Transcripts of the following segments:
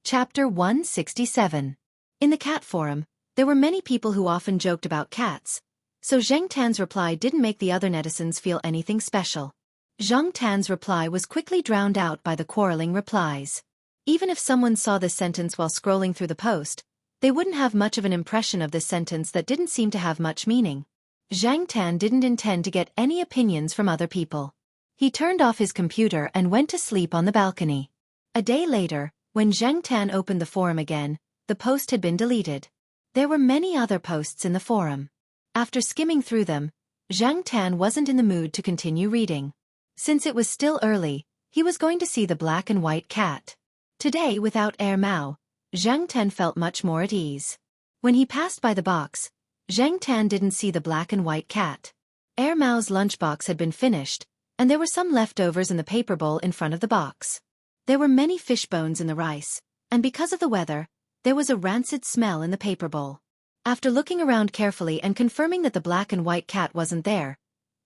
Chapter 167. In the cat forum, there were many people who often joked about cats, so Zheng Tan's reply didn't make the other netizens feel anything special. Zheng Tan's reply was quickly drowned out by the quarreling replies. Even if someone saw this sentence while scrolling through the post, they wouldn't have much of an impression of this sentence that didn't seem to have much meaning. Zheng Tan didn't intend to get any opinions from other people. He turned off his computer and went to sleep on the balcony. A day later, when Zheng Tan opened the forum again, the post had been deleted. There were many other posts in the forum. After skimming through them, Zheng Tan wasn't in the mood to continue reading. Since it was still early, he was going to see the black and white cat. Today, without Mao, Zheng Tan felt much more at ease. When he passed by the box, Zheng Tan didn't see the black and white cat. Mao's lunchbox had been finished, and there were some leftovers in the paper bowl in front of the box. There were many fish bones in the rice, and because of the weather, there was a rancid smell in the paper bowl. After looking around carefully and confirming that the black and white cat wasn't there,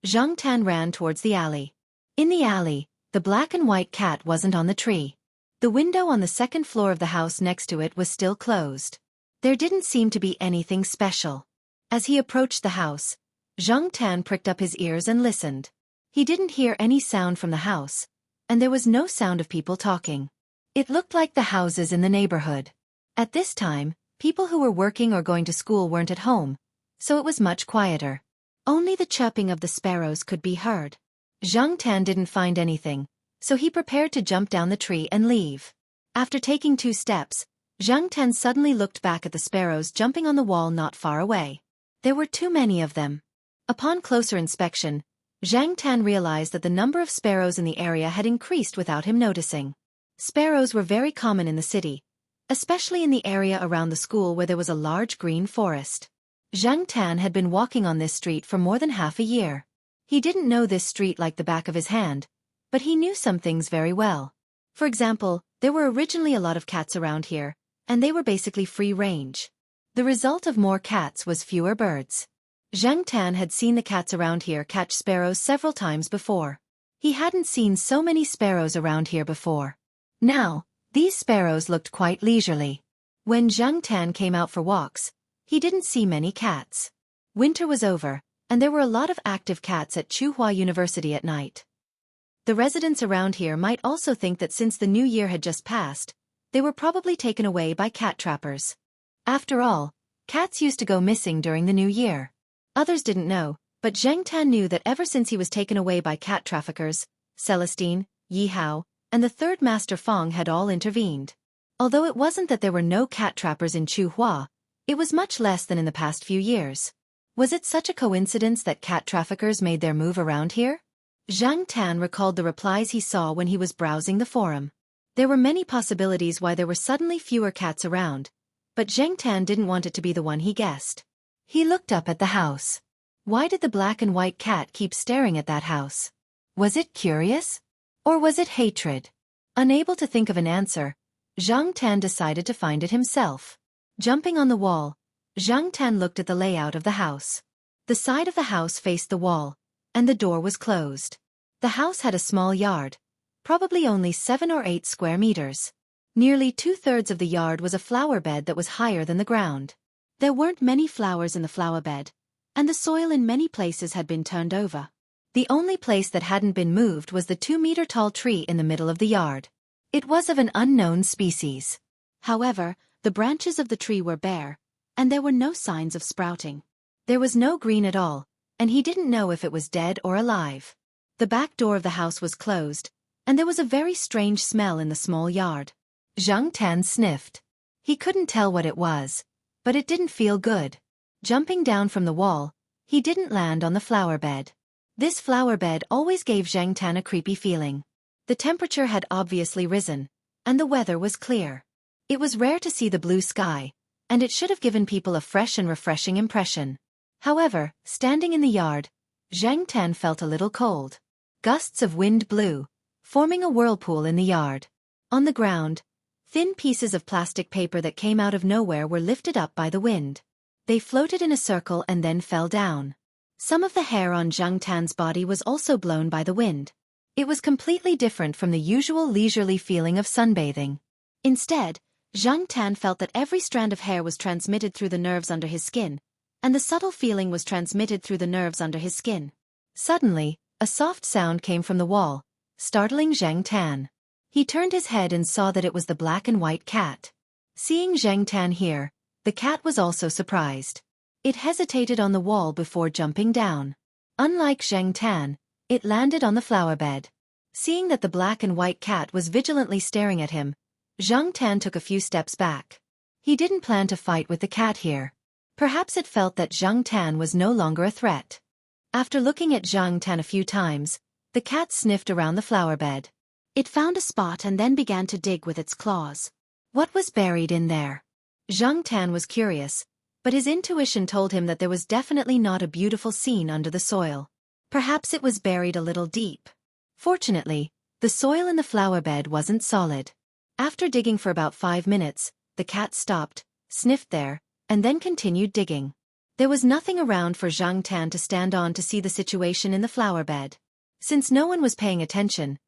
Zheng Tan ran towards the alley. In the alley, the black and white cat wasn't on the tree. The window on the second floor of the house next to it was still closed. There didn't seem to be anything special. As he approached the house, Zheng Tan pricked up his ears and listened. He didn't hear any sound from the house, and there was no sound of people talking. It looked like the houses in the neighborhood. At this time, people who were working or going to school weren't at home, so it was much quieter. Only the chirping of the sparrows could be heard. Zheng Tan didn't find anything, so he prepared to jump down the tree and leave. After taking 2 steps, Zheng Tan suddenly looked back at the sparrows jumping on the wall not far away. There were too many of them. Upon closer inspection, Zheng Tan realized that the number of sparrows in the area had increased without him noticing. Sparrows were very common in the city, especially in the area around the school where there was a large green forest. Zheng Tan had been walking on this street for more than half a year. He didn't know this street like the back of his hand, but he knew some things very well. For example, there were originally a lot of cats around here, and they were basically free range. The result of more cats was fewer birds. Zheng Tan had seen the cats around here catch sparrows several times before. He hadn't seen so many sparrows around here before. Now, these sparrows looked quite leisurely. When Zheng Tan came out for walks, he didn't see many cats. Winter was over, and there were a lot of active cats at Tsinghua University at night. The residents around here might also think that since the new year had just passed, they were probably taken away by cat trappers. After all, cats used to go missing during the new year. Others didn't know, but Zheng Tan knew that ever since he was taken away by cat traffickers, Celestine, Yi Hao, and the third Master Feng had all intervened. Although it wasn't that there were no cat trappers in Tsinghua, it was much less than in the past few years. Was it such a coincidence that cat traffickers made their move around here? Zheng Tan recalled the replies he saw when he was browsing the forum. There were many possibilities why there were suddenly fewer cats around, but Zheng Tan didn't want it to be the one he guessed. He looked up at the house. Why did the black and white cat keep staring at that house? Was it curious? Or was it hatred? Unable to think of an answer, Zheng Tan decided to find it himself. Jumping on the wall, Zheng Tan looked at the layout of the house. The side of the house faced the wall, and the door was closed. The house had a small yard, probably only 7 or 8 square meters. Nearly 2/3 of the yard was a flower bed that was higher than the ground. There weren't many flowers in the flower bed, and the soil in many places had been turned over. The only place that hadn't been moved was the 2-meter-tall tree in the middle of the yard. It was of an unknown species. However, the branches of the tree were bare, and there were no signs of sprouting. There was no green at all, and he didn't know if it was dead or alive. The back door of the house was closed, and there was a very strange smell in the small yard. Zheng Tan sniffed. He couldn't tell what it was, but it didn't feel good. Jumping down from the wall, he didn't land on the flower bed. This flower bed always gave Zheng Tan a creepy feeling. The temperature had obviously risen, and the weather was clear. It was rare to see the blue sky, and it should have given people a fresh and refreshing impression. However, standing in the yard, Zheng Tan felt a little cold. Gusts of wind blew, forming a whirlpool in the yard. On the ground, thin pieces of plastic paper that came out of nowhere were lifted up by the wind. They floated in a circle and then fell down. Some of the hair on Zheng Tan's body was also blown by the wind. It was completely different from the usual leisurely feeling of sunbathing. Instead, Zhang Tan felt that every strand of hair was transmitted through the nerves under his skin, and the subtle feeling was transmitted through the nerves under his skin. Suddenly, a soft sound came from the wall, startling Zhang Tan. He turned his head and saw that it was the black and white cat. Seeing Zhang Tan here, the cat was also surprised. It hesitated on the wall before jumping down. Unlike Zhang Tan, it landed on the flower bed. Seeing that the black and white cat was vigilantly staring at him, Zhang Tan took a few steps back. He didn't plan to fight with the cat here. Perhaps it felt that Zhang Tan was no longer a threat. After looking at Zhang Tan a few times, the cat sniffed around the flower bed. It found a spot and then began to dig with its claws. What was buried in there? Zhang Tan was curious, but his intuition told him that there was definitely not a beautiful scene under the soil. Perhaps it was buried a little deep. Fortunately, the soil in the flower bed wasn't solid. After digging for about 5 minutes, the cat stopped, sniffed there, and then continued digging. There was nothing around for Zhang Tan to stand on to see the situation in the flower bed. Since no one was paying attention,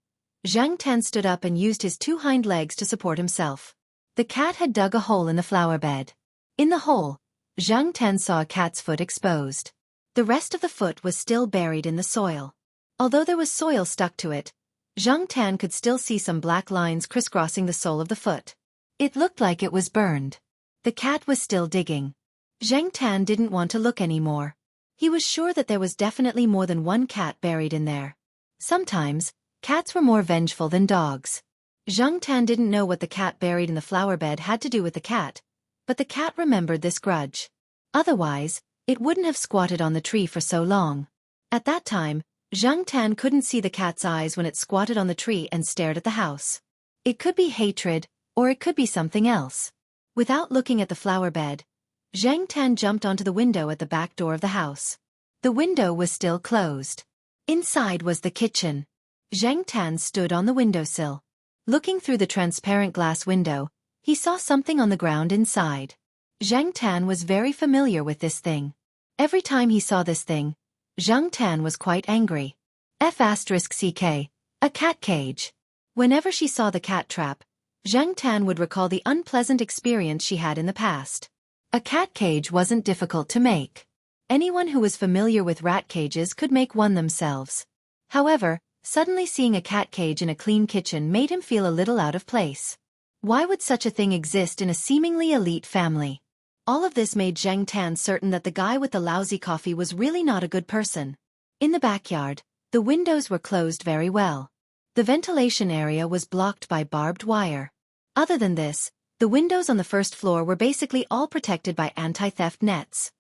Zhang Tan stood up and used his 2 hind legs to support himself. The cat had dug a hole in the flower bed. In the hole, Zhang Tan saw a cat's foot exposed. The rest of the foot was still buried in the soil. Although there was soil stuck to it, Zhang Tan could still see some black lines crisscrossing the sole of the foot. It looked like it was burned. The cat was still digging. Zhang Tan didn't want to look anymore. He was sure that there was definitely more than one cat buried in there. Sometimes, cats were more vengeful than dogs. Zhang Tan didn't know what the cat buried in the flower bed had to do with the cat, but the cat remembered this grudge. Otherwise, it wouldn't have squatted on the tree for so long. At that time, Zhang Tan couldn't see the cat's eyes when it squatted on the tree and stared at the house. It could be hatred, or it could be something else. Without looking at the flower bed, Zhang Tan jumped onto the window at the back door of the house. The window was still closed. Inside was the kitchen. Zhang Tan stood on the windowsill. Looking through the transparent glass window, he saw something on the ground inside. Zhang Tan was very familiar with this thing. Every time he saw this thing, Zhang Tan was quite angry. F***ck, a cat cage. Whenever she saw the cat trap, Zhang Tan would recall the unpleasant experience she had in the past. A cat cage wasn't difficult to make. Anyone who was familiar with rat cages could make one themselves. However, suddenly seeing a cat cage in a clean kitchen made him feel a little out of place. Why would such a thing exist in a seemingly elite family? All of this made Zhang Tan certain that the guy with the lousy coffee was really not a good person. In the backyard, the windows were closed very well. The ventilation area was blocked by barbed wire. Other than this, the windows on the first floor were basically all protected by anti-theft nets.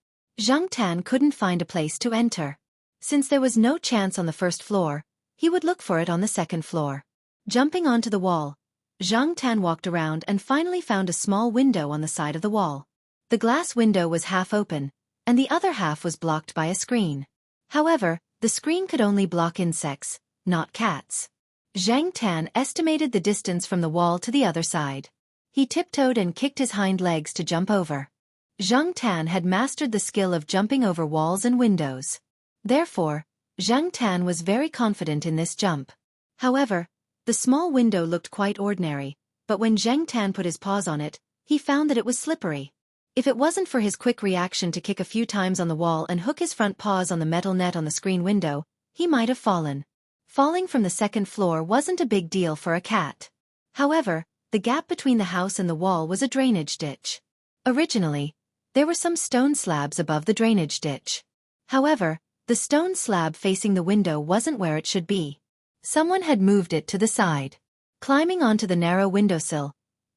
Zhang Tan couldn't find a place to enter. Since there was no chance on the first floor, he would look for it on the second floor. Jumping onto the wall, Zhang Tan walked around and finally found a small window on the side of the wall. The glass window was half open, and the other half was blocked by a screen. However, the screen could only block insects, not cats. Zhang Tan estimated the distance from the wall to the other side. He tiptoed and kicked his hind legs to jump over. Zhang Tan had mastered the skill of jumping over walls and windows. Therefore, Zhang Tan was very confident in this jump. However, the small window looked quite ordinary, but when Zhang Tan put his paws on it, he found that it was slippery. If it wasn't for his quick reaction to kick a few times on the wall and hook his front paws on the metal net on the screen window, he might have fallen. Falling from the second floor wasn't a big deal for a cat. However, the gap between the house and the wall was a drainage ditch. Originally, there were some stone slabs above the drainage ditch. However, the stone slab facing the window wasn't where it should be. Someone had moved it to the side. Climbing onto the narrow windowsill,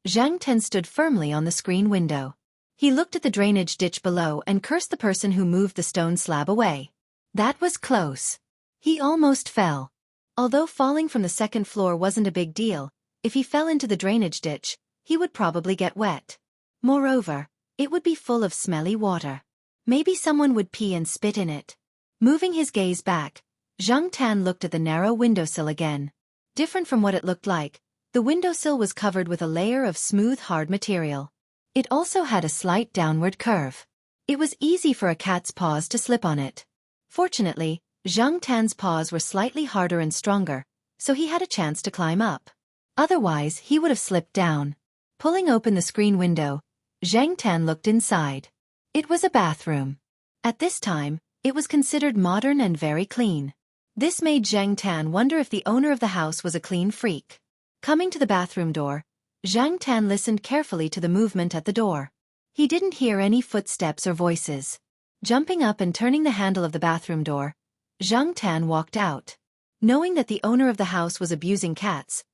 Zhang Tan stood firmly on the screen window. He looked at the drainage ditch below and cursed the person who moved the stone slab away. That was close. He almost fell. Although falling from the second floor wasn't a big deal, if he fell into the drainage ditch, he would probably get wet. Moreover, it would be full of smelly water. Maybe someone would pee and spit in it. Moving his gaze back, Zhang Tan looked at the narrow windowsill again. Different from what it looked like, the windowsill was covered with a layer of smooth hard material. It also had a slight downward curve. It was easy for a cat's paws to slip on it. Fortunately, Zhang Tan's paws were slightly harder and stronger, so he had a chance to climb up. Otherwise, he would have slipped down. Pulling open the screen window, Zhang Tan looked inside. It was a bathroom. At this time, it was considered modern and very clean. This made Zhang Tan wonder if the owner of the house was a clean freak. Coming to the bathroom door, Zhang Tan listened carefully to the movement at the door. He didn't hear any footsteps or voices. Jumping up and turning the handle of the bathroom door, Zhang Tan walked out. Knowing that the owner of the house was abusing cats,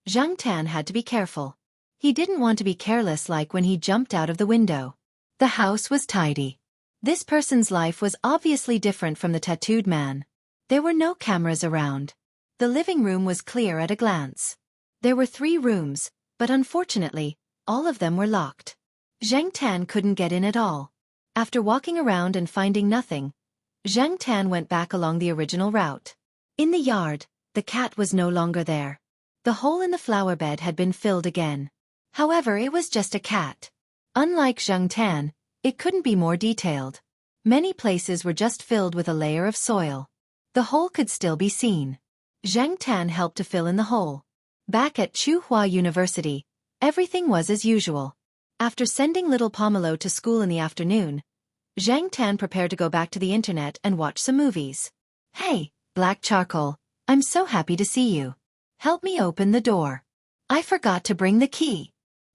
Zhang Tan had to be careful. He didn't want to be careless like when he jumped out of the window. The house was tidy. This person's life was obviously different from the tattooed man. There were no cameras around. The living room was clear at a glance. There were 3 rooms, but unfortunately, all of them were locked. Zhang Tan couldn't get in at all. After walking around and finding nothing, Zhang Tan went back along the original route. In the yard, the cat was no longer there. The hole in the flower bed had been filled again. However, it was just a cat. Unlike Zhang Tan, it couldn't be more detailed. Many places were just filled with a layer of soil. The hole could still be seen. Zhang Tan helped to fill in the hole. Back at Tsinghua University, everything was as usual. After sending little Pomelo to school in the afternoon, Zhang Tan prepared to go back to the internet and watch some movies. Hey, Black Charcoal, I'm so happy to see you. Help me open the door. I forgot to bring the key.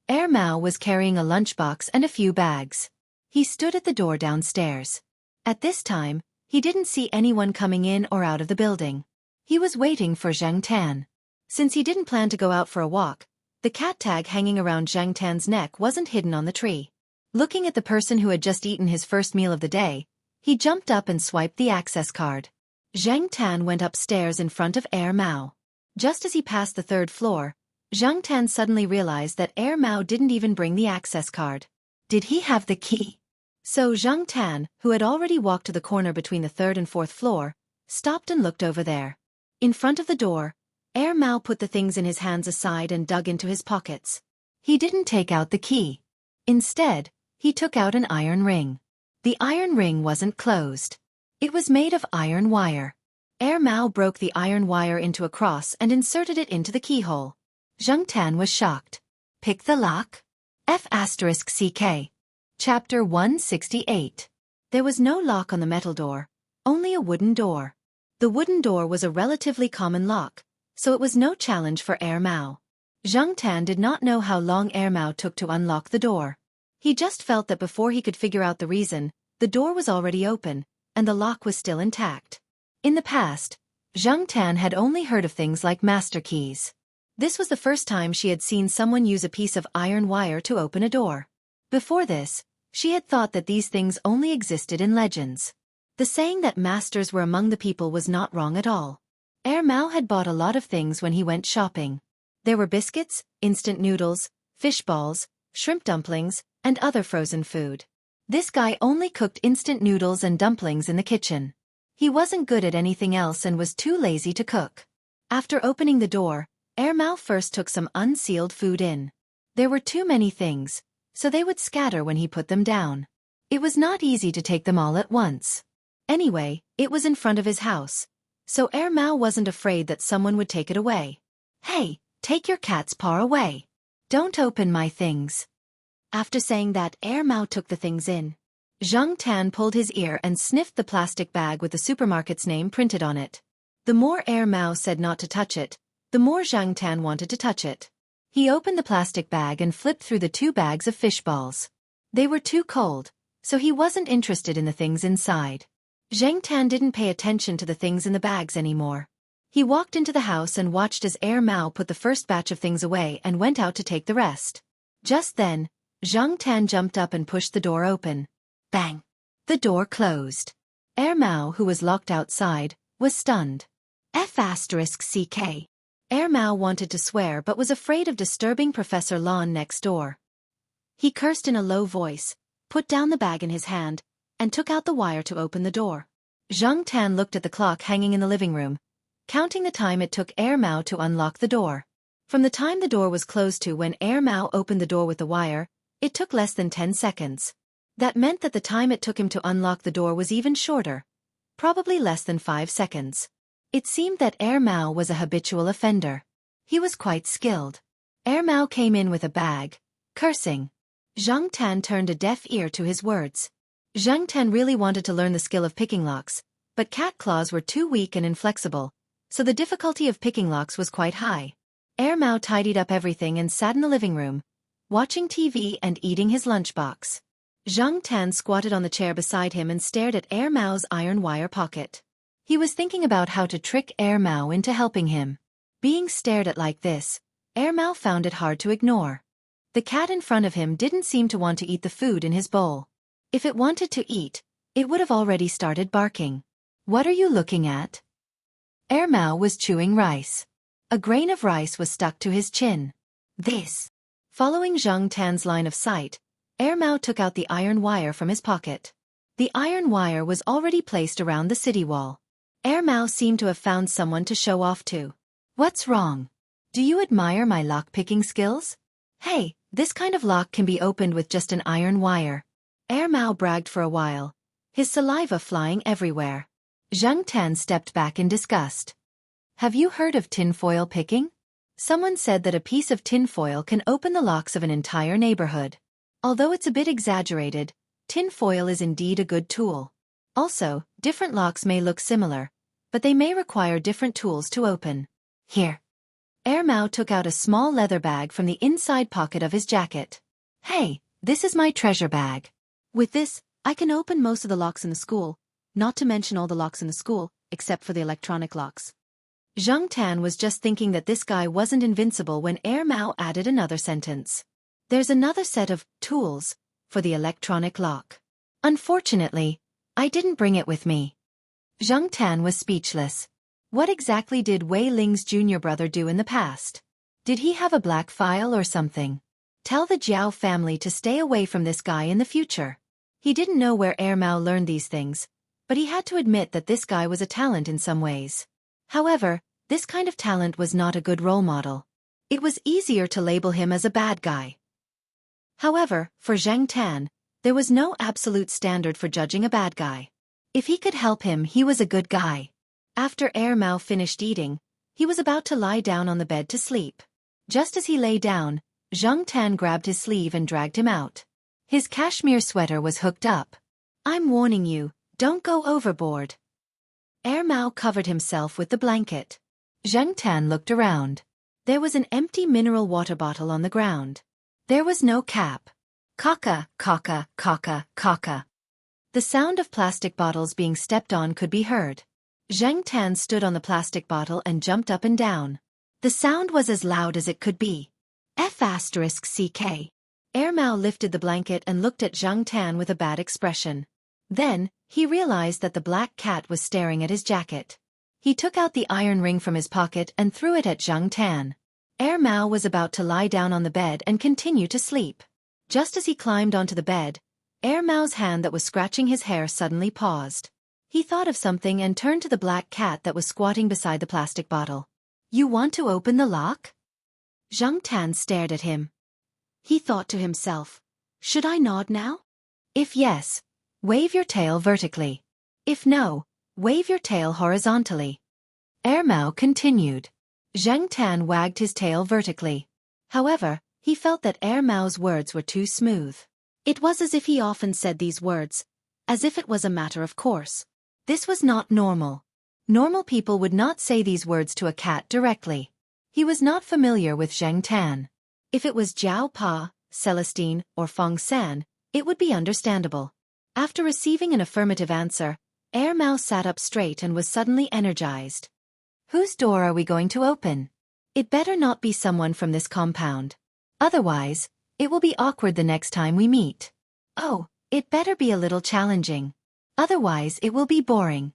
Air Mao was carrying a lunchbox and a few bags. He stood at the door downstairs. At this time, he didn't see anyone coming in or out of the building. He was waiting for Zhang Tan. Since he didn't plan to go out for a walk, the cat tag hanging around Zhang Tan's neck wasn't hidden on the tree. Looking at the person who had just eaten his first meal of the day, he jumped up and swiped the access card. Zhang Tan went upstairs in front of Air Mao. Just as he passed the 3rd floor, Zhang Tan suddenly realized that Air Mao didn't even bring the access card. Did he have the key? So Zhang Tan, who had already walked to the corner between the 3rd and 4th floor, stopped and looked over there. In front of the door, Air Mao put the things in his hands aside and dug into his pockets. He didn't take out the key. Instead, he took out an iron ring. The iron ring wasn't closed. It was made of iron wire. Air Mao broke the iron wire into a cross and inserted it into the keyhole. Zhang Tan was shocked. Pick the lock? F***CK. Chapter 168. There was no lock on the metal door, only a wooden door. The wooden door was a relatively common lock, so it was no challenge for Air Mao. Zhang Tan did not know how long Air Mao took to unlock the door. He just felt that before he could figure out the reason, the door was already open, and the lock was still intact. In the past, Zhang Tan had only heard of things like master keys. This was the first time she had seen someone use a piece of iron wire to open a door. Before this, she had thought that these things only existed in legends. The saying that masters were among the people was not wrong at all. Air Mao had bought a lot of things when he went shopping. There were biscuits, instant noodles, fish balls, shrimp dumplings, and other frozen food. This guy only cooked instant noodles and dumplings in the kitchen. He wasn't good at anything else and was too lazy to cook. After opening the door, Air Mao first took some unsealed food in. There were too many things, so they would scatter when he put them down. It was not easy to take them all at once. Anyway, it was in front of his house, so Air Mao wasn't afraid that someone would take it away. Hey, take your cat's paw away. Don't open my things. After saying that, Air Mao took the things in. Zhang Tan pulled his ear and sniffed the plastic bag with the supermarket's name printed on it. The more Air Mao said not to touch it, the more Zhang Tan wanted to touch it. He opened the plastic bag and flipped through the 2 bags of fish balls. They were too cold, so he wasn't interested in the things inside. Zhang Tan didn't pay attention to the things in the bags anymore. He walked into the house and watched as Air Mao put the first batch of things away and went out to take the rest. Just then, Zhang Tan jumped up and pushed the door open. Bang! The door closed. Air Mao, who was locked outside, was stunned. F***CK. Air Mao wanted to swear but was afraid of disturbing Professor Lon next door. He cursed in a low voice, put down the bag in his hand, and took out the wire to open the door. Zhang Tan looked at the clock hanging in the living room, counting the time it took Air Mao to unlock the door. From the time the door was closed to when Air Mao opened the door with the wire, it took less than 10 seconds. That meant that the time it took him to unlock the door was even shorter, probably less than 5 seconds. It seemed that Air Mao was a habitual offender. He was quite skilled. Air Mao came in with a bag, cursing. Zhang Tan turned a deaf ear to his words. Zhang Tan really wanted to learn the skill of picking locks, but cat claws were too weak and inflexible, so the difficulty of picking locks was quite high. Mao tidied up everything and sat in the living room, watching TV and eating his lunchbox. Zhang Tan squatted on the chair beside him and stared at Mao's iron wire pocket. He was thinking about how to trick Mao into helping him. Being stared at like this, Mao found it hard to ignore. The cat in front of him didn't seem to want to eat the food in his bowl. If it wanted to eat, it would have already started barking. What are you looking at? Mao was chewing rice. A grain of rice was stuck to his chin. This. Following Zhang Tan's line of sight, Mao took out the iron wire from his pocket. The iron wire was already placed around the city wall. Mao seemed to have found someone to show off to. What's wrong? Do you admire my lock-picking skills? Hey, this kind of lock can be opened with just an iron wire. Mao bragged for a while, his saliva flying everywhere. Zhang Tan stepped back in disgust. Have you heard of tinfoil picking? Someone said that a piece of tinfoil can open the locks of an entire neighborhood. Although it's a bit exaggerated, tinfoil is indeed a good tool. Also, different locks may look similar, but they may require different tools to open. Here. Mao took out a small leather bag from the inside pocket of his jacket. Hey, this is my treasure bag. With this, I can open most of the locks in the school, not to mention all the locks in the school, except for the electronic locks. Zhang Tan was just thinking that this guy wasn't invincible when Mao added another sentence. There's another set of tools for the electronic lock. Unfortunately, I didn't bring it with me. Zhang Tan was speechless. What exactly did Wei Ling's junior brother do in the past? Did he have a black file or something? Tell the Jiao family to stay away from this guy in the future. He didn't know where Mao learned these things, but he had to admit that this guy was a talent in some ways. However, this kind of talent was not a good role model. It was easier to label him as a bad guy. However, for Zhang Tan, there was no absolute standard for judging a bad guy. If he could help him, he was a good guy. After Mao finished eating, he was about to lie down on the bed to sleep. Just as he lay down, Zhang Tan grabbed his sleeve and dragged him out. His cashmere sweater was hooked up. I'm warning you, don't go overboard. Mao covered himself with the blanket. Zhang Tan looked around. There was an empty mineral water bottle on the ground. There was no cap. Caca, caca, caca, caca. The sound of plastic bottles being stepped on could be heard. Zhang Tan stood on the plastic bottle and jumped up and down. The sound was as loud as it could be. F***CK. Mao lifted the blanket and looked at Zhang Tan with a bad expression. Then, he realized that the black cat was staring at his jacket. He took out the iron ring from his pocket and threw it at Zhang Tan. Mao was about to lie down on the bed and continue to sleep. Just as he climbed onto the bed, Mao's hand that was scratching his hair suddenly paused. He thought of something and turned to the black cat that was squatting beside the plastic bottle. You want to open the lock? Zhang Tan stared at him. He thought to himself, should I nod now? If yes, wave your tail vertically. If no, wave your tail horizontally. Mao continued. Zhang Tan wagged his tail vertically. However, he felt that Mao's words were too smooth. It was as if he often said these words, as if it was a matter of course. This was not normal. Normal people would not say these words to a cat directly. He was not familiar with Zhang Tan. If it was Jiao Pa, Celestine, or Feng San, it would be understandable. After receiving an affirmative answer, Mao sat up straight and was suddenly energized. Whose door are we going to open? It better not be someone from this compound. Otherwise, it will be awkward the next time we meet. Oh, it better be a little challenging. Otherwise it will be boring.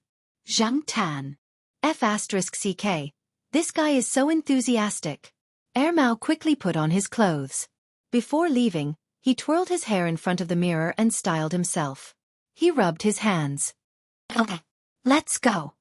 Zhang Tan. F***CK. This guy is so enthusiastic. Mao quickly put on his clothes. Before leaving, he twirled his hair in front of the mirror and styled himself. He rubbed his hands. Okay, let's go.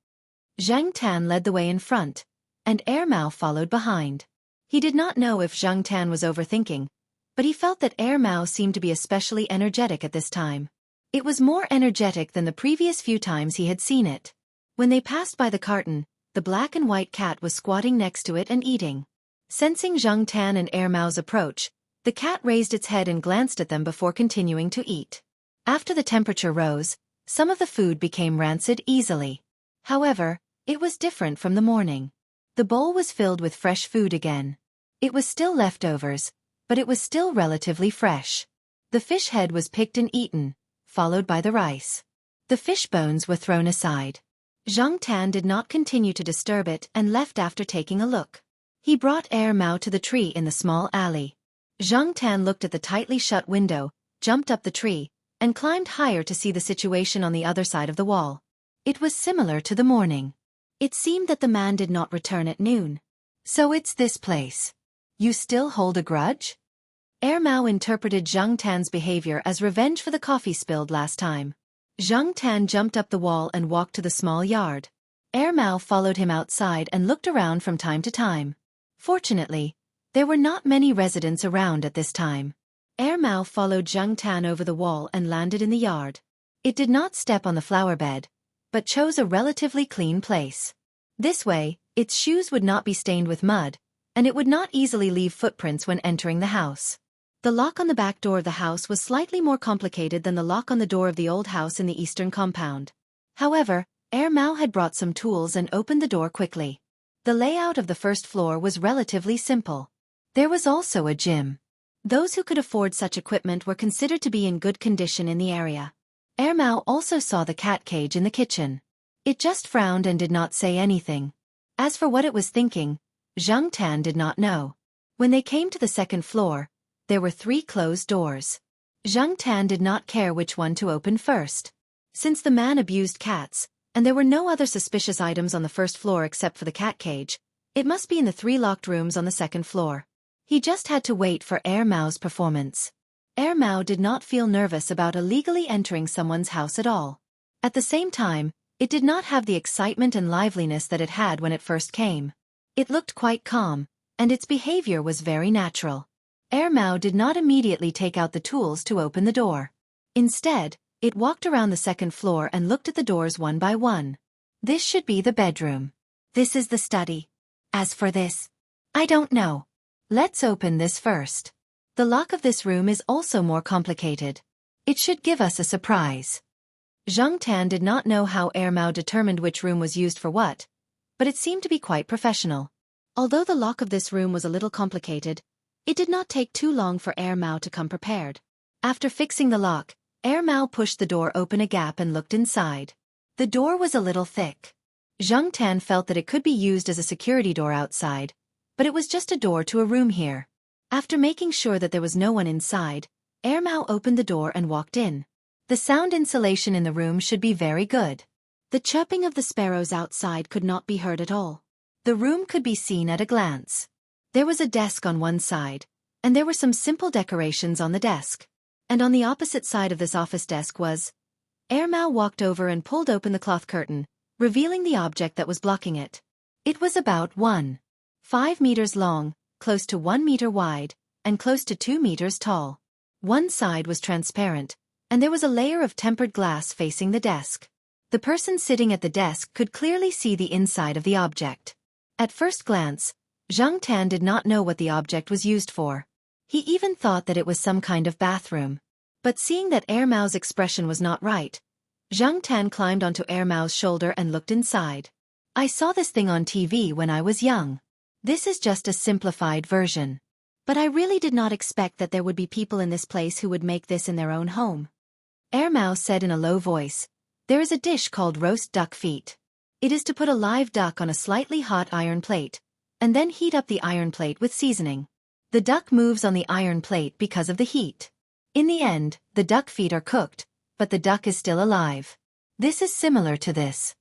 Zhang Tan led the way in front, and Mao followed behind. He did not know if Zhang Tan was overthinking, but he felt that Mao seemed to be especially energetic at this time. It was more energetic than the previous few times he had seen it. When they passed by the carton, the black and white cat was squatting next to it and eating. Sensing Zhang Tan and Mao's approach, The cat raised its head and glanced at them before continuing to eat. After the temperature rose, some of the food became rancid easily. However, it was different from the morning. The bowl was filled with fresh food again. It was still leftovers, but it was still relatively fresh. The fish head was picked and eaten, followed by the rice. The fish bones were thrown aside. Zhang Tan did not continue to disturb it and left after taking a look. He brought Mao to the tree in the small alley. Zhang Tan looked at the tightly shut window, jumped up the tree, and climbed higher to see the situation on the other side of the wall. It was similar to the morning. It seemed that the man did not return at noon. So it's this place. You still hold a grudge? Mao interpreted Zhang Tan's behavior as revenge for the coffee spilled last time. Zhang Tan jumped up the wall and walked to the small yard. Mao followed him outside and looked around from time to time. Fortunately, there were not many residents around at this time. Mao followed Zhang Tan over the wall and landed in the yard. It did not step on the flower bed, but chose a relatively clean place. This way, its shoes would not be stained with mud, and it would not easily leave footprints when entering the house. The lock on the back door of the house was slightly more complicated than the lock on the door of the old house in the eastern compound. However, Mao had brought some tools and opened the door quickly. The layout of the first floor was relatively simple. There was also a gym. Those who could afford such equipment were considered to be in good condition in the area. Mao also saw the cat cage in the kitchen. It just frowned and did not say anything. As for what it was thinking, Zhang Tan did not know. When they came to the second floor, there were 3 closed doors. Zhang Tan did not care which one to open first. Since the man abused cats, and there were no other suspicious items on the first floor except for the cat cage, it must be in the 3 locked rooms on the second floor. He just had to wait for Mao's performance. Mao did not feel nervous about illegally entering someone's house at all. At the same time, it did not have the excitement and liveliness that it had when it first came. It looked quite calm, and its behavior was very natural. Mao did not immediately take out the tools to open the door. Instead, it walked around the second floor and looked at the doors one by one. This should be the bedroom. This is the study. As for this, I don't know. Let's open this first. The lock of this room is also more complicated. It should give us a surprise. Zhang Tan did not know how Mao determined which room was used for what, but it seemed to be quite professional. Although the lock of this room was a little complicated, it did not take too long for Mao to come prepared. After fixing the lock, Mao pushed the door open a gap and looked inside. The door was a little thick. Zhang Tan felt that it could be used as a security door outside, but it was just a door to a room here. After making sure that there was no one inside, Mao opened the door and walked in. The sound insulation in the room should be very good. The chirping of the sparrows outside could not be heard at all. The room could be seen at a glance. There was a desk on one side, and there were some simple decorations on the desk. And on the opposite side of this office desk was... Mao walked over and pulled open the cloth curtain, revealing the object that was blocking it. It was about 1.5 meters long, close to 1 meter wide, and close to 2 meters tall. One side was transparent, and there was a layer of tempered glass facing the desk. The person sitting at the desk could clearly see the inside of the object. At first glance, Zhang Tan did not know what the object was used for. He even thought that it was some kind of bathroom. But seeing that Mao's expression was not right, Zhang Tan climbed onto Mao's shoulder and looked inside. I saw this thing on TV when I was young. This is just a simplified version. But I really did not expect that there would be people in this place who would make this in their own home. Mao said in a low voice, there is a dish called roast duck feet. It is to put a live duck on a slightly hot iron plate, and then heat up the iron plate with seasoning. The duck moves on the iron plate because of the heat. In the end, the duck feet are cooked, but the duck is still alive. This is similar to this.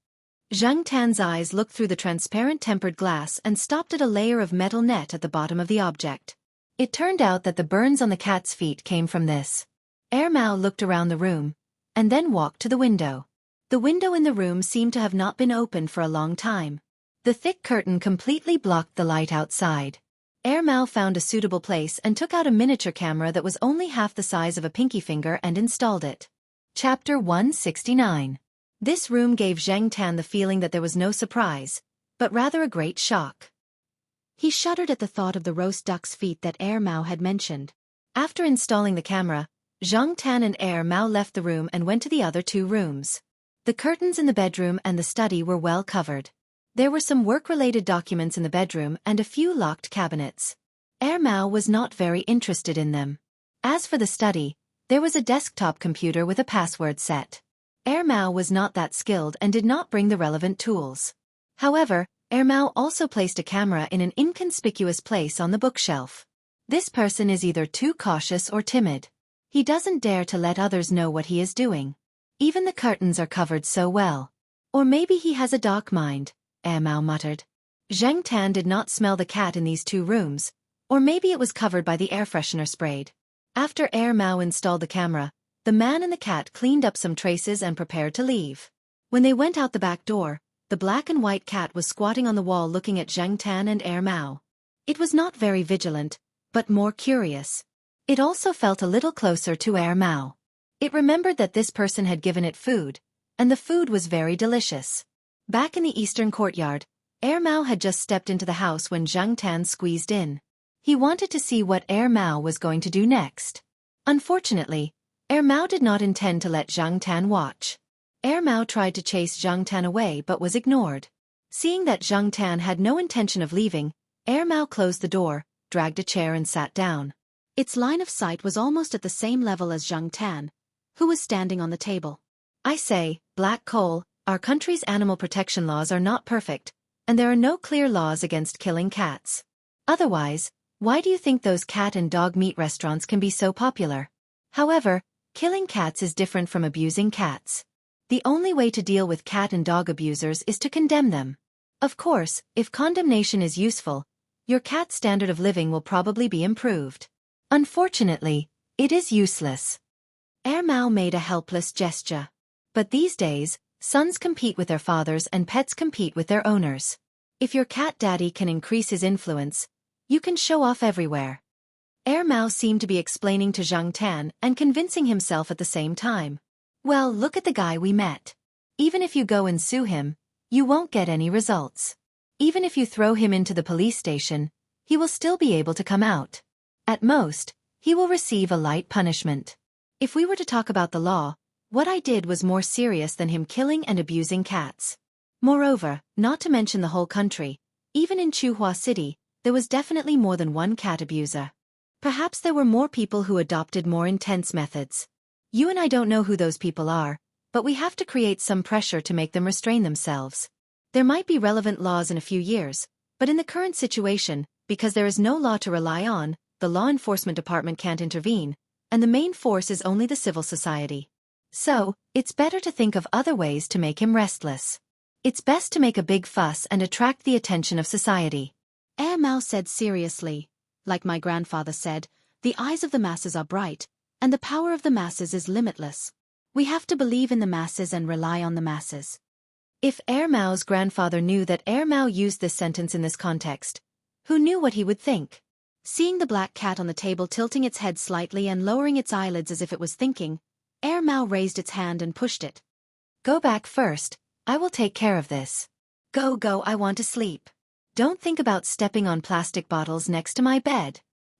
Zhang Tan's eyes looked through the transparent tempered glass and stopped at a layer of metal net at the bottom of the object. It turned out that the burns on the cat's feet came from this. Mao looked around the room, and then walked to the window. The window in the room seemed to have not been opened for a long time. The thick curtain completely blocked the light outside. Mao found a suitable place and took out a miniature camera that was only half the size of a pinky finger and installed it. Chapter 169. This room gave Zhang Tan the feeling that there was no surprise, but rather a great shock. He shuddered at the thought of the roast duck's feet that Mao had mentioned. After installing the camera, Zhang Tan and Mao left the room and went to the other two rooms. The curtains in the bedroom and the study were well covered. There were some work-related documents in the bedroom and a few locked cabinets. Mao was not very interested in them. As for the study, there was a desktop computer with a password set. Mao was not that skilled and did not bring the relevant tools. However, Mao also placed a camera in an inconspicuous place on the bookshelf. This person is either too cautious or timid. He doesn't dare to let others know what he is doing. Even the curtains are covered so well. Or maybe he has a dark mind, Mao muttered. Zhang Tan did not smell the cat in these two rooms, or maybe it was covered by the air freshener sprayed. After Mao installed the camera, the man and the cat cleaned up some traces and prepared to leave. When they went out the back door, the black and white cat was squatting on the wall looking at Zhang Tan and Mao. It was not very vigilant, but more curious. It also felt a little closer to Mao. It remembered that this person had given it food, and the food was very delicious. Back in the eastern courtyard, Mao had just stepped into the house when Zhang Tan squeezed in. He wanted to see what Mao was going to do next. Unfortunately, Mao did not intend to let Zhang Tan watch. Mao tried to chase Zhang Tan away but was ignored. Seeing that Zhang Tan had no intention of leaving, Mao closed the door, dragged a chair and sat down. Its line of sight was almost at the same level as Zhang Tan, who was standing on the table. I say, Black Coal, our country's animal protection laws are not perfect, and there are no clear laws against killing cats. Otherwise, why do you think those cat and dog meat restaurants can be so popular? However, killing cats is different from abusing cats. The only way to deal with cat and dog abusers is to condemn them. Of course, if condemnation is useful, your cat's standard of living will probably be improved. Unfortunately, it is useless. Mao made a helpless gesture. But these days, sons compete with their fathers and pets compete with their owners. If your cat daddy can increase his influence, you can show off everywhere. Mao seemed to be explaining to Zhang Tan and convincing himself at the same time. Well, look at the guy we met. Even if you go and sue him, you won't get any results. Even if you throw him into the police station, he will still be able to come out. At most, he will receive a light punishment. If we were to talk about the law, what I did was more serious than him killing and abusing cats. Moreover, not to mention the whole country, even in Chuhua City, there was definitely more than one cat abuser. Perhaps there were more people who adopted more intense methods. You and I don't know who those people are, but we have to create some pressure to make them restrain themselves. There might be relevant laws in a few years, but in the current situation, because there is no law to rely on, the law enforcement department can't intervene, and the main force is only the civil society. So, it's better to think of other ways to make him restless. It's best to make a big fuss and attract the attention of society. Mao said seriously. Like my grandfather said, the eyes of the masses are bright, and the power of the masses is limitless. We have to believe in the masses and rely on the masses. If Mao's grandfather knew that Mao used this sentence in this context, who knew what he would think? Seeing the black cat on the table tilting its head slightly and lowering its eyelids as if it was thinking, Mao raised its hand and pushed it. Go back first, I will take care of this. Go, I want to sleep. Don't think about stepping on plastic bottles next to my bed.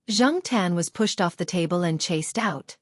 Zhang Tan was pushed off the table and chased out.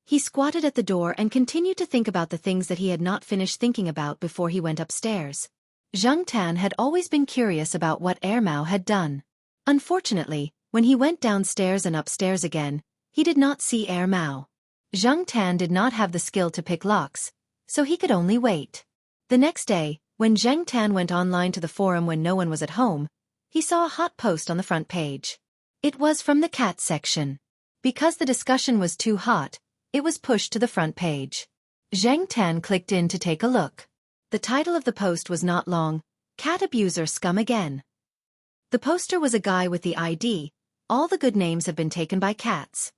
He squatted at the door and continued to think about the things that he had not finished thinking about before he went upstairs. Zhang Tan had always been curious about what Mao had done. Unfortunately, when he went downstairs and upstairs again, he did not see Mao. Zhang Tan did not have the skill to pick locks, so he could only wait. The next day, when Zhang Tan went online to the forum when no one was at home, he saw a hot post on the front page. It was from the cat section. Because the discussion was too hot, it was pushed to the front page. Zhang Tan clicked in to take a look. The title of the post was not long, Cat Abuser Scum Again. The poster was a guy with the ID, all the good names have been taken by cats.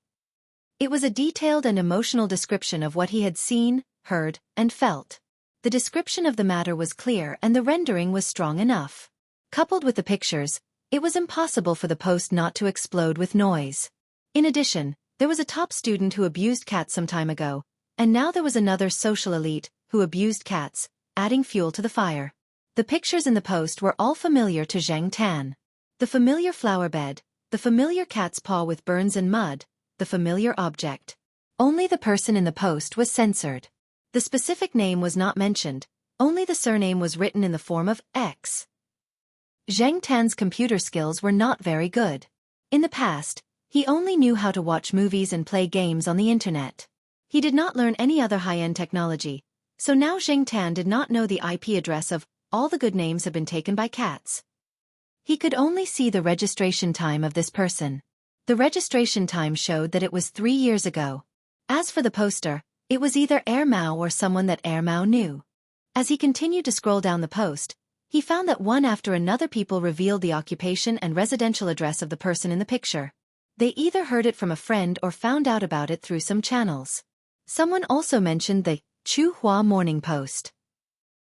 It was a detailed and emotional description of what he had seen, heard, and felt. The description of the matter was clear and the rendering was strong enough. Coupled with the pictures, it was impossible for the post not to explode with noise. In addition, there was a top student who abused cats some time ago, and now there was another social elite who abused cats, adding fuel to the fire. The pictures in the post were all familiar to Zhang Tan. The familiar flower bed, the familiar cat's paw with burns and mud, the familiar object. Only the person in the post was censored. The specific name was not mentioned, only the surname was written in the form of X. Zheng Tan's computer skills were not very good. In the past, he only knew how to watch movies and play games on the internet. He did not learn any other high-end technology, so now Zheng Tan did not know the IP address of all the good names have been taken by cats. He could only see the registration time of this person. The registration time showed that it was 3 years ago. As for the poster, it was either Mao or someone that Mao knew. As he continued to scroll down the post, he found that one after another people revealed the occupation and residential address of the person in the picture. They either heard it from a friend or found out about it through some channels. Someone also mentioned the Chuhua Morning Post.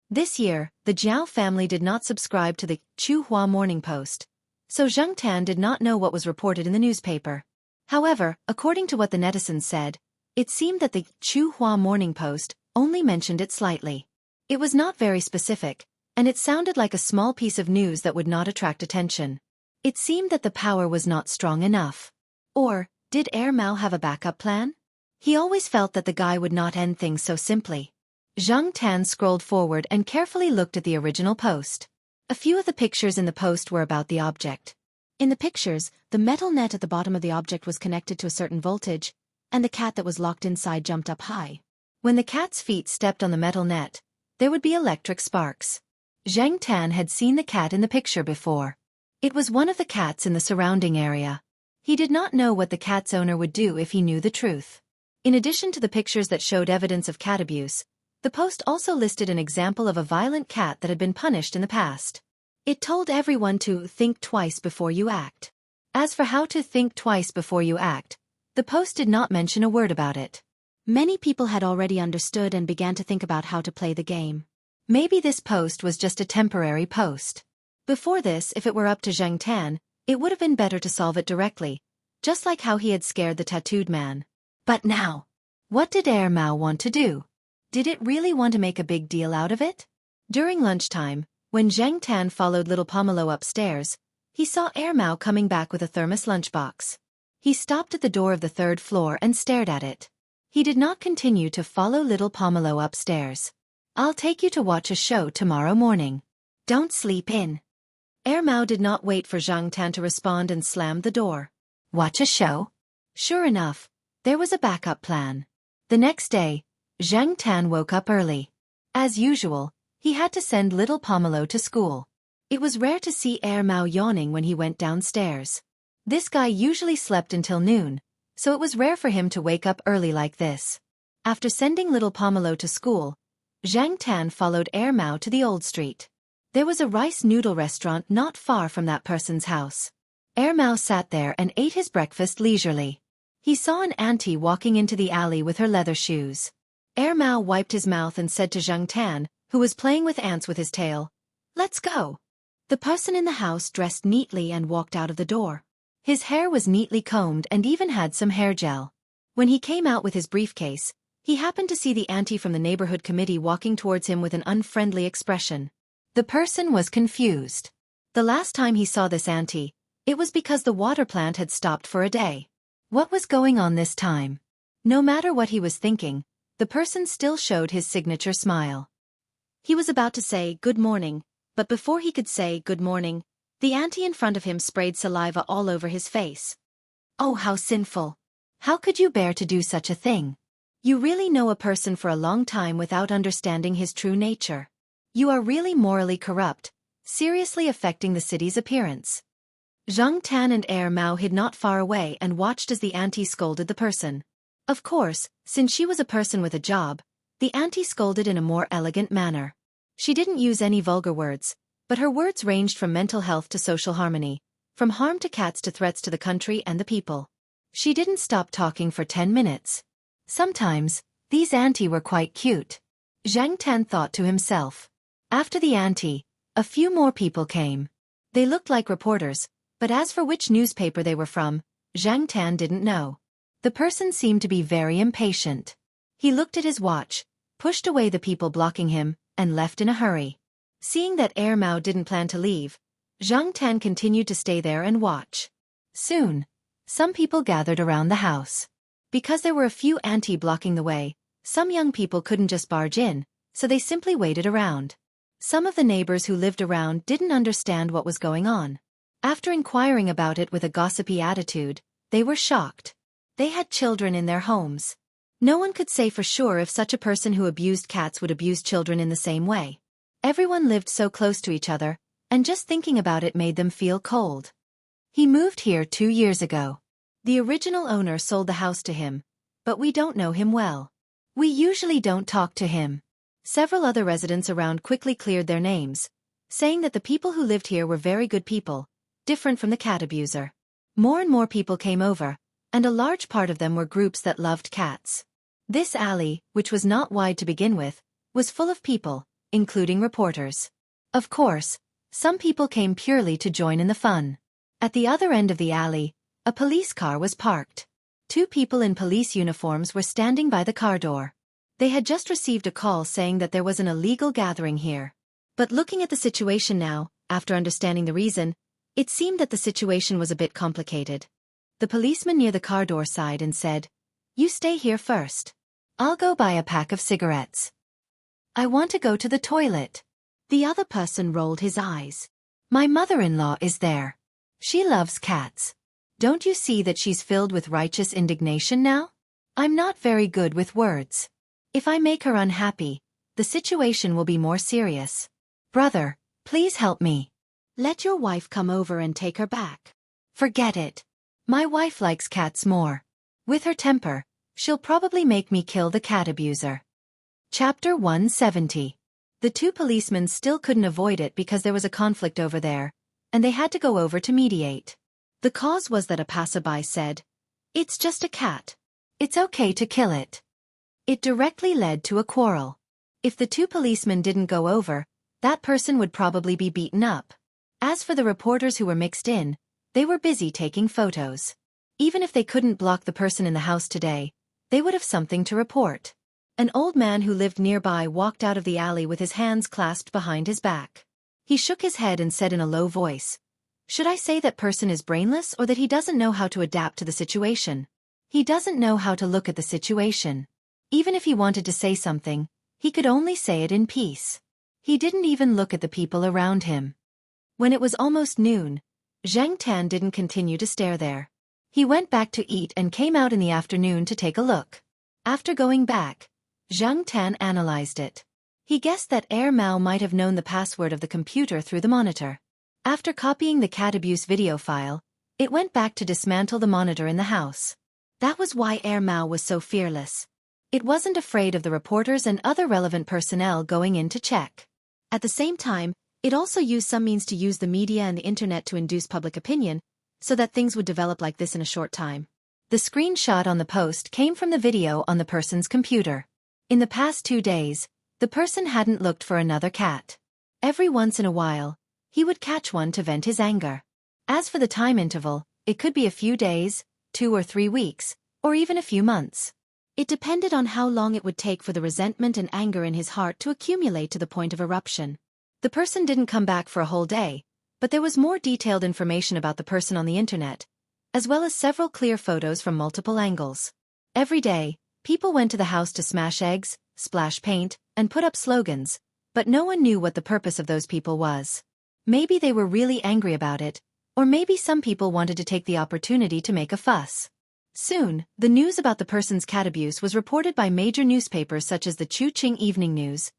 This year, the Jiao family did not subscribe to the Chuhua Morning Post, so Zheng Tan did not know what was reported in the newspaper. However, according to what the netizens said, it seemed that the Chuhua Morning Post only mentioned it slightly. It was not very specific, and it sounded like a small piece of news that would not attract attention. It seemed that the power was not strong enough. Or, did Mao have a backup plan? He always felt that the guy would not end things so simply. Zheng Tan scrolled forward and carefully looked at the original post. A few of the pictures in the post were about the object. In the pictures, the metal net at the bottom of the object was connected to a certain voltage, and the cat that was locked inside jumped up high. When the cat's feet stepped on the metal net, there would be electric sparks. Zheng Tan had seen the cat in the picture before. It was one of the cats in the surrounding area. He did not know what the cat's owner would do if he knew the truth. In addition to the pictures that showed evidence of cat abuse, the post also listed an example of a violent cat that had been punished in the past. It told everyone to think twice before you act. As for how to think twice before you act, the post did not mention a word about it. Many people had already understood and began to think about how to play the game. Maybe this post was just a temporary post. Before this, if it were up to Zheng Tan, it would have been better to solve it directly, just like how he had scared the tattooed man. But now, what did Mao want to do? Did it really want to make a big deal out of it? During lunchtime, when Zheng Tan followed little Pomelo upstairs, he saw Mao coming back with a thermos lunchbox. He stopped at the door of the 3rd floor and stared at it. He did not continue to follow little Pomelo upstairs. I'll take you to watch a show tomorrow morning. Don't sleep in. Mao did not wait for Zheng Tan to respond and slammed the door. Watch a show? Sure enough, there was a backup plan. The next day, Zheng Tan woke up early. As usual, he had to send little Pomelo to school. It was rare to see Mao yawning when he went downstairs. This guy usually slept until noon, so it was rare for him to wake up early like this. After sending little Pomelo to school, Zheng Tan followed Mao to the old street. There was a rice noodle restaurant not far from that person's house. Mao sat there and ate his breakfast leisurely. He saw an auntie walking into the alley with her leather shoes. Mao wiped his mouth and said to Zheng Tan, who was playing with ants with his tail, "Let's go." The person in the house dressed neatly and walked out of the door. His hair was neatly combed and even had some hair gel. When he came out with his briefcase, he happened to see the auntie from the neighborhood committee walking towards him with an unfriendly expression. The person was confused. The last time he saw this auntie, it was because the water plant had stopped for a day. What was going on this time? No matter what he was thinking, the person still showed his signature smile. He was about to say good morning, but before he could say good morning, the auntie in front of him sprayed saliva all over his face. Oh, how sinful! How could you bear to do such a thing? You really know a person for a long time without understanding his true nature. You are really morally corrupt, seriously affecting the city's appearance. Zheng Tan and Mao hid not far away and watched as the auntie scolded the person. Of course, since she was a person with a job, the auntie scolded in a more elegant manner. She didn't use any vulgar words, but her words ranged from mental health to social harmony, from harm to cats to threats to the country and the people. She didn't stop talking for 10 minutes. Sometimes, these auntie were quite cute. Zheng Tan thought to himself. After the auntie, a few more people came. They looked like reporters, but as for which newspaper they were from, Zheng Tan didn't know. The person seemed to be very impatient. He looked at his watch, pushed away the people blocking him, and left in a hurry. Seeing that Mao didn't plan to leave, Zheng Tan continued to stay there and watch. Soon, Some people gathered around the house. Because there were a few auntie blocking the way, some young people couldn't just barge in, so they simply waited around. Some of the neighbors who lived around didn't understand what was going on. After inquiring about it with a gossipy attitude, they were shocked. They had children in their homes. No one could say for sure if such a person who abused cats would abuse children in the same way. Everyone lived so close to each other, and just thinking about it made them feel cold. He moved here 2 years ago. The original owner sold the house to him, but we don't know him well. We usually don't talk to him. Several other residents around quickly cleared their names, saying that the people who lived here were very good people, different from the cat abuser. More and more people came over, and a large part of them were groups that loved cats. This alley, which was not wide to begin with, was full of people, including reporters. Of course, some people came purely to join in the fun. At the other end of the alley, a police car was parked. 2 people in police uniforms were standing by the car door. They had just received a call saying that there was an illegal gathering here. But looking at the situation now, after understanding the reason, it seemed that the situation was a bit complicated. The policeman near the car door sighed and said, "You stay here first. I'll go buy a pack of cigarettes. I want to go to the toilet." The other person rolled his eyes. "My mother-in-law is there. She loves cats. Don't you see that she's filled with righteous indignation now? I'm not very good with words. If I make her unhappy, the situation will be more serious. Brother, please help me. Let your wife come over and take her back." "Forget it. My wife likes cats more. With her temper, she'll probably make me kill the cat abuser." Chapter 170. The 2 policemen still couldn't avoid it because there was a conflict over there, and they had to go over to mediate. The cause was that a passerby said, "It's just a cat. It's okay to kill it." It directly led to a quarrel. If the 2 policemen didn't go over, that person would probably be beaten up. As for the reporters who were mixed in, they were busy taking photos. Even if they couldn't block the person in the house today, they would have something to report. An old man who lived nearby walked out of the alley with his hands clasped behind his back. He shook his head and said in a low voice, "Should I say that person is brainless or that he doesn't know how to adapt to the situation? He doesn't know how to look at the situation. Even if he wanted to say something, he could only say it in peace." He didn't even look at the people around him. When it was almost noon, Zhang Tan didn't continue to stare there. He went back to eat and came out in the afternoon to take a look. After going back, Zhang Tan analyzed it. He guessed that Mao might have known the password of the computer through the monitor. After copying the cat abuse video file, it went back to dismantle the monitor in the house. That was why Mao was so fearless. It wasn't afraid of the reporters and other relevant personnel going in to check. At the same time, it also used some means to use the media and the internet to induce public opinion, so that things would develop like this in a short time. The screenshot on the post came from the video on the person's computer. In the past 2 days, the person hadn't looked for another cat. Every once in a while, he would catch one to vent his anger. As for the time interval, it could be a few days, 2 or 3 weeks, or even a few months. It depended on how long it would take for the resentment and anger in his heart to accumulate to the point of eruption. The person didn't come back for a whole day, but there was more detailed information about the person on the internet, as well as several clear photos from multiple angles. Every day, people went to the house to smash eggs, splash paint, and put up slogans, but no one knew what the purpose of those people was. Maybe they were really angry about it, or maybe some people wanted to take the opportunity to make a fuss. Soon, the news about the person's cat abuse was reported by major newspapers such as the Chucheng Evening News,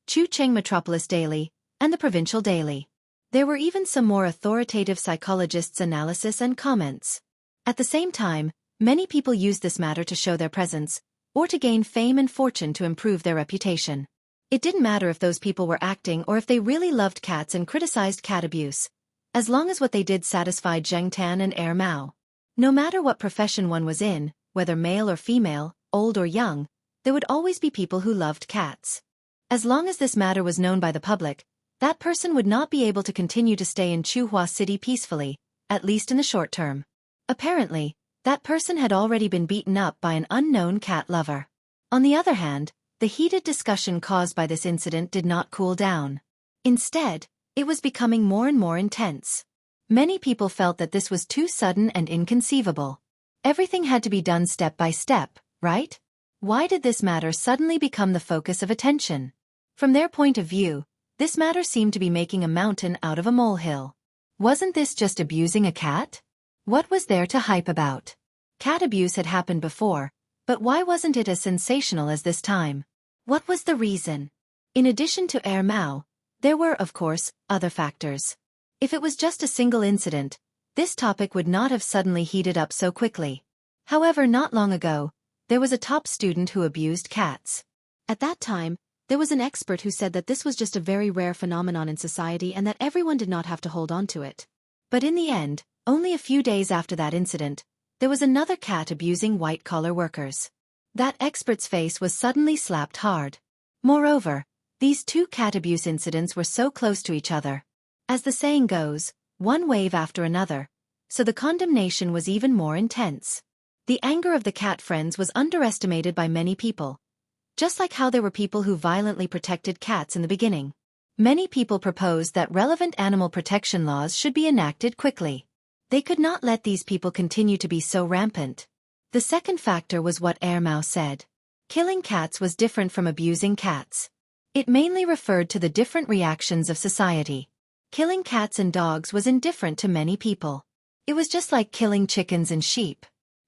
Chucheng Metropolis Daily, and the Provincial Daily. There were even some more authoritative psychologists' analysis and comments. At the same time, many people used this matter to show their presence, or to gain fame and fortune to improve their reputation. It didn't matter if those people were acting or if they really loved cats and criticized cat abuse, as long as what they did satisfied Zheng Tan and Mao. No matter what profession one was in, whether male or female, old or young, there would always be people who loved cats. As long as this matter was known by the public, that person would not be able to continue to stay in Chuhua City peacefully, at least in the short term. Apparently, that person had already been beaten up by an unknown cat lover. On the other hand, the heated discussion caused by this incident did not cool down. Instead, it was becoming more and more intense. Many people felt that this was too sudden and inconceivable. Everything had to be done step by step, right? Why did this matter suddenly become the focus of attention? From their point of view, this matter seemed to be making a mountain out of a molehill. Wasn't this just abusing a cat? What was there to hype about? Cat abuse had happened before, but why wasn't it as sensational as this time? What was the reason? In addition to Air Mao, there were, of course, other factors. If it was just a single incident, this topic would not have suddenly heated up so quickly. However, not long ago, there was a top student who abused cats. At that time, there was an expert who said that this was just a very rare phenomenon in society and that everyone did not have to hold on to it. But in the end, only a few days after that incident, there was another cat abusing white-collar workers. That expert's face was suddenly slapped hard. Moreover, these two cat abuse incidents were so close to each other. As the saying goes, one wave after another, so the condemnation was even more intense. The anger of the cat friends was underestimated by many people. Just like how there were people who violently protected cats in the beginning. Many people proposed that relevant animal protection laws should be enacted quickly. They could not let these people continue to be so rampant. The second factor was what Air Mao said. Killing cats was different from abusing cats. It mainly referred to the different reactions of society. Killing cats and dogs was indifferent to many people. It was just like killing chickens and sheep.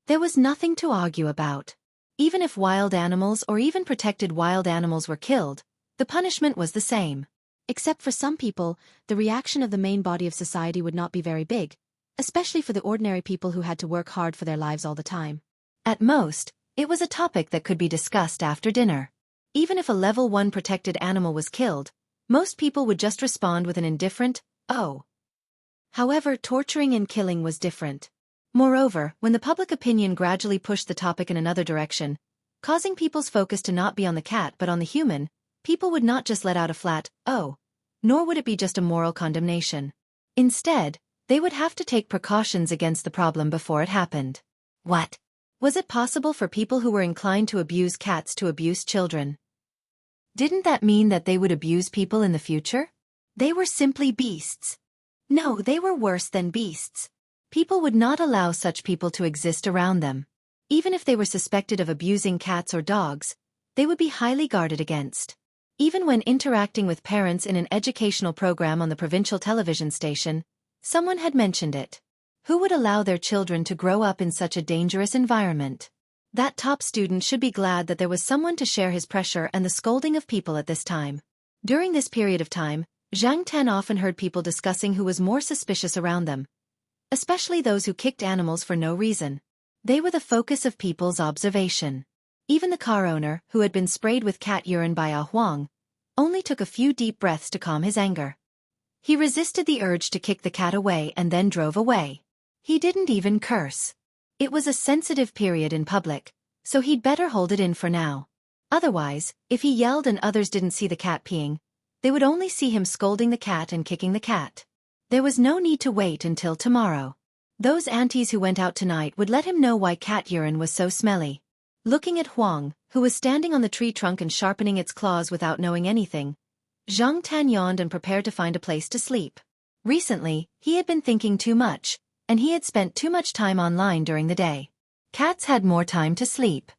There was nothing to argue about. Even if wild animals or even protected wild animals were killed, the punishment was the same. Except for some people, the reaction of the main body of society would not be very big, especially for the ordinary people who had to work hard for their lives all the time. At most, it was a topic that could be discussed after dinner. Even if a level 1 protected animal was killed, most people would just respond with an indifferent, "Oh." However, torturing and killing was different. Moreover, when the public opinion gradually pushed the topic in another direction, causing people's focus to not be on the cat but on the human, people would not just let out a flat, "Oh," nor would it be just a moral condemnation. Instead, they would have to take precautions against the problem before it happened. What? Was it possible for people who were inclined to abuse cats to abuse children? Didn't that mean that they would abuse people in the future? They were simply beasts. No, they were worse than beasts. People would not allow such people to exist around them. Even if they were suspected of abusing cats or dogs, they would be highly guarded against. Even when interacting with parents in an educational program on the provincial television station, someone had mentioned it. Who would allow their children to grow up in such a dangerous environment? That top student should be glad that there was someone to share his pressure and the scolding of people at this time. During this period of time, Zhang Tan often heard people discussing who was more suspicious around them, especially those who kicked animals for no reason. They were the focus of people's observation. Even the car owner, who had been sprayed with cat urine by Ah Huang, only took a few deep breaths to calm his anger. He resisted the urge to kick the cat away and then drove away. He didn't even curse. It was a sensitive period in public, so he'd better hold it in for now. Otherwise, if he yelled and others didn't see the cat peeing, they would only see him scolding the cat and kicking the cat. There was no need to wait until tomorrow. Those aunties who went out tonight would let him know why cat urine was so smelly. Looking at Huang, who was standing on the tree trunk and sharpening its claws without knowing anything, Zhang Tan yawned and prepared to find a place to sleep. Recently, he had been thinking too much, and he had spent too much time online during the day. Cats had more time to sleep.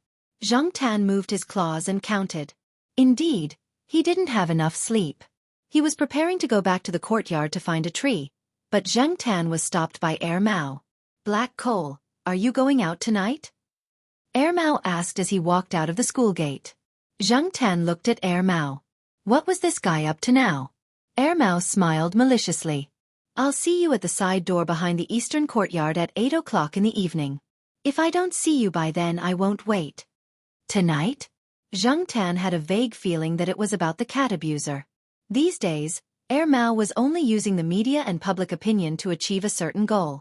Zhang Tan moved his claws and counted. Indeed, he didn't have enough sleep. He was preparing to go back to the courtyard to find a tree, but Zhang Tan was stopped by Air Mao. "Black Coal, are you going out tonight?" Air Mao asked as he walked out of the school gate. Zhang Tan looked at Air Mao. What was this guy up to now? Air Mao smiled maliciously. "I'll see you at the side door behind the eastern courtyard at 8 o'clock in the evening. If I don't see you by then, I won't wait." Tonight? Zhang Tan had a vague feeling that it was about the cat abuser. These days, Air Mao was only using the media and public opinion to achieve a certain goal.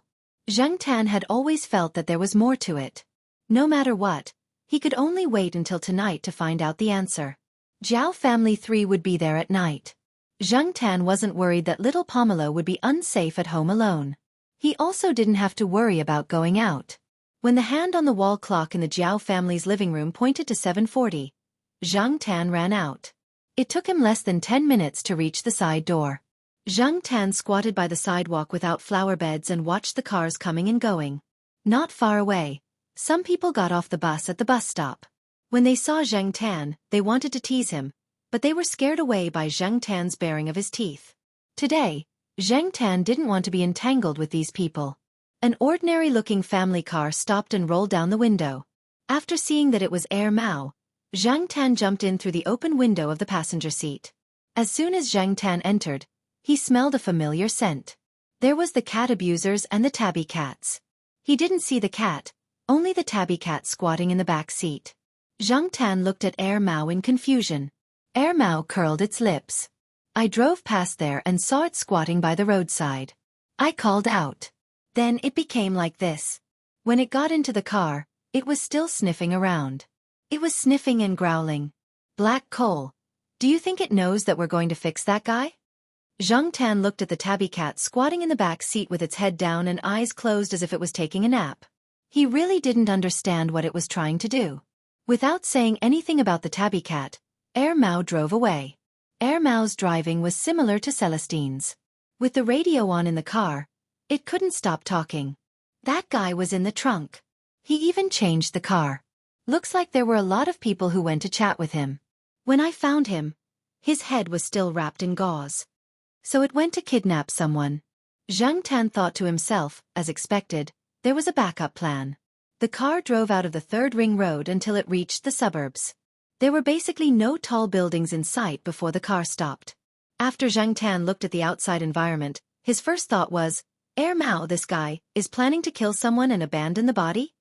Zhang Tan had always felt that there was more to it. No matter what, he could only wait until tonight to find out the answer. Zhao family 3 would be there at night. Zhang Tan wasn't worried that little Pomelo would be unsafe at home alone. He also didn't have to worry about going out. When the hand on the wall clock in the Zhao family's living room pointed to 7:40, Zhang Tan ran out. It took him less than 10 minutes to reach the side door. Zhang Tan squatted by the sidewalk without flower beds and watched the cars coming and going. Not far away, some people got off the bus at the bus stop. When they saw Zhang Tan, they wanted to tease him, but they were scared away by Zhang Tan's baring of his teeth. Today, Zhang Tan didn't want to be entangled with these people. An ordinary-looking family car stopped and rolled down the window. After seeing that it was Air Mao, Zhang Tan jumped in through the open window of the passenger seat. As soon as Zhang Tan entered, he smelled a familiar scent. There was the cat abusers and the tabby cats. He didn't see the cat, only the tabby cat squatting in the back seat. Zhang Tan looked at Air Mao in confusion. Air Mao curled its lips. I drove past there and saw it squatting by the roadside. I called out. Then it became like this. When it got into the car, it was still sniffing around. It was sniffing and growling. Black coal. Do you think it knows that we're going to fix that guy? Zhang Tan looked at the tabby cat squatting in the back seat with its head down and eyes closed as if it was taking a nap. He really didn't understand what it was trying to do. Without saying anything about the tabby cat, Air Mao drove away. Air Mao's driving was similar to Celestine's. With the radio on in the car, it couldn't stop talking. That guy was in the trunk. He even changed the car. Looks like there were a lot of people who went to chat with him. When I found him, his head was still wrapped in gauze. So it went to kidnap someone. Zhang Tan thought to himself, as expected, there was a backup plan. The car drove out of the third ring road until it reached the suburbs. There were basically no tall buildings in sight before the car stopped. After Zhang Tan looked at the outside environment, his first thought was, Air Mao, this guy, is planning to kill someone and abandon the body?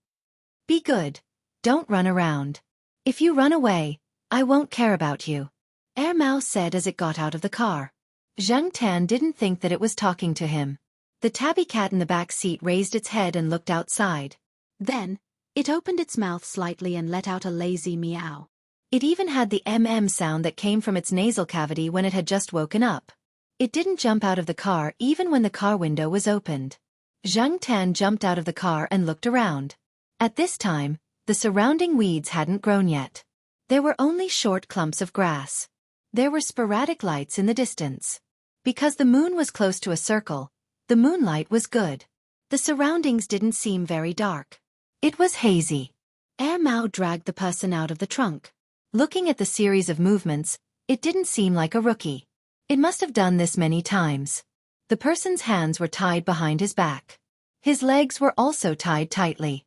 Be good. Don't run around. If you run away, I won't care about you. Air Mao said as it got out of the car. Zhang Tan didn't think that it was talking to him. The tabby cat in the back seat raised its head and looked outside. Then, it opened its mouth slightly and let out a lazy meow. It even had the sound that came from its nasal cavity when it had just woken up. It didn't jump out of the car even when the car window was opened. Zhang Tan jumped out of the car and looked around. At this time, the surrounding weeds hadn't grown yet. There were only short clumps of grass. There were sporadic lights in the distance. Because the moon was close to a circle, the moonlight was good. The surroundings didn't seem very dark. It was hazy. Air Mao dragged the person out of the trunk. Looking at the series of movements, it didn't seem like a rookie. It must have done this many times. The person's hands were tied behind his back. His legs were also tied tightly.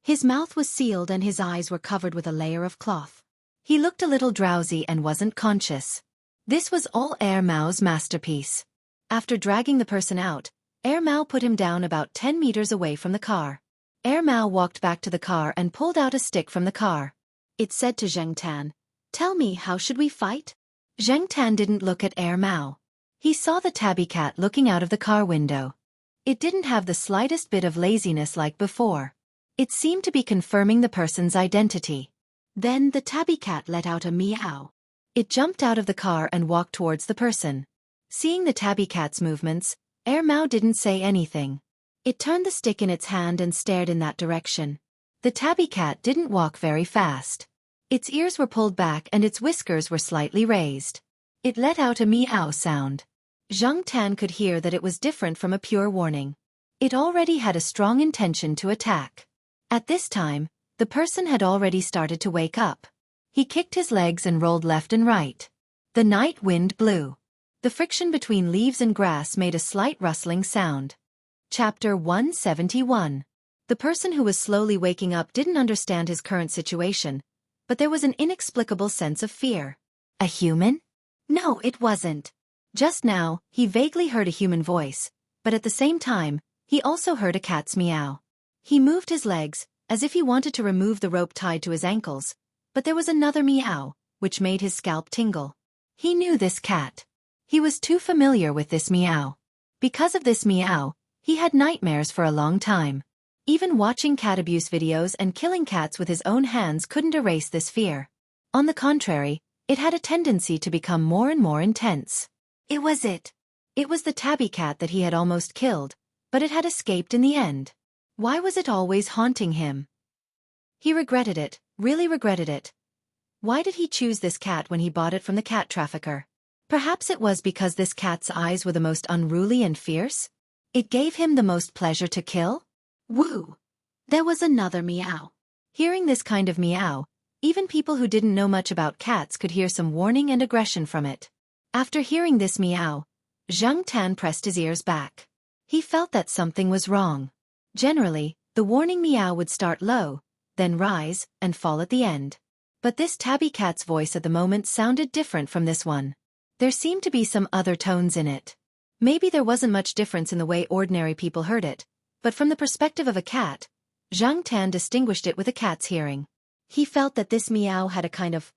His mouth was sealed and his eyes were covered with a layer of cloth. He looked a little drowsy and wasn't conscious. This was all Air Mao's masterpiece. After dragging the person out, Air Mao put him down about 10 meters away from the car. Air Mao walked back to the car and pulled out a stick from the car. It said to Zhang Tan, "Tell me, how should we fight?" Zhang Tan didn't look at Air Mao. He saw the tabby cat looking out of the car window. It didn't have the slightest bit of laziness like before. It seemed to be confirming the person's identity. Then the tabby cat let out a meow. It jumped out of the car and walked towards the person. Seeing the tabby cat's movements, Air Mao didn't say anything. It turned the stick in its hand and stared in that direction. The tabby cat didn't walk very fast. Its ears were pulled back and its whiskers were slightly raised. It let out a meow sound. Zhang Tan could hear that it was different from a pure warning. It already had a strong intention to attack. At this time, the person had already started to wake up. He kicked his legs and rolled left and right. The night wind blew. The friction between leaves and grass made a slight rustling sound. Chapter 171. The person who was slowly waking up didn't understand his current situation, but there was an inexplicable sense of fear. A human? No, it wasn't. Just now, he vaguely heard a human voice, but at the same time, he also heard a cat's meow. He moved his legs, as if he wanted to remove the rope tied to his ankles, but there was another meow, which made his scalp tingle. He knew this cat. He was too familiar with this meow. Because of this meow, he had nightmares for a long time. Even watching cat abuse videos and killing cats with his own hands couldn't erase this fear. On the contrary, it had a tendency to become more and more intense. It was it. It was the tabby cat that he had almost killed, but it had escaped in the end. Why was it always haunting him? He regretted it, really regretted it. Why did he choose this cat when he bought it from the cat trafficker? Perhaps it was because this cat's eyes were the most unruly and fierce? It gave him the most pleasure to kill? Woo! There was another meow. Hearing this kind of meow, even people who didn't know much about cats could hear some warning and aggression from it. After hearing this meow, Zhang Tan pressed his ears back. He felt that something was wrong. Generally, the warning meow would start low, then rise, and fall at the end. But this tabby cat's voice at the moment sounded different from this one. There seemed to be some other tones in it. Maybe there wasn't much difference in the way ordinary people heard it, but from the perspective of a cat, Zhang Tan distinguished it with a cat's hearing. He felt that this meow had a kind of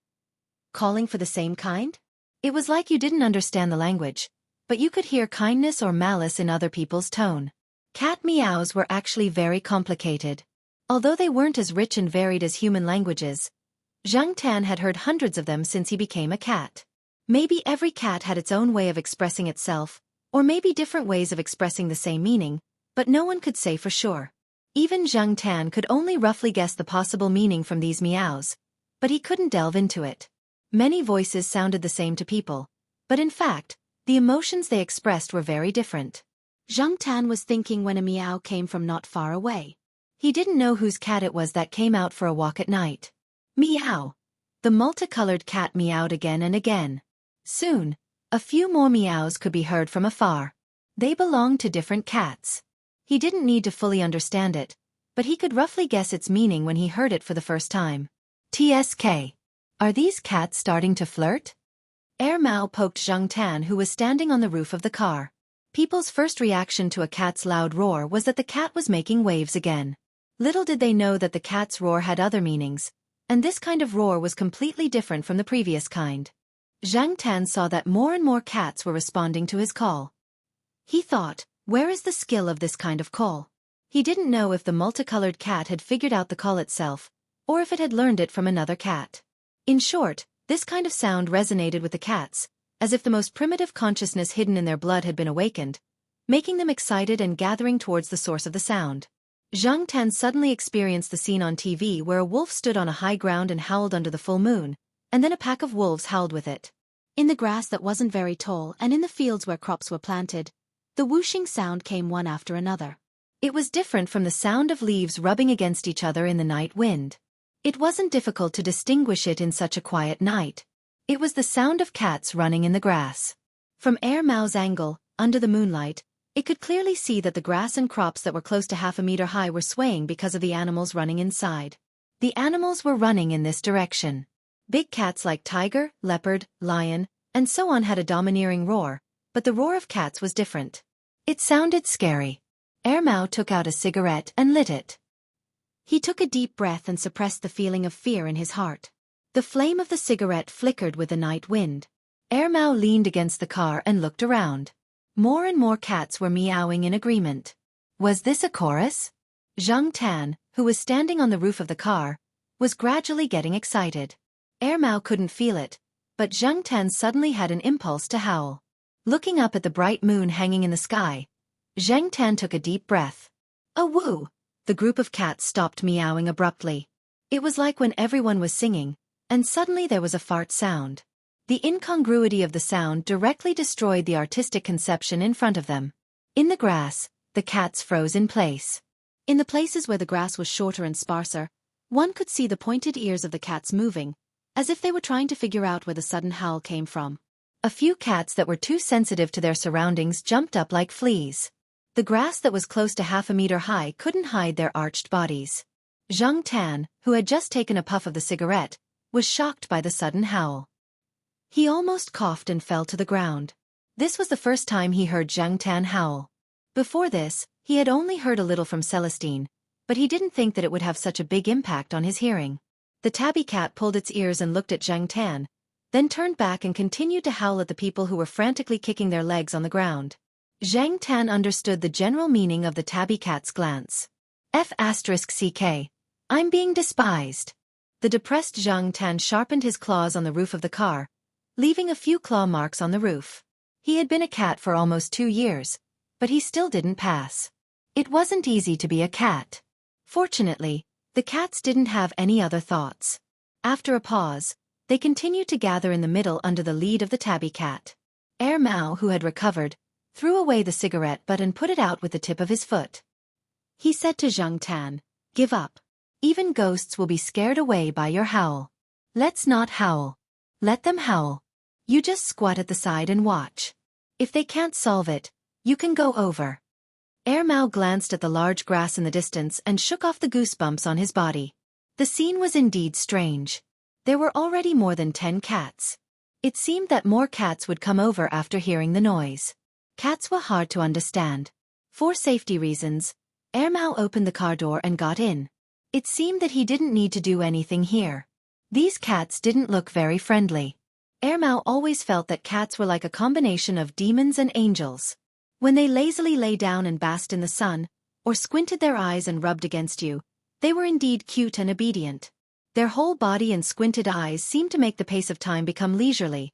calling for the same kind. It was like you didn't understand the language, but you could hear kindness or malice in other people's tone. Cat meows were actually very complicated. Although they weren't as rich and varied as human languages, Zhang Tan had heard hundreds of them since he became a cat. Maybe every cat had its own way of expressing itself, or maybe different ways of expressing the same meaning, but no one could say for sure. Even Zhang Tan could only roughly guess the possible meaning from these meows, but he couldn't delve into it. Many voices sounded the same to people, but in fact, the emotions they expressed were very different. Zhang Tan was thinking when a meow came from not far away. He didn't know whose cat it was that came out for a walk at night. Meow! The multicolored cat meowed again and again. Soon, a few more meows could be heard from afar. They belonged to different cats. He didn't need to fully understand it, but he could roughly guess its meaning when he heard it for the first time. TSK. Are these cats starting to flirt? Air Mao poked Zhang Tan, who was standing on the roof of the car. People's first reaction to a cat's loud roar was that the cat was making waves again. Little did they know that the cat's roar had other meanings, and this kind of roar was completely different from the previous kind. Zhang Tan saw that more and more cats were responding to his call. He thought, where is the skill of this kind of call? He didn't know if the multicolored cat had figured out the call itself, or if it had learned it from another cat. In short, this kind of sound resonated with the cats, as if the most primitive consciousness hidden in their blood had been awakened, making them excited and gathering towards the source of the sound. Zhang Tan suddenly experienced the scene on TV where a wolf stood on a high ground and howled under the full moon, and then a pack of wolves howled with it. In the grass that wasn't very tall and in the fields where crops were planted, the whooshing sound came one after another. It was different from the sound of leaves rubbing against each other in the night wind. It wasn't difficult to distinguish it in such a quiet night. It was the sound of cats running in the grass. From Air Mao's angle, under the moonlight, it could clearly see that the grass and crops that were close to 1/2 meter high were swaying because of the animals running inside. The animals were running in this direction. Big cats like tiger, leopard, lion, and so on had a domineering roar, but the roar of cats was different. It sounded scary. Air Mao took out a cigarette and lit it. He took a deep breath and suppressed the feeling of fear in his heart. The flame of the cigarette flickered with the night wind. Air Mao leaned against the car and looked around. More and more cats were meowing in agreement. Was this a chorus? Zhang Tan, who was standing on the roof of the car, was gradually getting excited. Air Mao couldn't feel it, but Zhang Tan suddenly had an impulse to howl. Looking up at the bright moon hanging in the sky, Zhang Tan took a deep breath. A woo! The group of cats stopped meowing abruptly. It was like when everyone was singing, and suddenly there was a fart sound. The incongruity of the sound directly destroyed the artistic conception in front of them. In the grass, the cats froze in place. In the places where the grass was shorter and sparser, one could see the pointed ears of the cats moving, as if they were trying to figure out where the sudden howl came from. A few cats that were too sensitive to their surroundings jumped up like fleas. The grass that was close to 1/2 meter high couldn't hide their arched bodies. Zhang Tan, who had just taken a puff of the cigarette, was shocked by the sudden howl. He almost coughed and fell to the ground. This was the first time he heard Zhang Tan howl. Before this, he had only heard a little from Celestine, but he didn't think that it would have such a big impact on his hearing. The tabby cat pulled its ears and looked at Zhang Tan, then turned back and continued to howl at the people who were frantically kicking their legs on the ground. Zhang Tan understood the general meaning of the tabby cat's glance. F***ck. I'm being despised. The depressed Zhang Tan sharpened his claws on the roof of the car, leaving a few claw marks on the roof. He had been a cat for almost 2 years, but he still didn't pass. It wasn't easy to be a cat. Fortunately, the cats didn't have any other thoughts. After a pause, they continued to gather in the middle under the lead of the tabby cat. Air Mao, who had recovered, threw away the cigarette butt and put it out with the tip of his foot. He said to Zhang Tan, "Give up. Even ghosts will be scared away by your howl. Let's not howl. Let them howl. You just squat at the side and watch. If they can't solve it, you can go over." Air Mao glanced at the large grass in the distance and shook off the goosebumps on his body. The scene was indeed strange. There were already more than 10 cats. It seemed that more cats would come over after hearing the noise. Cats were hard to understand. For safety reasons, Air Mao opened the car door and got in. It seemed that he didn't need to do anything here. These cats didn't look very friendly. Air Mao always felt that cats were like a combination of demons and angels. When they lazily lay down and basked in the sun, or squinted their eyes and rubbed against you, they were indeed cute and obedient. Their whole body and squinted eyes seemed to make the pace of time become leisurely,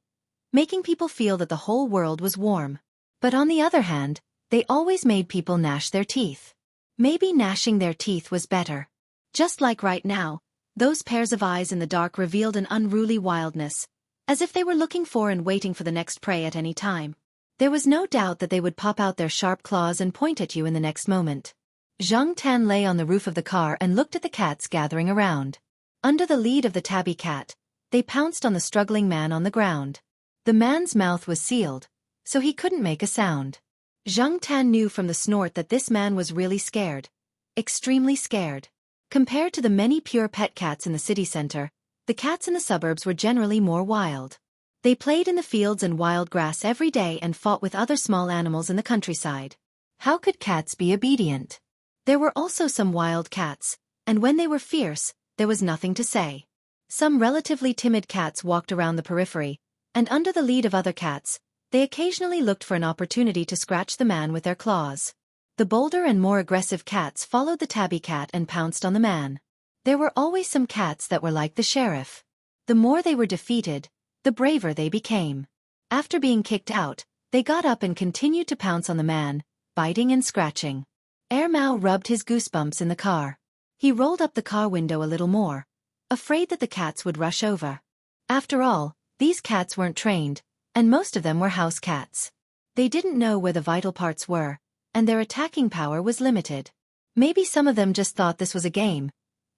making people feel that the whole world was warm. But on the other hand, they always made people gnash their teeth. Maybe gnashing their teeth was better. Just like right now, those pairs of eyes in the dark revealed an unruly wildness, as if they were looking for and waiting for the next prey at any time. There was no doubt that they would pop out their sharp claws and point at you in the next moment. Zhang Tan lay on the roof of the car and looked at the cats gathering around. Under the lead of the tabby cat, they pounced on the struggling man on the ground. The man's mouth was sealed, so he couldn't make a sound. Zhang Tan knew from the snort that this man was really scared. Extremely scared. Compared to the many pure pet cats in the city center, the cats in the suburbs were generally more wild. They played in the fields and wild grass every day and fought with other small animals in the countryside. How could cats be obedient? There were also some wild cats, and when they were fierce, there was nothing to say. Some relatively timid cats walked around the periphery, and under the lead of other cats, they occasionally looked for an opportunity to scratch the man with their claws. The bolder and more aggressive cats followed the tabby cat and pounced on the man. There were always some cats that were like the sheriff. The more they were defeated, the braver they became. After being kicked out, they got up and continued to pounce on the man, biting and scratching. Air Mao rubbed his goosebumps in the car. He rolled up the car window a little more, afraid that the cats would rush over. After all, these cats weren't trained, and most of them were house cats. They didn't know where the vital parts were, and their attacking power was limited. Maybe some of them just thought this was a game,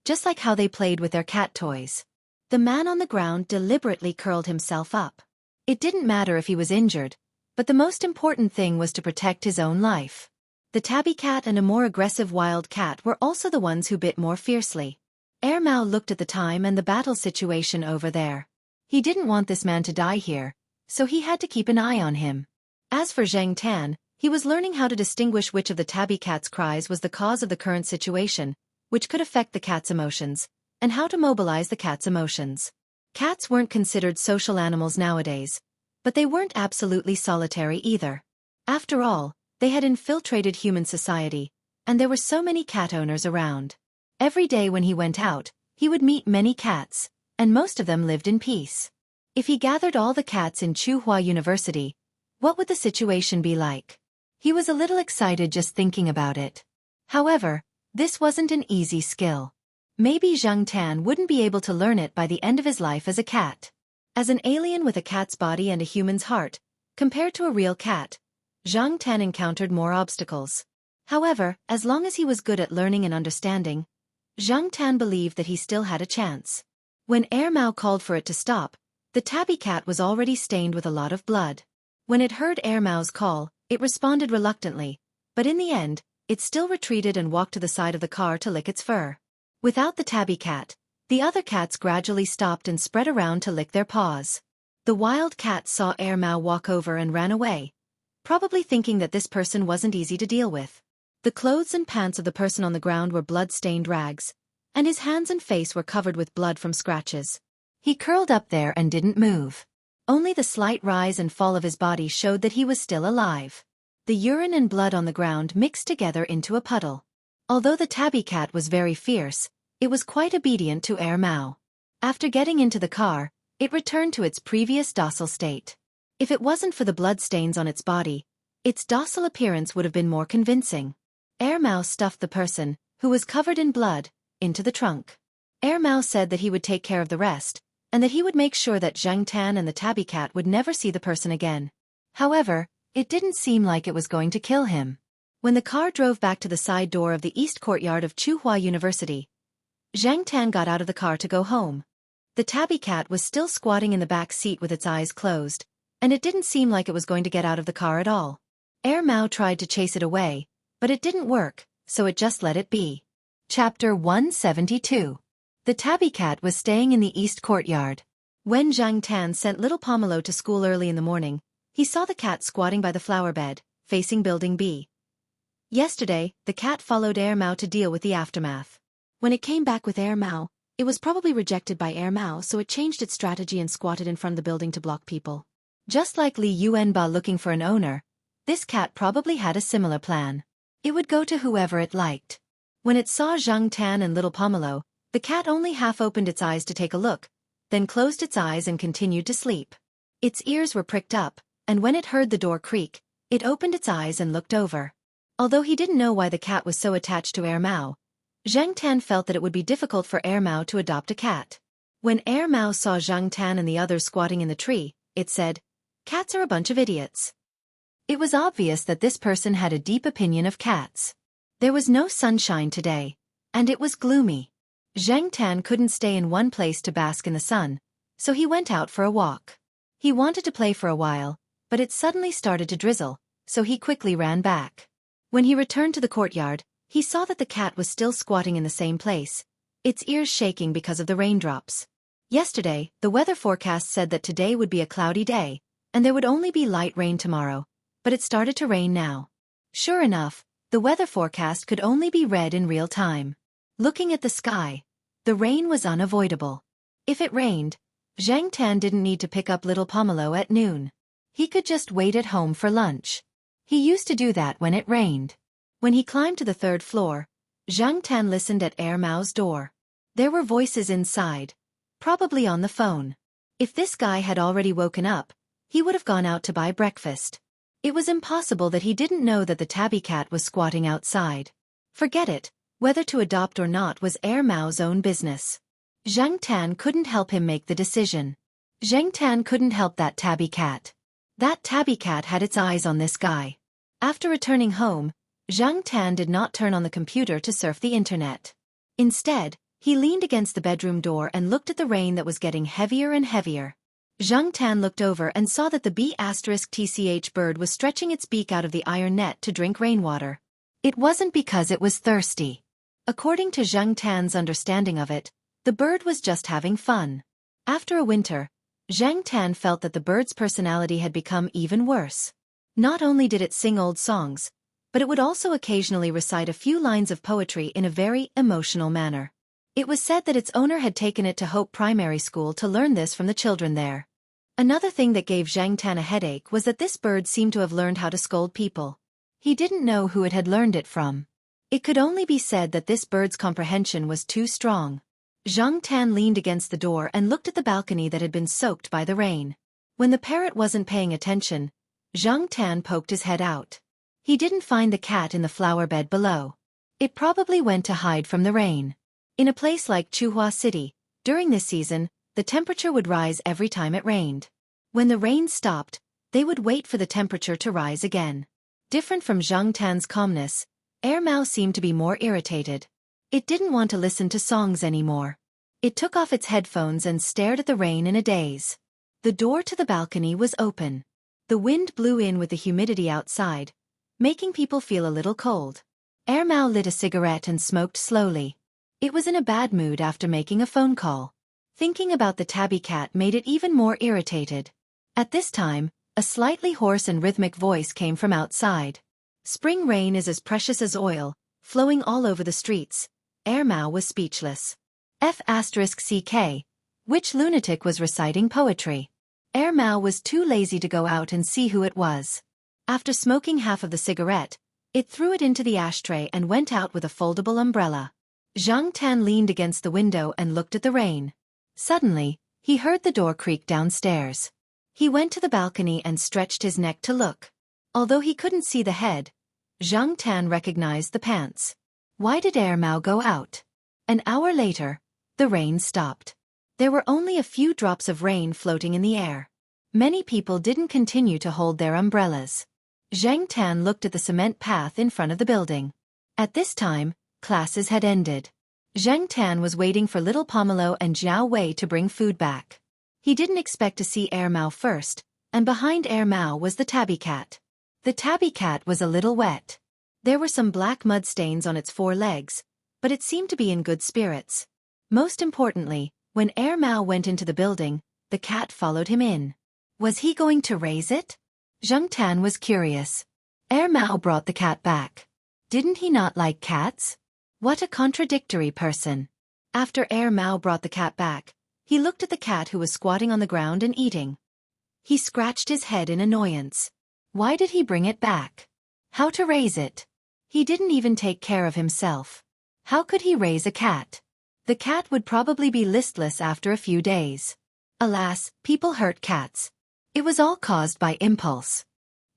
just like how they played with their cat toys. The man on the ground deliberately curled himself up. It didn't matter if he was injured, but the most important thing was to protect his own life. The tabby cat and a more aggressive wild cat were also the ones who bit more fiercely. Air Mao looked at the time and the battle situation over there. He didn't want this man to die here, so he had to keep an eye on him. As for Zhang Tan, he was learning how to distinguish which of the tabby cat's cries was the cause of the current situation, which could affect the cat's emotions, and how to mobilize the cat's emotions. Cats weren't considered social animals nowadays, but they weren't absolutely solitary either. After all, they had infiltrated human society, and there were so many cat owners around. Every day when he went out, he would meet many cats, and most of them lived in peace. If he gathered all the cats in Tsinghua University, what would the situation be like? He was a little excited just thinking about it. However, this wasn't an easy skill. Maybe Zhang Tan wouldn't be able to learn it by the end of his life as a cat. As an alien with a cat's body and a human's heart, compared to a real cat, Zhang Tan encountered more obstacles. However, as long as he was good at learning and understanding, Zhang Tan believed that he still had a chance. When Air Mao called for it to stop, the tabby cat was already stained with a lot of blood. When it heard Air Mao's call, it responded reluctantly, but in the end, it still retreated and walked to the side of the car to lick its fur. Without the tabby cat, the other cats gradually stopped and spread around to lick their paws. The wild cat saw Air Mao walk over and ran away, probably thinking that this person wasn't easy to deal with. The clothes and pants of the person on the ground were blood-stained rags, and his hands and face were covered with blood from scratches. He curled up there and didn't move. Only the slight rise and fall of his body showed that he was still alive. The urine and blood on the ground mixed together into a puddle. Although the tabby cat was very fierce, it was quite obedient to Air Mao. After getting into the car, it returned to its previous docile state. If it wasn't for the blood stains on its body, its docile appearance would have been more convincing. Air Mao stuffed the person, who was covered in blood, into the trunk. Air Mao said that he would take care of the rest, and that he would make sure that Zhang Tan and the tabby cat would never see the person again. However, it didn't seem like it was going to kill him. When the car drove back to the side door of the east courtyard of Tsinghua University, Zhang Tan got out of the car to go home. The tabby cat was still squatting in the back seat with its eyes closed, and it didn't seem like it was going to get out of the car at all. Mao tried to chase it away, but it didn't work, so it just let it be. Chapter 172. The tabby cat was staying in the east courtyard. When Zhang Tan sent little Pomelo to school early in the morning, he saw the cat squatting by the flower bed, facing Building B. Yesterday, the cat followed Mao to deal with the aftermath. When it came back with Mao, it was probably rejected by Mao, so it changed its strategy and squatted in front of the building to block people. Just like Li Yuanba looking for an owner, this cat probably had a similar plan. It would go to whoever it liked. When it saw Zhang Tan and little Pomelo, the cat only half opened its eyes to take a look, then closed its eyes and continued to sleep. Its ears were pricked up, and when it heard the door creak, it opened its eyes and looked over. Although he didn't know why the cat was so attached to Mao, Zhang Tan felt that it would be difficult for Mao to adopt a cat. When Mao saw Zhang Tan and the others squatting in the tree, it said, "Cats are a bunch of idiots." It was obvious that this person had a deep opinion of cats. There was no sunshine today, and it was gloomy. Zhang Tan couldn't stay in one place to bask in the sun, so he went out for a walk. He wanted to play for a while, but it suddenly started to drizzle, so he quickly ran back. When he returned to the courtyard, he saw that the cat was still squatting in the same place, its ears shaking because of the raindrops. Yesterday, the weather forecast said that today would be a cloudy day, and there would only be light rain tomorrow, but it started to rain now. Sure enough, the weather forecast could only be read in real time. Looking at the sky, the rain was unavoidable. If it rained, Zhang Tan didn't need to pick up little Pomelo at noon. He could just wait at home for lunch. He used to do that when it rained. When he climbed to the third floor, Zhang Tan listened at Mao's door. There were voices inside, probably on the phone. If this guy had already woken up, he would have gone out to buy breakfast. It was impossible that he didn't know that the tabby cat was squatting outside. Forget it, whether to adopt or not was Mao's own business. Zhang Tan couldn't help him make the decision. Zhang Tan couldn't help that tabby cat. That tabby cat had its eyes on this guy. After returning home, Zhang Tan did not turn on the computer to surf the internet. Instead, he leaned against the bedroom door and looked at the rain that was getting heavier and heavier. Zhang Tan looked over and saw that the B*TCH bird was stretching its beak out of the iron net to drink rainwater. It wasn't because it was thirsty. According to Zhang Tan's understanding of it, the bird was just having fun. After a winter, Zhang Tan felt that the bird's personality had become even worse. Not only did it sing old songs, but it would also occasionally recite a few lines of poetry in a very emotional manner. It was said that its owner had taken it to Hope Primary School to learn this from the children there. Another thing that gave Zhang Tan a headache was that this bird seemed to have learned how to scold people. He didn't know who it had learned it from. It could only be said that this bird's comprehension was too strong. Zhang Tan leaned against the door and looked at the balcony that had been soaked by the rain. When the parrot wasn't paying attention, Zhang Tan poked his head out. He didn't find the cat in the flower bed below. It probably went to hide from the rain. In a place like Tsinghua City, during this season, the temperature would rise every time it rained. When the rain stopped, they would wait for the temperature to rise again. Different from Zhang Tan's calmness, Mao seemed to be more irritated. It didn't want to listen to songs anymore. It took off its headphones and stared at the rain in a daze. The door to the balcony was open. The wind blew in with the humidity outside, making people feel a little cold. Mao lit a cigarette and smoked slowly. It was in a bad mood after making a phone call. Thinking about the tabby cat made it even more irritated. At this time, a slightly hoarse and rhythmic voice came from outside. Spring rain is as precious as oil, flowing all over the streets. Mao was speechless. F***CK. Which lunatic was reciting poetry? Mao was too lazy to go out and see who it was. After smoking half of the cigarette, it threw it into the ashtray and went out with a foldable umbrella. Zhang Tan leaned against the window and looked at the rain. Suddenly, he heard the door creak downstairs. He went to the balcony and stretched his neck to look. Although he couldn't see the head, Zhang Tan recognized the pants. Why did Mao go out? An hour later, the rain stopped. There were only a few drops of rain floating in the air. Many people didn't continue to hold their umbrellas. Zhang Tan looked at the cement path in front of the building. At this time, classes had ended. Zhang Tan was waiting for little Pomelo and Jiao Wei to bring food back. He didn't expect to see Air Mao first, and behind Air Mao was the tabby cat. The tabby cat was a little wet. There were some black mud stains on its 4 legs, but it seemed to be in good spirits. Most importantly, when Air Mao went into the building, the cat followed him in. Was he going to raise it? Zhang Tan was curious. Air Mao brought the cat back. Didn't he not like cats? What a contradictory person. After Air Mao brought the cat back, he looked at the cat who was squatting on the ground and eating. He scratched his head in annoyance. Why did he bring it back? How to raise it? He didn't even take care of himself. How could he raise a cat? The cat would probably be listless after a few days. Alas, people hurt cats. It was all caused by impulse.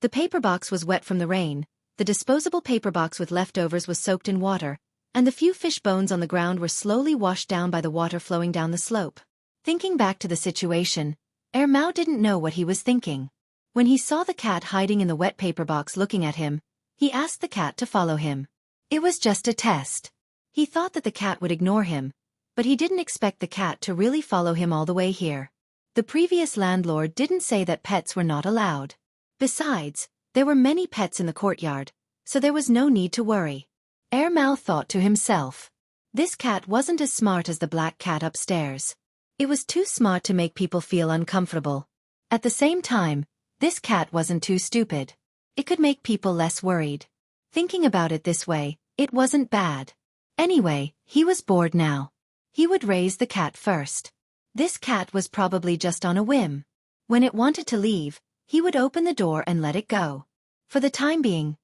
The paper box was wet from the rain, the disposable paper box with leftovers was soaked in water, and the few fish bones on the ground were slowly washed down by the water flowing down the slope. Thinking back to the situation, Air Mao didn't know what he was thinking. When he saw the cat hiding in the wet paper box looking at him, he asked the cat to follow him. It was just a test. He thought that the cat would ignore him, but he didn't expect the cat to really follow him all the way here. The previous landlord didn't say that pets were not allowed. Besides, there were many pets in the courtyard, so there was no need to worry. Air Mao thought to himself. This cat wasn't as smart as the black cat upstairs. It was too smart to make people feel uncomfortable. At the same time, this cat wasn't too stupid. It could make people less worried. Thinking about it this way, it wasn't bad. Anyway, he was bored now. He would raise the cat first. This cat was probably just on a whim. When it wanted to leave, he would open the door and let it go. For the time being,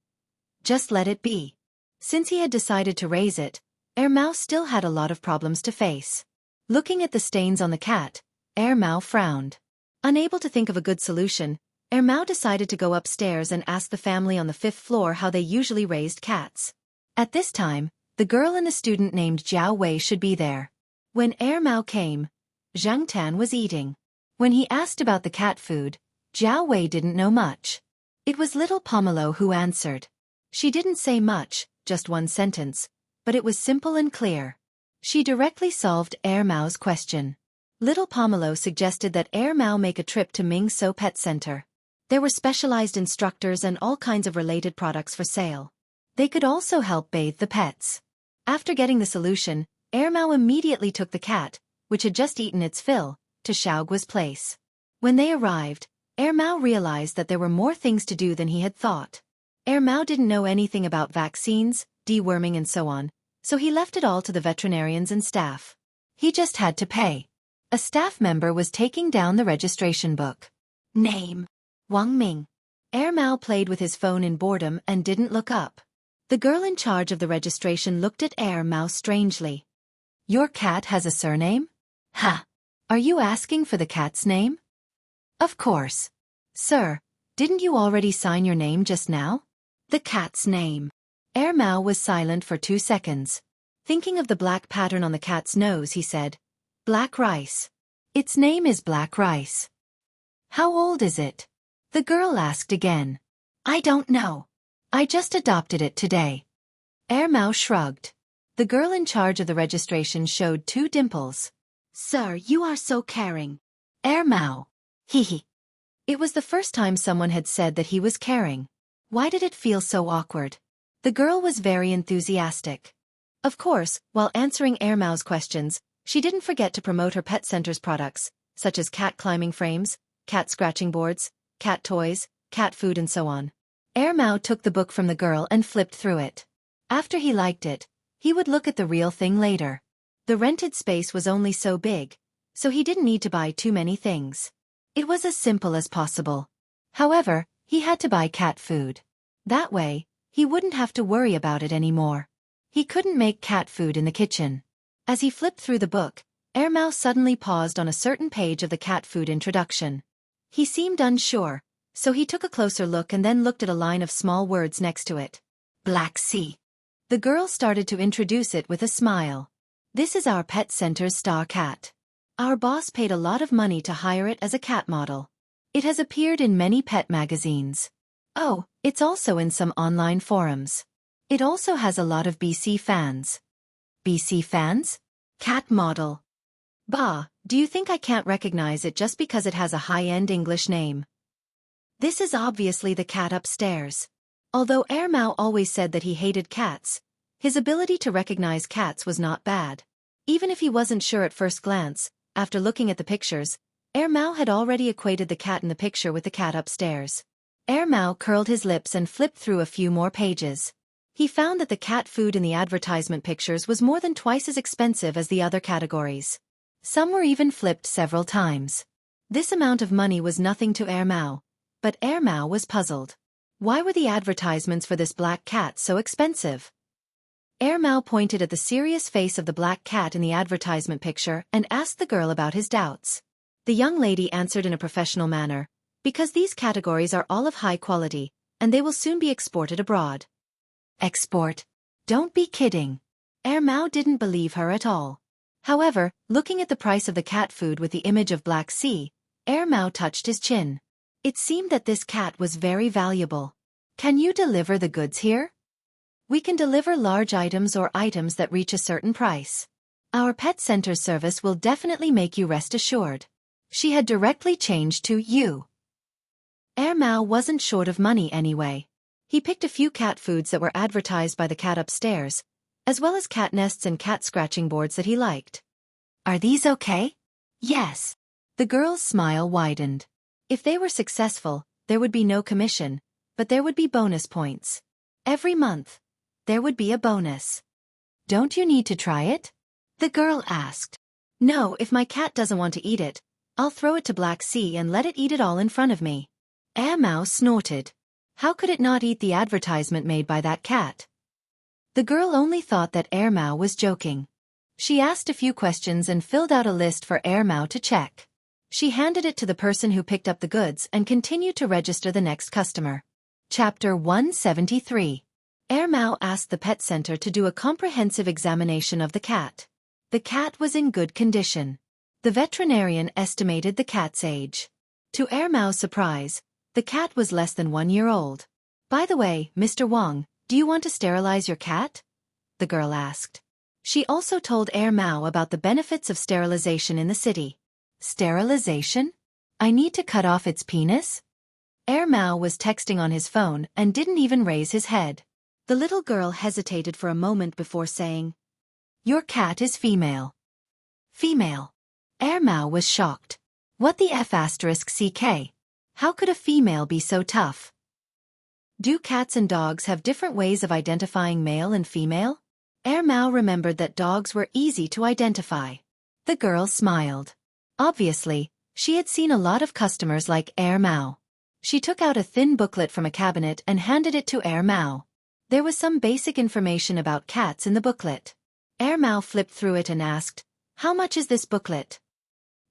just let it be. Since he had decided to raise it, Air Mao still had a lot of problems to face. Looking at the stains on the cat, Air Mao frowned. Unable to think of a good solution, Air Mao decided to go upstairs and ask the family on the 5th floor how they usually raised cats. At this time, the girl and the student named Jiao Wei should be there. When Air Mao came, Zhang Tan was eating. When he asked about the cat food, Jiao Wei didn't know much. It was little Pomelo who answered. She didn't say much, just one sentence, but it was simple and clear. She directly solved Air Mao's question. Little Pomelo suggested that Air Mao make a trip to Ming So Pet Center. There were specialized instructors and all kinds of related products for sale. They could also help bathe the pets. After getting the solution, Air Mao immediately took the cat, which had just eaten its fill, to Xiaogua's place. When they arrived, Air Mao realized that there were more things to do than he had thought. Air Mao didn't know anything about vaccines, deworming and so on, so he left it all to the veterinarians and staff. He just had to pay. A staff member was taking down the registration book. Name: Wang Ming. Air Mao played with his phone in boredom and didn't look up. The girl in charge of the registration looked at Air Mao strangely. Your cat has a surname? Ha! Are you asking for the cat's name? Of course. Sir, didn't you already sign your name just now? The cat's name. Air Mao was silent for 2 seconds. Thinking of the black pattern on the cat's nose, he said, Black Rice. Its name is Black Rice. How old is it? The girl asked again. I don't know. I just adopted it today. Air Mao shrugged. The girl in charge of the registration showed 2 dimples. Sir, you are so caring. Air Mao. Hee. It was the first time someone had said that he was caring. Why did it feel so awkward? The girl was very enthusiastic. Of course, while answering Air Mao's questions, she didn't forget to promote her pet center's products, such as cat climbing frames, cat scratching boards, cat toys, cat food and so on. Air Mao took the book from the girl and flipped through it. After he liked it, he would look at the real thing later. The rented space was only so big, so he didn't need to buy too many things. It was as simple as possible. However, he had to buy cat food. That way, he wouldn't have to worry about it anymore. He couldn't make cat food in the kitchen. As he flipped through the book, Air Mao suddenly paused on a certain page of the cat food introduction. He seemed unsure, so he took a closer look and then looked at a line of small words next to it. Black Sea. The girl started to introduce it with a smile. This is our pet center's star cat. Our boss paid a lot of money to hire it as a cat model. It has appeared in many pet magazines. Oh, it's also in some online forums. It also has a lot of BC fans. BC fans? Cat model. Bah, do you think I can't recognize it just because it has a high-end English name? This is obviously the cat upstairs. Although Mao always said that he hated cats, his ability to recognize cats was not bad. Even if he wasn't sure at first glance, after looking at the pictures, Mao had already equated the cat in the picture with the cat upstairs. Mao curled his lips and flipped through a few more pages. He found that the cat food in the advertisement pictures was more than twice as expensive as the other categories. Some were even flipped several times. This amount of money was nothing to Mao, but Mao was puzzled. Why were the advertisements for this black cat so expensive? Mao pointed at the serious face of the black cat in the advertisement picture and asked the girl about his doubts. The young lady answered in a professional manner, because these categories are all of high quality, and they will soon be exported abroad. Export? Don't be kidding. Mao didn't believe her at all. However, looking at the price of the cat food with the image of Black Sea, Mao touched his chin. It seemed that this cat was very valuable. Can you deliver the goods here? We can deliver large items or items that reach a certain price. Our pet center service will definitely make you rest assured. She had directly changed to you. Mao wasn't short of money anyway. He picked a few cat foods that were advertised by the cat upstairs, as well as cat nests and cat scratching boards that he liked. Are these okay? Yes. The girl's smile widened. If they were successful, there would be no commission, but there would be bonus points. Every month, there would be a bonus. Don't you need to try it? The girl asked. No, if my cat doesn't want to eat it, I'll throw it to Black Sea and let it eat it all in front of me. Mao snorted. How could it not eat the advertisement made by that cat? The girl only thought that Mao was joking. She asked a few questions and filled out a list for Mao to check. She handed it to the person who picked up the goods and continued to register the next customer. Chapter 173. Mao asked the pet center to do a comprehensive examination of the cat. The cat was in good condition. The veterinarian estimated the cat's age. To Mao's surprise, the cat was less than 1 year old. By the way, Mr. Wang, do you want to sterilize your cat? The girl asked. She also told Mao about the benefits of sterilization in the city. Sterilization? I need to cut off its penis? Mao was texting on his phone and didn't even raise his head. The little girl hesitated for a moment before saying, Your cat is female. Female. Mao was shocked. What the F***ck? How could a female be so tough? Do cats and dogs have different ways of identifying male and female? Mao remembered that dogs were easy to identify. The girl smiled. Obviously, she had seen a lot of customers like Mao. She took out a thin booklet from a cabinet and handed it to Mao. There was some basic information about cats in the booklet. Mao flipped through it and asked, How much is this booklet?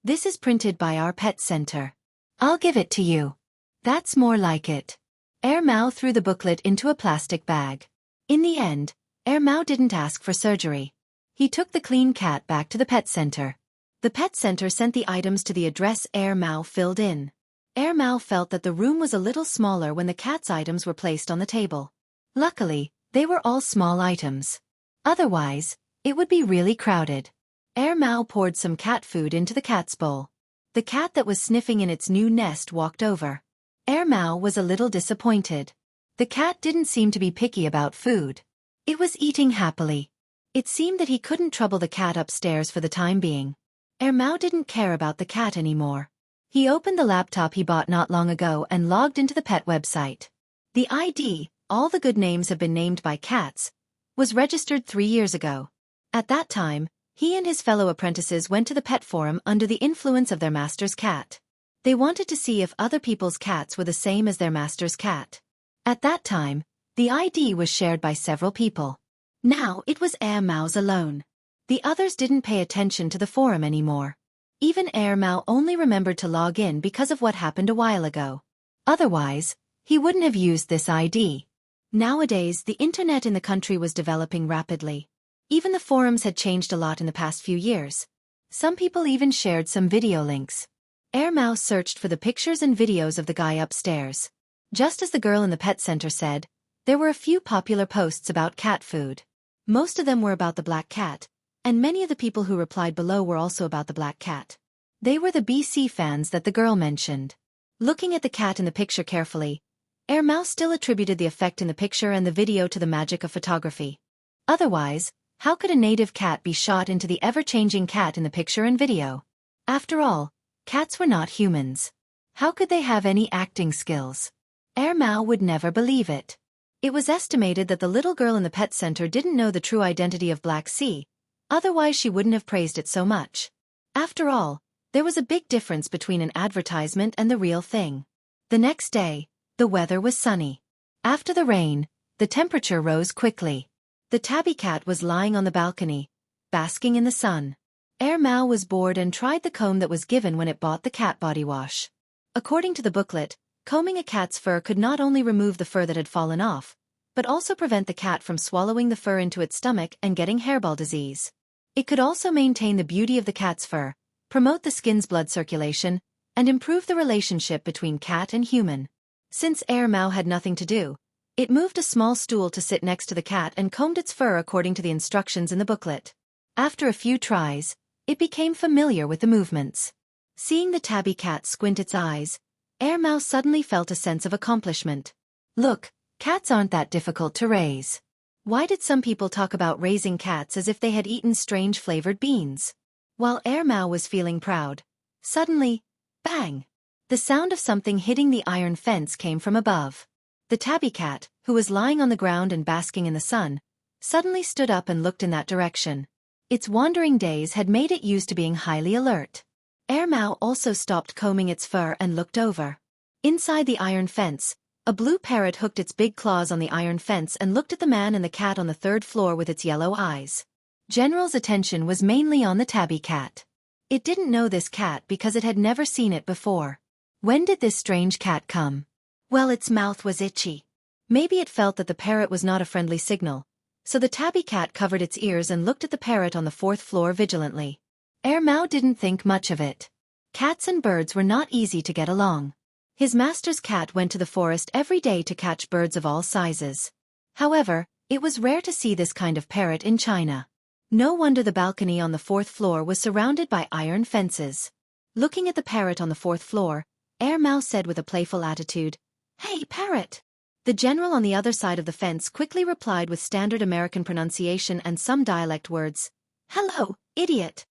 This is printed by our pet center. I'll give it to you. That's more like it. Mao threw the booklet into a plastic bag. In the end, Mao didn't ask for surgery. He took the clean cat back to the pet center. The pet center sent the items to the address Mao filled in. Mao felt that the room was a little smaller when the cat's items were placed on the table. Luckily, they were all small items. Otherwise, it would be really crowded. Mao poured some cat food into the cat's bowl. The cat that was sniffing in its new nest walked over. Mao was a little disappointed. The cat didn't seem to be picky about food. It was eating happily. It seemed that he couldn't trouble the cat upstairs for the time being. Mao didn't care about the cat anymore. He opened the laptop he bought not long ago and logged into the pet website. The ID, all the good names have been named by cats, was registered 3 years ago. At that time, he and his fellow apprentices went to the pet forum under the influence of their master's cat. They wanted to see if other people's cats were the same as their master's cat. At that time, the ID was shared by several people. Now it was Mao's alone. The others didn't pay attention to the forum anymore. Even Mao only remembered to log in because of what happened a while ago. Otherwise, he wouldn't have used this ID. Nowadays, the internet in the country was developing rapidly. Even the forums had changed a lot in the past few years. Some people even shared some video links. Air Mouse searched for the pictures and videos of the guy upstairs. Just as the girl in the pet center said, there were a few popular posts about cat food. Most of them were about the black cat, and many of the people who replied below were also about the black cat. They were the BC fans that the girl mentioned. Looking at the cat in the picture carefully, Air Mouse still attributed the effect in the picture and the video to the magic of photography. Otherwise, how could a native cat be shot into the ever-changing cat in the picture and video? After all, cats were not humans. How could they have any acting skills? Air Mouse would never believe it. It was estimated that the little girl in the pet center didn't know the true identity of Black Sea, otherwise she wouldn't have praised it so much. After all, there was a big difference between an advertisement and the real thing. The next day, the weather was sunny. After the rain, the temperature rose quickly. The tabby cat was lying on the balcony, basking in the sun. Air Mouse was bored and tried the comb that was given when it bought the cat body wash. According to the booklet, combing a cat's fur could not only remove the fur that had fallen off, but also prevent the cat from swallowing the fur into its stomach and getting hairball disease. It could also maintain the beauty of the cat's fur, promote the skin's blood circulation, and improve the relationship between cat and human. Since Air Mouse had nothing to do, it moved a small stool to sit next to the cat and combed its fur according to the instructions in the booklet. After a few tries, it became familiar with the movements. Seeing the tabby cat squint its eyes, Air Mouse suddenly felt a sense of accomplishment. Look, cats aren't that difficult to raise. Why did some people talk about raising cats as if they had eaten strange flavored beans? While Air Mouse was feeling proud, suddenly, bang! The sound of something hitting the iron fence came from above. The tabby cat, who was lying on the ground and basking in the sun, suddenly stood up and looked in that direction. Its wandering days had made it used to being highly alert. Air Mouse also stopped combing its fur and looked over. Inside the iron fence, a blue parrot hooked its big claws on the iron fence and looked at the man and the cat on the third floor with its yellow eyes. General's attention was mainly on the tabby cat. It didn't know this cat because it had never seen it before. When did this strange cat come? Well, its mouth was itchy. Maybe it felt that the parrot was not a friendly signal, so the tabby cat covered its ears and looked at the parrot on the fourth floor vigilantly. Air Mouse didn't think much of it. Cats and birds were not easy to get along. His master's cat went to the forest every day to catch birds of all sizes. However, it was rare to see this kind of parrot in China. No wonder the balcony on the fourth floor was surrounded by iron fences. Looking at the parrot on the fourth floor, Air Mouse said with a playful attitude, "Hey, parrot!" The general on the other side of the fence quickly replied with standard American pronunciation and some dialect words, "Hello, idiot!"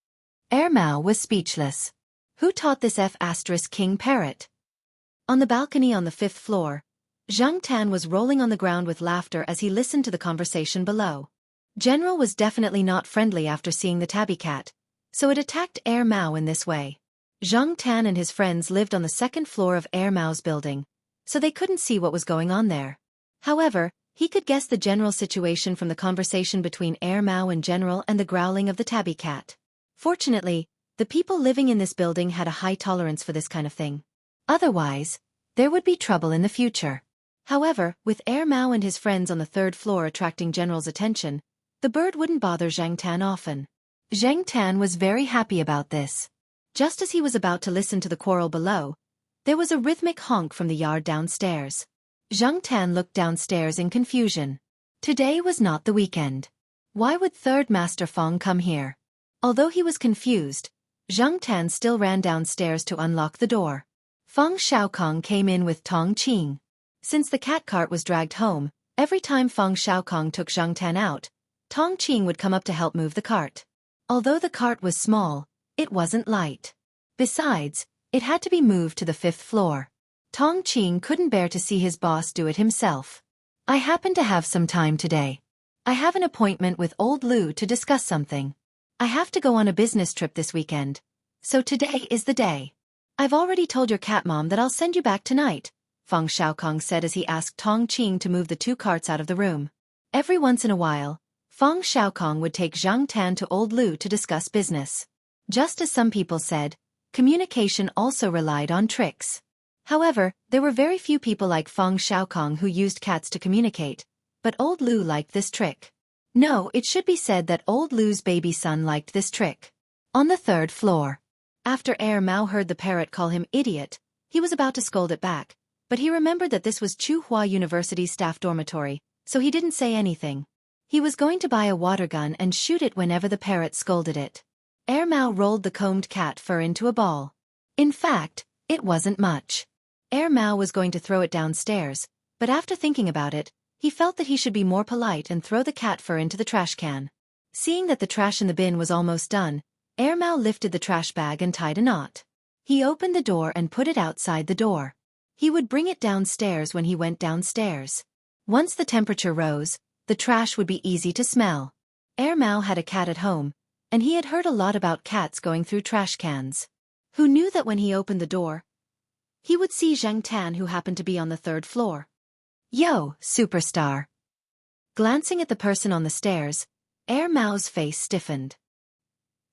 Air Mouse was speechless. Who taught this F***king parrot? On the balcony on the fifth floor, Zhang Tan was rolling on the ground with laughter as he listened to the conversation below. General was definitely not friendly after seeing the tabby cat, so it attacked Air Mouse in this way. Zhang Tan and his friends lived on the second floor of Air Mouse's building, so they couldn't see what was going on there. However, he could guess the general situation from the conversation between Air Mouse and General and the growling of the tabby cat. Fortunately, the people living in this building had a high tolerance for this kind of thing. Otherwise, there would be trouble in the future. However, with Air Mouse and his friends on the third floor attracting General's attention, the bird wouldn't bother Zhang Tan often. Zhang Tan was very happy about this. Just as he was about to listen to the quarrel below, there was a rhythmic honk from the yard downstairs. Zhang Tan looked downstairs in confusion. Today was not the weekend. Why would Third Master Fong come here? Although he was confused, Zhang Tan still ran downstairs to unlock the door. Feng Xiaokong came in with Tong Qing. Since the cat cart was dragged home, every time Feng Xiaokong took Zhang Tan out, Tong Qing would come up to help move the cart. Although the cart was small, it wasn't light. Besides, it had to be moved to the fifth floor. Tong Qing couldn't bear to see his boss do it himself. "I happen to have some time today. I have an appointment with old Lu to discuss something. I have to go on a business trip this weekend, so today is the day. I've already told your cat mom that I'll send you back tonight," Feng Xiaokong said as he asked Tong Qing to move the two carts out of the room. Every once in a while, Feng Xiaokong would take Zhang Tan to old Lu to discuss business. Just as some people said, communication also relied on tricks. However, there were very few people like Feng Xiaokong who used cats to communicate, but old Lu liked this trick. No, it should be said that old Lu's baby son liked this trick. On the third floor, After Mao heard the parrot call him idiot, he was about to scold it back, but he remembered that this was Tsinghua University's staff dormitory, so he didn't say anything. He was going to buy a water gun and shoot it whenever the parrot scolded it. Mao rolled the combed cat fur into a ball. In fact, it wasn't much. Mao was going to throw it downstairs, but after thinking about it, he felt that he should be more polite and throw the cat fur into the trash can. Seeing that the trash in the bin was almost done, Mao lifted the trash bag and tied a knot. He opened the door and put it outside the door. He would bring it downstairs when he went downstairs. Once the temperature rose, the trash would be easy to smell. Mao had a cat at home, and he had heard a lot about cats going through trash cans. Who knew that when he opened the door, he would see Zheng Tan, who happened to be on the 3rd floor. "Yo, superstar." Glancing at the person on the stairs, Mao's face stiffened.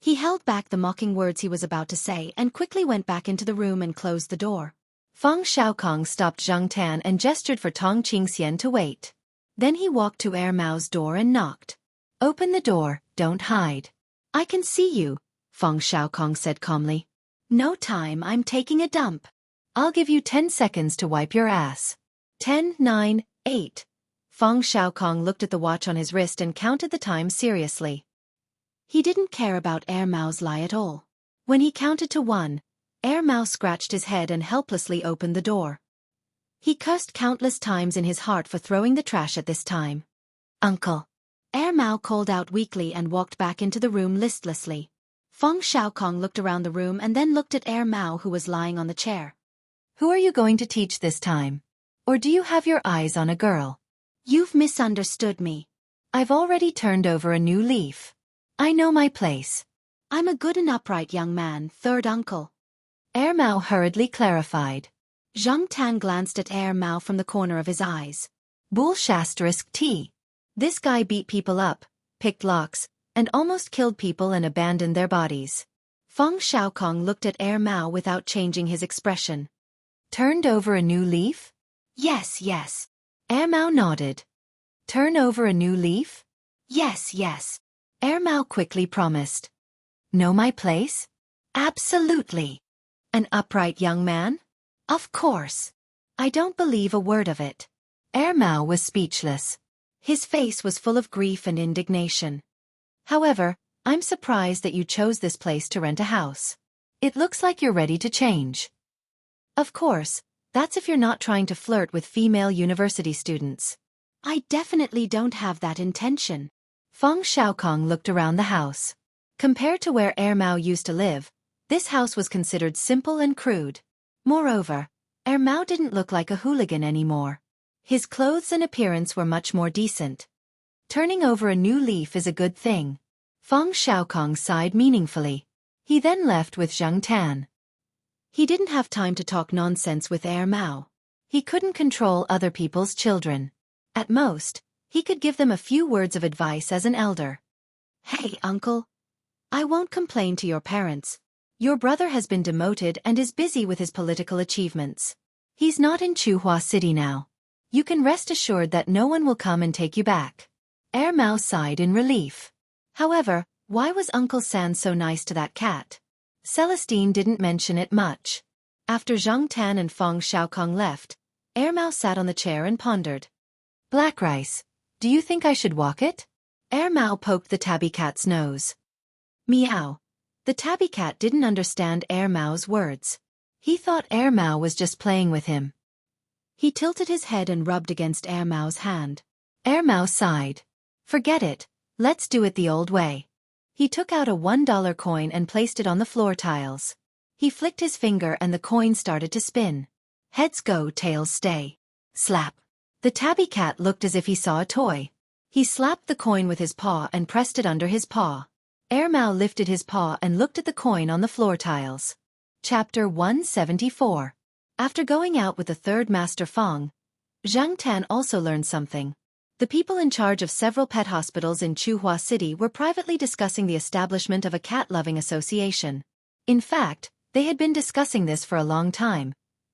He held back the mocking words he was about to say and quickly went back into the room and closed the door. Feng Xiaokong stopped Zheng Tan and gestured for Tong Qingxian to wait. Then he walked to Mao's door and knocked. "Open the door, don't hide." "I can see you," Feng Xiaokong said calmly. "No time, I'm taking a dump." "I'll give you 10 seconds to wipe your ass." 10, 9, 8. Feng Xiaokong looked at the watch on his wrist and counted the time seriously. He didn't care about Mao's lie at all. When he counted to 1, Mao scratched his head and helplessly opened the door. He cursed countless times in his heart for throwing the trash at this time. "Uncle." Mao called out weakly and walked back into the room listlessly. Feng Xiaokong looked around the room and then looked at Mao, who was lying on the chair. "Who are you going to teach this time? Or do you have your eyes on a girl?" "You've misunderstood me. I've already turned over a new leaf. I know my place. I'm a good and upright young man, 3rd uncle." Mao hurriedly clarified. Zheng Tan glanced at Mao from the corner of his eyes. Bull*T. This guy beat people up, picked locks, and almost killed people and abandoned their bodies. Feng Xiaokong looked at Mao without changing his expression. "Turned over a new leaf?" "Yes, yes." Mao nodded. "Turn over a new leaf?" "Yes, yes." Mao quickly promised. "Know my place?" "Absolutely." "An upright young man?" "Of course." "I don't believe a word of it." Mao was speechless. His face was full of grief and indignation. "However, I'm surprised that you chose this place to rent a house. It looks like you're ready to change." "Of course, that's if you're not trying to flirt with female university students." "I definitely don't have that intention." Feng Xiaokong looked around the house. Compared to where Mao used to live, this house was considered simple and crude. Moreover, Mao didn't look like a hooligan anymore. His clothes and appearance were much more decent. Turning over a new leaf is a good thing. Feng Xiaokong sighed meaningfully. He then left with Zheng Tan. He didn't have time to talk nonsense with Mao. He couldn't control other people's children. At most, he could give them a few words of advice as an elder. "Hey, uncle. I won't complain to your parents. Your brother has been demoted and is busy with his political achievements. He's not in Tsinghua City now. You can rest assured that no one will come and take you back." Mao sighed in relief. However, why was Uncle San so nice to that cat? Celestine didn't mention it much. After Zheng Tan and Feng Xiaokong left, Mao sat on the chair and pondered. "Black rice, do you think I should walk it?" Mao poked the tabby cat's nose. Meow. The tabby cat didn't understand Mao's words. He thought Mao was just playing with him. He tilted his head and rubbed against Mao's hand. Mao sighed. "Forget it, let's do it the old way." He took out a $1 coin and placed it on the floor tiles. He flicked his finger and the coin started to spin. Heads go, tails stay. Slap. The tabby cat looked as if he saw a toy. He slapped the coin with his paw and pressed it under his paw. Mao lifted his paw and looked at the coin on the floor tiles. Chapter 174. After going out with the 3rd Master Feng, Zheng Tan also learned something. The people in charge of several pet hospitals in Tsinghua City were privately discussing the establishment of a cat-loving association. In fact, they had been discussing this for a long time,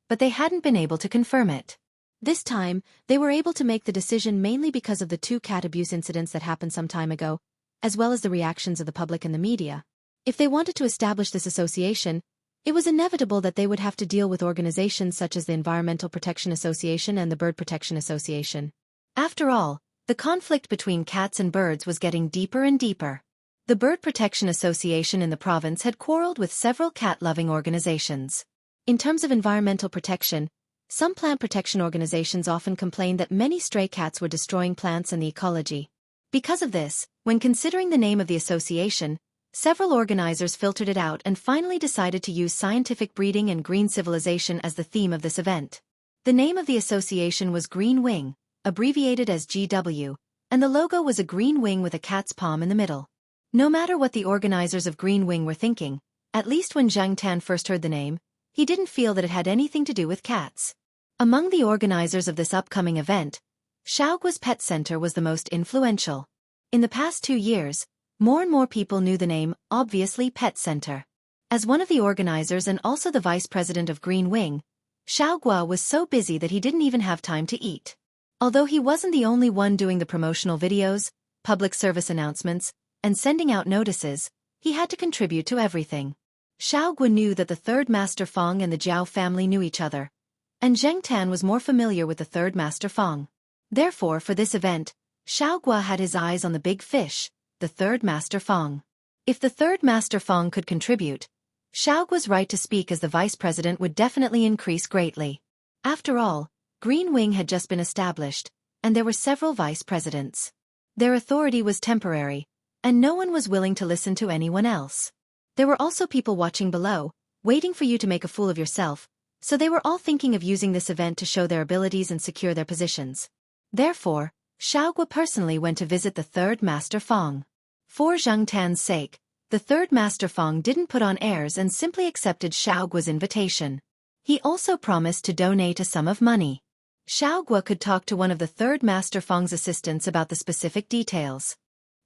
but they hadn't been able to confirm it. This time, they were able to make the decision mainly because of the 2 cat abuse incidents that happened some time ago, as well as the reactions of the public and the media. If they wanted to establish this association, it was inevitable that they would have to deal with organizations such as the Environmental Protection Association and the Bird Protection Association. After all, the conflict between cats and birds was getting deeper and deeper. The Bird Protection Association in the province had quarreled with several cat-loving organizations. In terms of environmental protection, some plant protection organizations often complained that many stray cats were destroying plants and the ecology. Because of this, when considering the name of the association, several organizers filtered it out and finally decided to use scientific breeding and green civilization as the theme of this event. The name of the association was Green Wing, abbreviated as GW, and the logo was a green wing with a cat's palm in the middle. No matter what the organizers of Green Wing were thinking, at least when Zhang Tan first heard the name, he didn't feel that it had anything to do with cats. Among the organizers of this upcoming event, Xiaogua's pet center was the most influential. In the past 2 years, more and more people knew the name, obviously Pet Center. As one of the organizers and also the vice president of Green Wing, Xiaogua was so busy that he didn't even have time to eat. Although he wasn't the only one doing the promotional videos, public service announcements, and sending out notices, he had to contribute to everything. Xiaogua knew that the third Master Fong and the Zhao family knew each other, and Zheng Tan was more familiar with the third Master Fong. Therefore, for this event, Xiaogua had his eyes on the big fish, the third Master Fong. If the third Master Fong could contribute, Xiaogua's right to speak as the vice president would definitely increase greatly. After all, Green Wing had just been established, and there were several vice presidents. Their authority was temporary, and no one was willing to listen to anyone else. There were also people watching below, waiting for you to make a fool of yourself, so they were all thinking of using this event to show their abilities and secure their positions. Therefore, Xiaogua personally went to visit the third Master Fong. For Zhang Tan's sake, the third Master Fong didn't put on airs and simply accepted Xiaogua's invitation. He also promised to donate a sum of money. Xiaogua could talk to one of the third Master Fong's assistants about the specific details.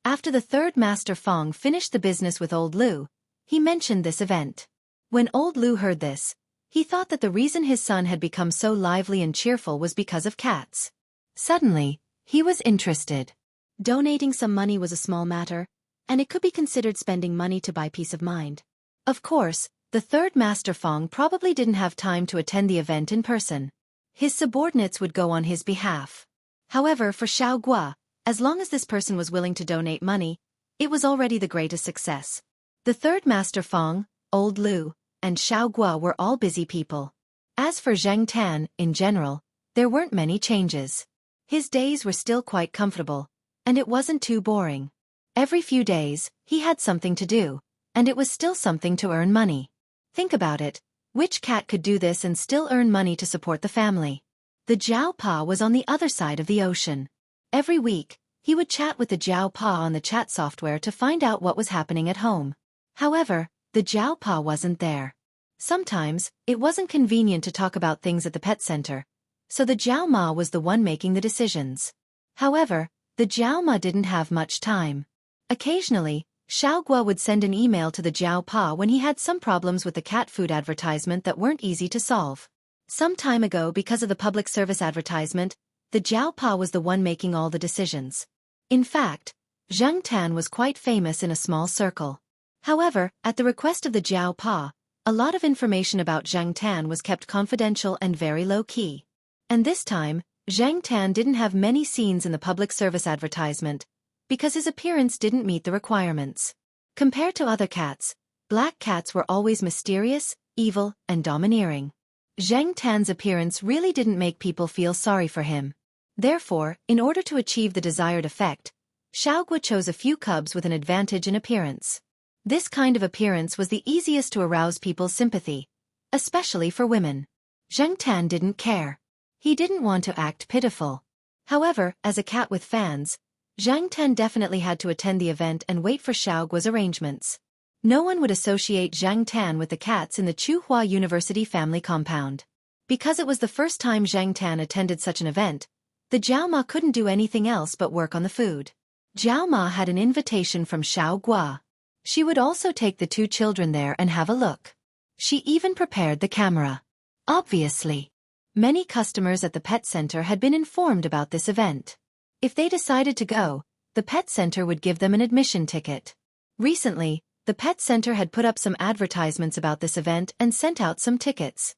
After the third Master Fong finished the business with Old Lu, he mentioned this event. When Old Lu heard this, he thought that the reason his son had become so lively and cheerful was because of cats. Suddenly, he was interested. Donating some money was a small matter, and it could be considered spending money to buy peace of mind. Of course, the third Master Fong probably didn't have time to attend the event in person. His subordinates would go on his behalf. However, for Xiaogua, as long as this person was willing to donate money, it was already the greatest success. The third Master Fong, Old Lu, and Xiaogua were all busy people. As for Zheng Tan, in general, there weren't many changes. His days were still quite comfortable, and it wasn't too boring. Every few days, he had something to do, and it was still something to earn money. Think about it, which cat could do this and still earn money to support the family? The Jiao Pa was on the other side of the ocean. Every week, he would chat with the Jiao Pa on the chat software to find out what was happening at home. However, the Jiao Pa wasn't there. Sometimes, it wasn't convenient to talk about things at the pet center, so the Jiao Ma was the one making the decisions. However, the Jiao Ma didn't have much time. Occasionally, Xiaogua would send an email to the Jiao Pa when he had some problems with the cat food advertisement that weren't easy to solve. Some time ago, because of the public service advertisement, the Jiao Pa was the one making all the decisions. In fact, Zheng Tan was quite famous in a small circle. However, at the request of the Jiao Pa, a lot of information about Zheng Tan was kept confidential and very low-key. And this time, Zheng Tan didn't have many scenes in the public service advertisement, because his appearance didn't meet the requirements. Compared to other cats, black cats were always mysterious, evil, and domineering. Zheng Tan's appearance really didn't make people feel sorry for him. Therefore, in order to achieve the desired effect, Xiaogua chose a few cubs with an advantage in appearance. This kind of appearance was the easiest to arouse people's sympathy, especially for women. Zheng Tan didn't care. He didn't want to act pitiful. However, as a cat with fans, Zheng Tan definitely had to attend the event and wait for Xiaogua's arrangements. No one would associate Zheng Tan with the cats in the Tsinghua University family compound. Because it was the first time Zheng Tan attended such an event, the Jiao Ma couldn't do anything else but work on the food. Jiao Ma had an invitation from Xiaogua. She would also take the 2 children there and have a look. She even prepared the camera. Obviously, many customers at the pet center had been informed about this event. If they decided to go, the pet center would give them an admission ticket. Recently, The pet center had put up some advertisements about this event and sent out some tickets.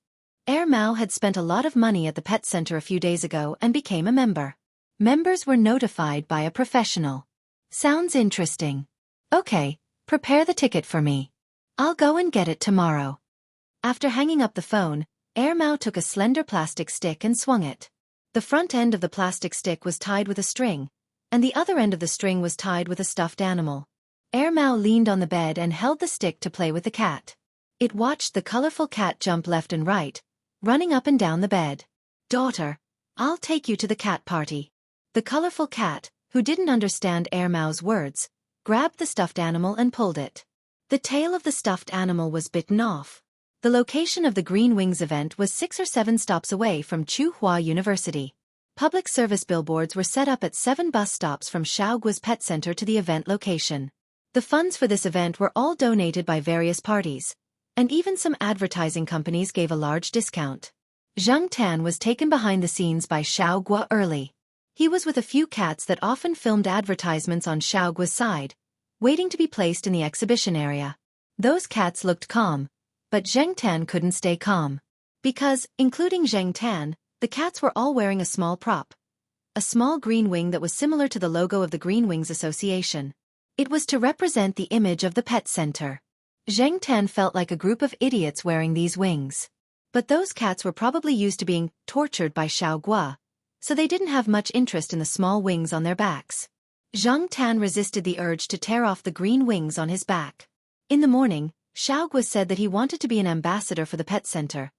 Mao had spent a lot of money at the pet center a few days ago and became a member. Members were notified by a professional. Sounds interesting. Okay, prepare the ticket for me. I'll go and get it tomorrow. After hanging up the phone, Mao took a slender plastic stick and swung it. The front end of the plastic stick was tied with a string, and the other end of the string was tied with a stuffed animal. Mao leaned on the bed and held the stick to play with the cat. It watched the colorful cat jump left and right, running up and down the bed. Daughter, I'll take you to the cat party. The colorful cat, who didn't understand Mao's words, grabbed the stuffed animal and pulled it. The tail of the stuffed animal was bitten off. The location of the Green Wings event was 6 or 7 stops away from Tsinghua University. Public service billboards were set up at 7 bus stops from Xiaogua's pet center to the event location. The funds for this event were all donated by various parties, and even some advertising companies gave a large discount. Zhang Tan was taken behind the scenes by Xiaogua early. He was with a few cats that often filmed advertisements on Xiaogua's side, waiting to be placed in the exhibition area. Those cats looked calm, but Zhang Tan couldn't stay calm. Because, including Zhang Tan, the cats were all wearing a small prop. A small green wing that was similar to the logo of the Green Wings Association. It was to represent the image of the pet center. Zhang Tan felt like a group of idiots wearing these wings. But those cats were probably used to being tortured by Xiaogua, so they didn't have much interest in the small wings on their backs. Zhang Tan resisted the urge to tear off the green wings on his back. In the morning, Xiaogua said that he wanted to be an ambassador for the pet center,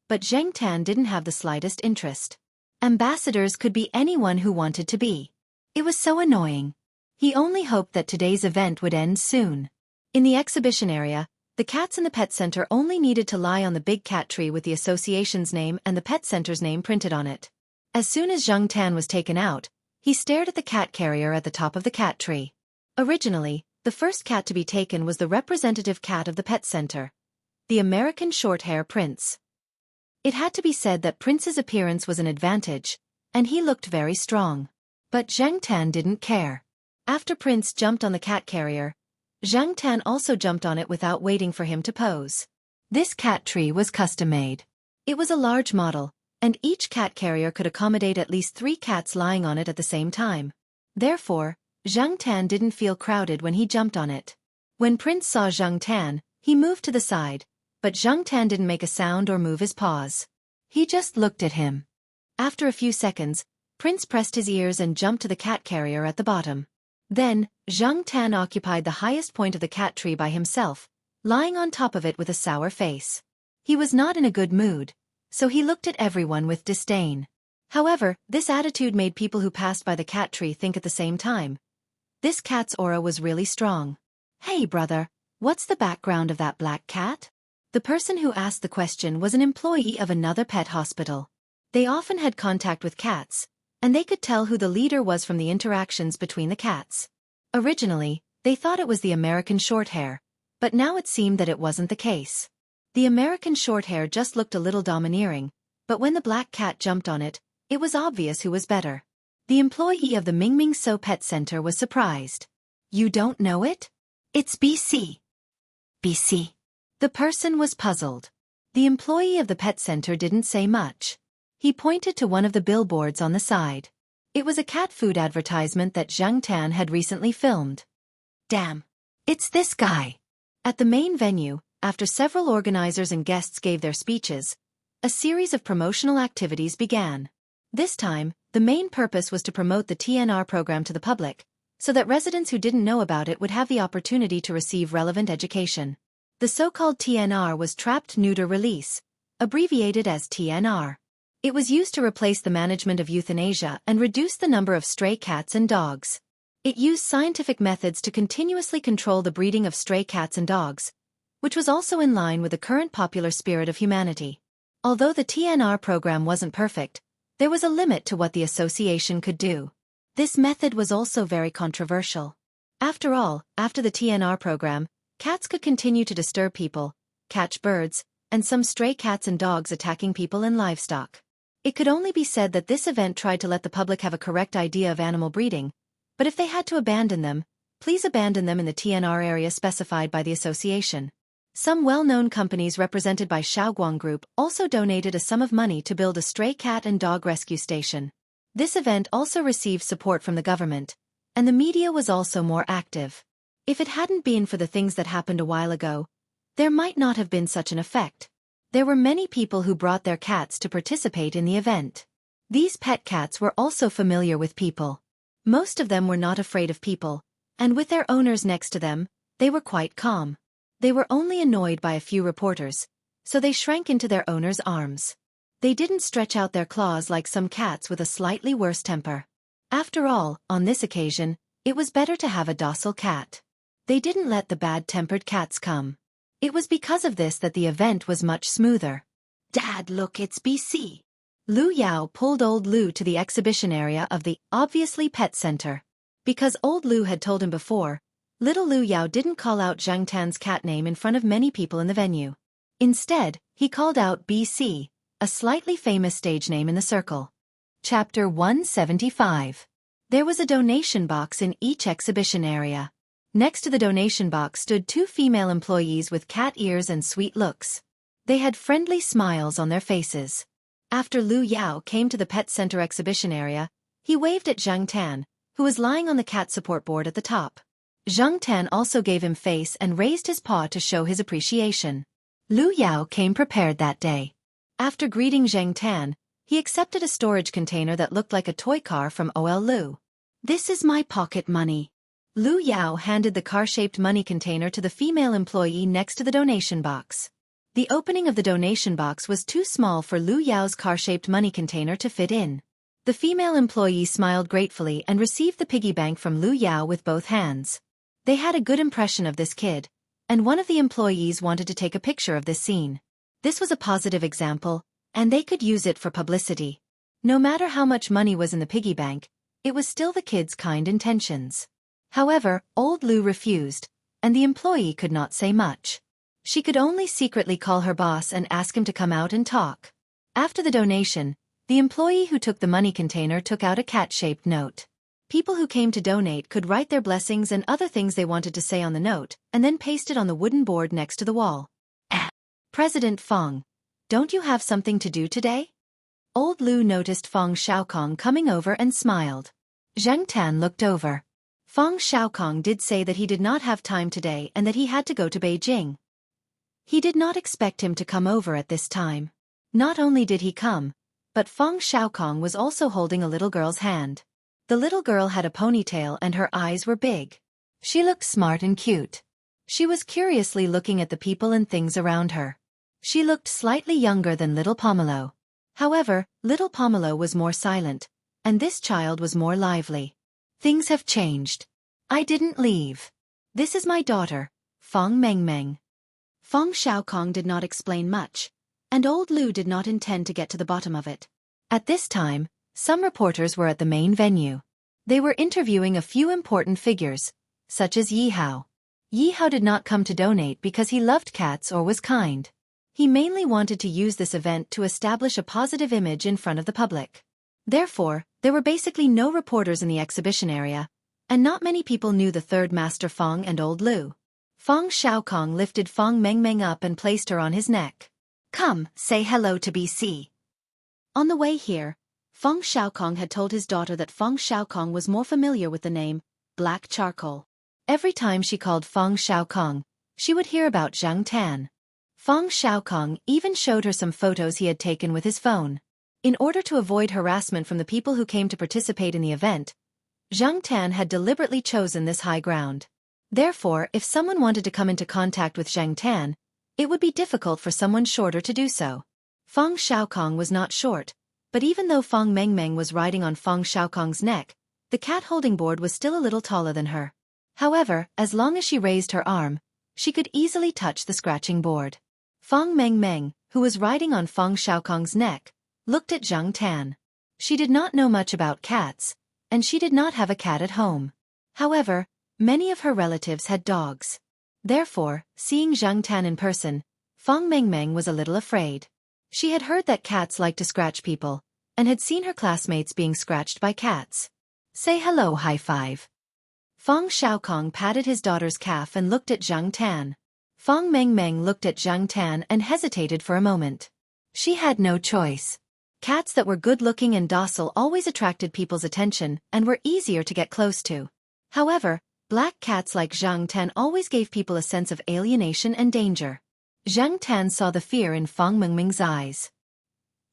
but Zhang Tan didn't have the slightest interest. Ambassadors could be anyone who wanted to be. It was so annoying. He only hoped that today's event would end soon. In the exhibition area, the cats in the pet center only needed to lie on the big cat tree with the association's name and the pet center's name printed on it. As soon as Zhang Tan was taken out, he stared at the cat carrier at the top of the cat tree. Originally, the first cat to be taken was the representative cat of the pet center, the American Shorthair Prince. It had to be said that Prince's appearance was an advantage, and he looked very strong. But Zhang Tan didn't care. After Prince jumped on the cat carrier, Zhang Tan also jumped on it without waiting for him to pose. This cat tree was custom-made. It was a large model, and each cat carrier could accommodate at least 3 cats lying on it at the same time. Therefore, Zhang Tan didn't feel crowded when he jumped on it. When Prince saw Zhang Tan, he moved to the side, but Zhang Tan didn't make a sound or move his paws. He just looked at him. After a few seconds, Prince pressed his ears and jumped to the cat carrier at the bottom. Then, Zhang Tan occupied the highest point of the cat tree by himself, lying on top of it with a sour face. He was not in a good mood, so he looked at everyone with disdain. However, this attitude made people who passed by the cat tree think at the same time. This cat's aura was really strong. Hey brother, what's the background of that black cat? The person who asked the question was an employee of another pet hospital. They often had contact with cats, and they could tell who the leader was from the interactions between the cats. Originally, they thought it was the American Shorthair, but now it seemed that it wasn't the case. The American Shorthair just looked a little domineering, but when the black cat jumped on it, it was obvious who was better. The employee of the Mingming So Pet Center was surprised. You don't know it? It's BC. BC. The person was puzzled. The employee of the pet center didn't say much. He pointed to one of the billboards on the side. It was a cat food advertisement that Zhang Tan had recently filmed. Damn. It's this guy. At the main venue, after several organizers and guests gave their speeches, a series of promotional activities began. This time, the main purpose was to promote the TNR program to the public, so that residents who didn't know about it would have the opportunity to receive relevant education. The so-called TNR was Trapped Neuter Release, abbreviated as TNR. It was used to replace the management of euthanasia and reduce the number of stray cats and dogs. It used scientific methods to continuously control the breeding of stray cats and dogs, which was also in line with the current popular spirit of humanity. Although the TNR program wasn't perfect, there was a limit to what the association could do. This method was also very controversial. After all, after the TNR program, cats could continue to disturb people, catch birds, and some stray cats and dogs attacking people and livestock. It could only be said that this event tried to let the public have a correct idea of animal breeding, but if they had to abandon them, please abandon them in the TNR area specified by the association. Some well-known companies represented by Xiaoguang Group also donated a sum of money to build a stray cat and dog rescue station. This event also received support from the government, and the media was also more active. If it hadn't been for the things that happened a while ago, there might not have been such an effect. There were many people who brought their cats to participate in the event. These pet cats were also familiar with people. Most of them were not afraid of people, and with their owners next to them, they were quite calm. They were only annoyed by a few reporters, so they shrank into their owners' arms. They didn't stretch out their claws like some cats with a slightly worse temper. After all, on this occasion, it was better to have a docile cat. They didn't let the bad-tempered cats come. It was because of this that the event was much smoother. Dad, look, it's BC. Lu Yao pulled old Lu to the exhibition area of the, obviously, pet center. Because old Lu had told him before, little Lu Yao didn't call out Zhang Tan's cat name in front of many people in the venue. Instead, he called out BC, a slightly famous stage name in the circle. Chapter 175. There was a donation box in each exhibition area. Next to the donation box stood two female employees with cat ears and sweet looks. They had friendly smiles on their faces. After Lu Yao came to the pet center exhibition area, he waved at Zhang Tan, who was lying on the cat support board at the top. Zhang Tan also gave him face and raised his paw to show his appreciation. Lu Yao came prepared that day. After greeting Zhang Tan, he accepted a storage container that looked like a toy car from OL Lu. This is my pocket money. Lu Yao handed the car-shaped money container to the female employee next to the donation box. The opening of the donation box was too small for Lu Yao's car-shaped money container to fit in. The female employee smiled gratefully and received the piggy bank from Lu Yao with both hands. They had a good impression of this kid, and one of the employees wanted to take a picture of this scene. This was a positive example, and they could use it for publicity. No matter how much money was in the piggy bank, it was still the kid's kind intentions. However, old Lu refused, and the employee could not say much. She could only secretly call her boss and ask him to come out and talk. After the donation, the employee who took the money container took out a cat-shaped note. People who came to donate could write their blessings and other things they wanted to say on the note, and then paste it on the wooden board next to the wall. President Fong, don't you have something to do today? Old Lu noticed Fong Xiaokong coming over and smiled. Zhang Tan looked over. Fong Xiaokong did say that he did not have time today and that he had to go to Beijing. He did not expect him to come over at this time. Not only did he come, but Fong Xiaokong was also holding a little girl's hand. The little girl had a ponytail and her eyes were big. She looked smart and cute. She was curiously looking at the people and things around her. She looked slightly younger than little Pomelo. However, little Pomelo was more silent, and this child was more lively. Things have changed. I didn't leave. This is my daughter, Fong Mengmeng. Fong Xiaokong did not explain much, and old Lu did not intend to get to the bottom of it. At this time, some reporters were at the main venue. They were interviewing a few important figures, such as Yi Hao. Yi Hao did not come to donate because he loved cats or was kind. He mainly wanted to use this event to establish a positive image in front of the public. Therefore, there were basically no reporters in the exhibition area, and not many people knew the third master Fong and old Lu. Fong Xiaokong lifted Fong Mengmeng up and placed her on his neck. Come, say hello to BC. On the way here, Fong Xiaokong had told his daughter that Fong Xiaokong was more familiar with the name, Black Charcoal. Every time she called Fong Xiaokong, she would hear about Zhang Tan. Fong Xiaokong even showed her some photos he had taken with his phone. In order to avoid harassment from the people who came to participate in the event, Zhang Tan had deliberately chosen this high ground. Therefore, if someone wanted to come into contact with Zhang Tan, it would be difficult for someone shorter to do so. Fong Xiaokong was not short, but even though Fong Mengmeng was riding on Fong Xiaokong's neck, the cat holding board was still a little taller than her. However, as long as she raised her arm, she could easily touch the scratching board. Fong Mengmeng, who was riding on Fong Xiaokong's neck, looked at Zhang Tan. She did not know much about cats, and she did not have a cat at home. However, many of her relatives had dogs. Therefore, seeing Zhang Tan in person, Fong Mengmeng was a little afraid. She had heard that cats like to scratch people, and had seen her classmates being scratched by cats. Say hello, high five. Fong Xiaokong patted his daughter's calf and looked at Zhang Tan. Fong Mengmeng looked at Zhang Tan and hesitated for a moment. She had no choice. Cats that were good-looking and docile always attracted people's attention and were easier to get close to. However, black cats like Zhang Tan always gave people a sense of alienation and danger. Zhang Tan saw the fear in Fong Mengmeng's eyes.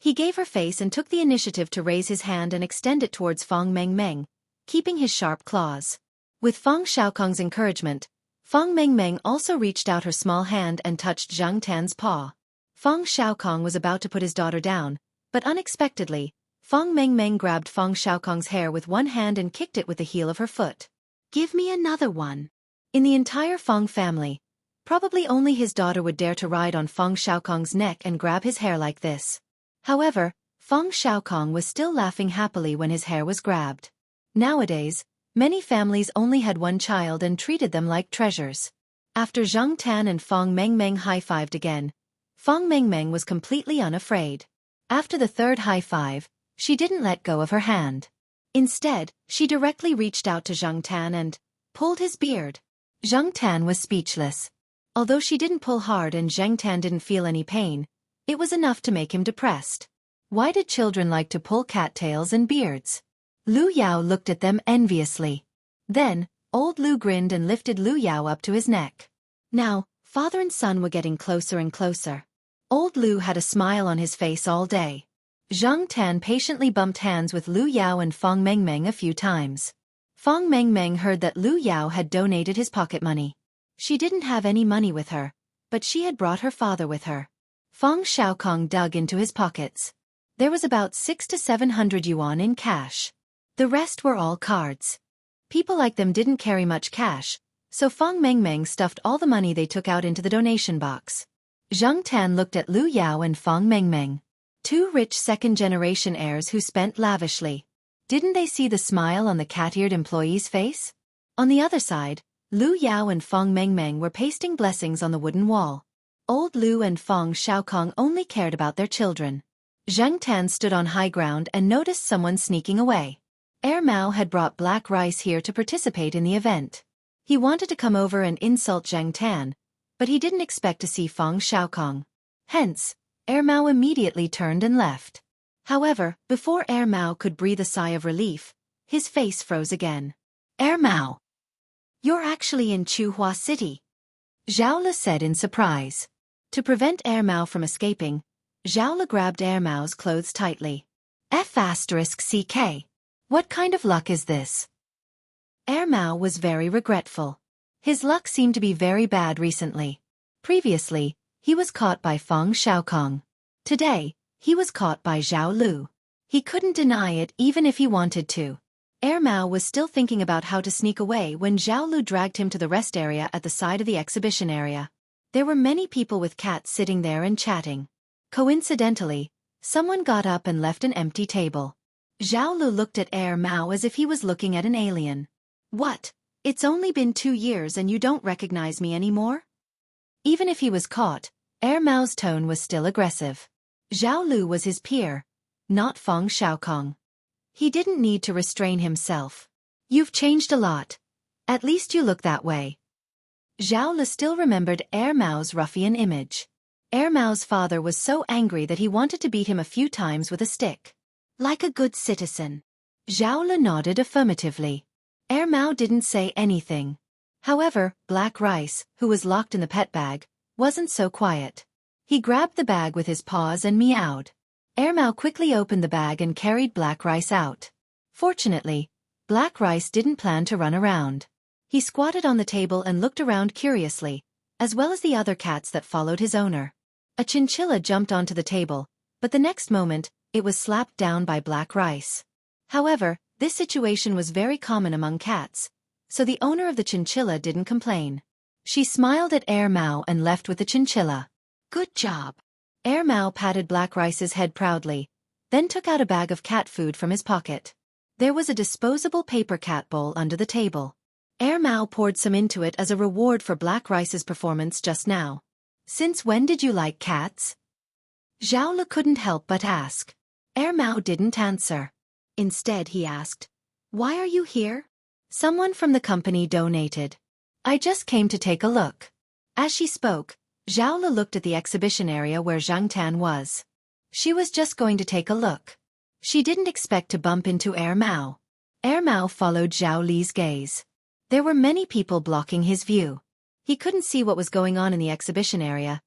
He gave her face and took the initiative to raise his hand and extend it towards Fong Mengmeng, keeping his sharp claws. With Fong Xiaokong's encouragement, Fong Mengmeng also reached out her small hand and touched Zhang Tan's paw. Fong Xiaokong was about to put his daughter down, but unexpectedly, Fong Mengmeng grabbed Fong Xiaokong's hair with one hand and kicked it with the heel of her foot. "Give me another one." In the entire Fong family, probably only his daughter would dare to ride on Fong Xiaokong's neck and grab his hair like this. However, Fong Xiaokong was still laughing happily when his hair was grabbed. Nowadays, many families only had one child and treated them like treasures. After Zhang Tan and Fong Mengmeng high-fived again, Fong Mengmeng was completely unafraid. After the third high-five, she didn't let go of her hand. Instead, she directly reached out to Zhang Tan and pulled his beard. Zhang Tan was speechless. Although she didn't pull hard and Zhang Tan didn't feel any pain, it was enough to make him depressed. Why did children like to pull cattails and beards? Lu Yao looked at them enviously. Then, old Lu grinned and lifted Lu Yao up to his neck. Now, father and son were getting closer and closer. Old Lu had a smile on his face all day. Zhang Tan patiently bumped hands with Lu Yao and Fong Mengmeng a few times. Fong Mengmeng heard that Lu Yao had donated his pocket money. She didn't have any money with her, but she had brought her father with her. Fong Xiaokong dug into his pockets. There was about 600 to 700 yuan in cash. The rest were all cards. People like them didn't carry much cash, so Fong Mengmeng stuffed all the money they took out into the donation box. Zhang Tan looked at Lu Yao and Fong Mengmeng. Two rich second-generation heirs who spent lavishly. Didn't they see the smile on the cat-eared employee's face? On the other side, Lu Yao and Fong Mengmeng were pasting blessings on the wooden wall. Old Lu and Fong Xiaokong only cared about their children. Zhang Tan stood on high ground and noticed someone sneaking away. Heir Mao had brought black rice here to participate in the event. He wanted to come over and insult Zhang Tan, but he didn't expect to see Fong Xiaokong. Hence, Heir Mao immediately turned and left. However, before Heir Mao could breathe a sigh of relief, his face froze again. "Heir Mao, you're actually in Chuhua City," Zhao Le said in surprise. To prevent Heir Mao from escaping, Zhao Le grabbed Heir Mao's clothes tightly. F***CK. What kind of luck is this? Heir Mao was very regretful. His luck seemed to be very bad recently. Previously, he was caught by Fong Xiaokong. Today, he was caught by Zhao Lu. He couldn't deny it even if he wanted to. Heir Mao was still thinking about how to sneak away when Zhao Lu dragged him to the rest area at the side of the exhibition area. There were many people with cats sitting there and chatting. Coincidentally, someone got up and left an empty table. Zhao Lu looked at Heir Mao as if he was looking at an alien. "What? It's only been 2 years and you don't recognize me anymore?" Even if he was caught, Heir Mao's tone was still aggressive. Zhao Lu was his peer, not Fong Xiaokong. He didn't need to restrain himself. "You've changed a lot. At least you look that way." Zhao Lu still remembered Heir Mao's ruffian image. Heir Mao's father was so angry that he wanted to beat him a few times with a stick. "Like a good citizen." Zhao Le nodded affirmatively. Heir Mao didn't say anything. However, Black Rice, who was locked in the pet bag, wasn't so quiet. He grabbed the bag with his paws and meowed. Heir Mao quickly opened the bag and carried Black Rice out. Fortunately, Black Rice didn't plan to run around. He squatted on the table and looked around curiously, as well as the other cats that followed his owner. A chinchilla jumped onto the table, but the next moment, it was slapped down by Black Rice. However, this situation was very common among cats, so the owner of the chinchilla didn't complain. She smiled at Heir Mao and left with the chinchilla. "Good job." Heir Mao patted Black Rice's head proudly, then took out a bag of cat food from his pocket. There was a disposable paper cat bowl under the table. Heir Mao poured some into it as a reward for Black Rice's performance just now. "Since when did you like cats?" Zhao Le couldn't help but ask. Heir Mao didn't answer. Instead he asked, "Why are you here?" Someone from the company donated. I just came to take a look. As she spoke, Zhao Li looked at the exhibition area where Zhang Tan was. She was just going to take a look. She didn't expect to bump into Mao. Mao followed Zhao Li's gaze. There were many people blocking his view. He couldn't see what was going on in the exhibition area,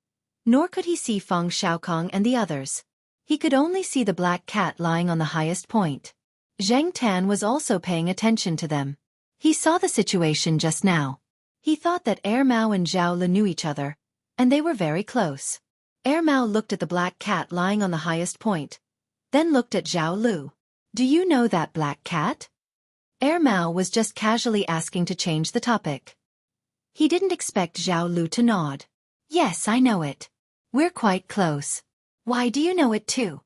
nor could he see Feng Xiaokong and the others. He could only see the black cat lying on the highest point. Zhang Tan was also paying attention to them. He saw the situation just now. He thought that Mao and Zhao Li knew each other, and they were very close. Mao looked at the black cat lying on the highest point, then looked at Zhao Li. Do you know that black cat? Mao was just casually asking to change the topic. He didn't expect Zhao Li to nod. Yes, I know it. We're quite close. Why do you know it too?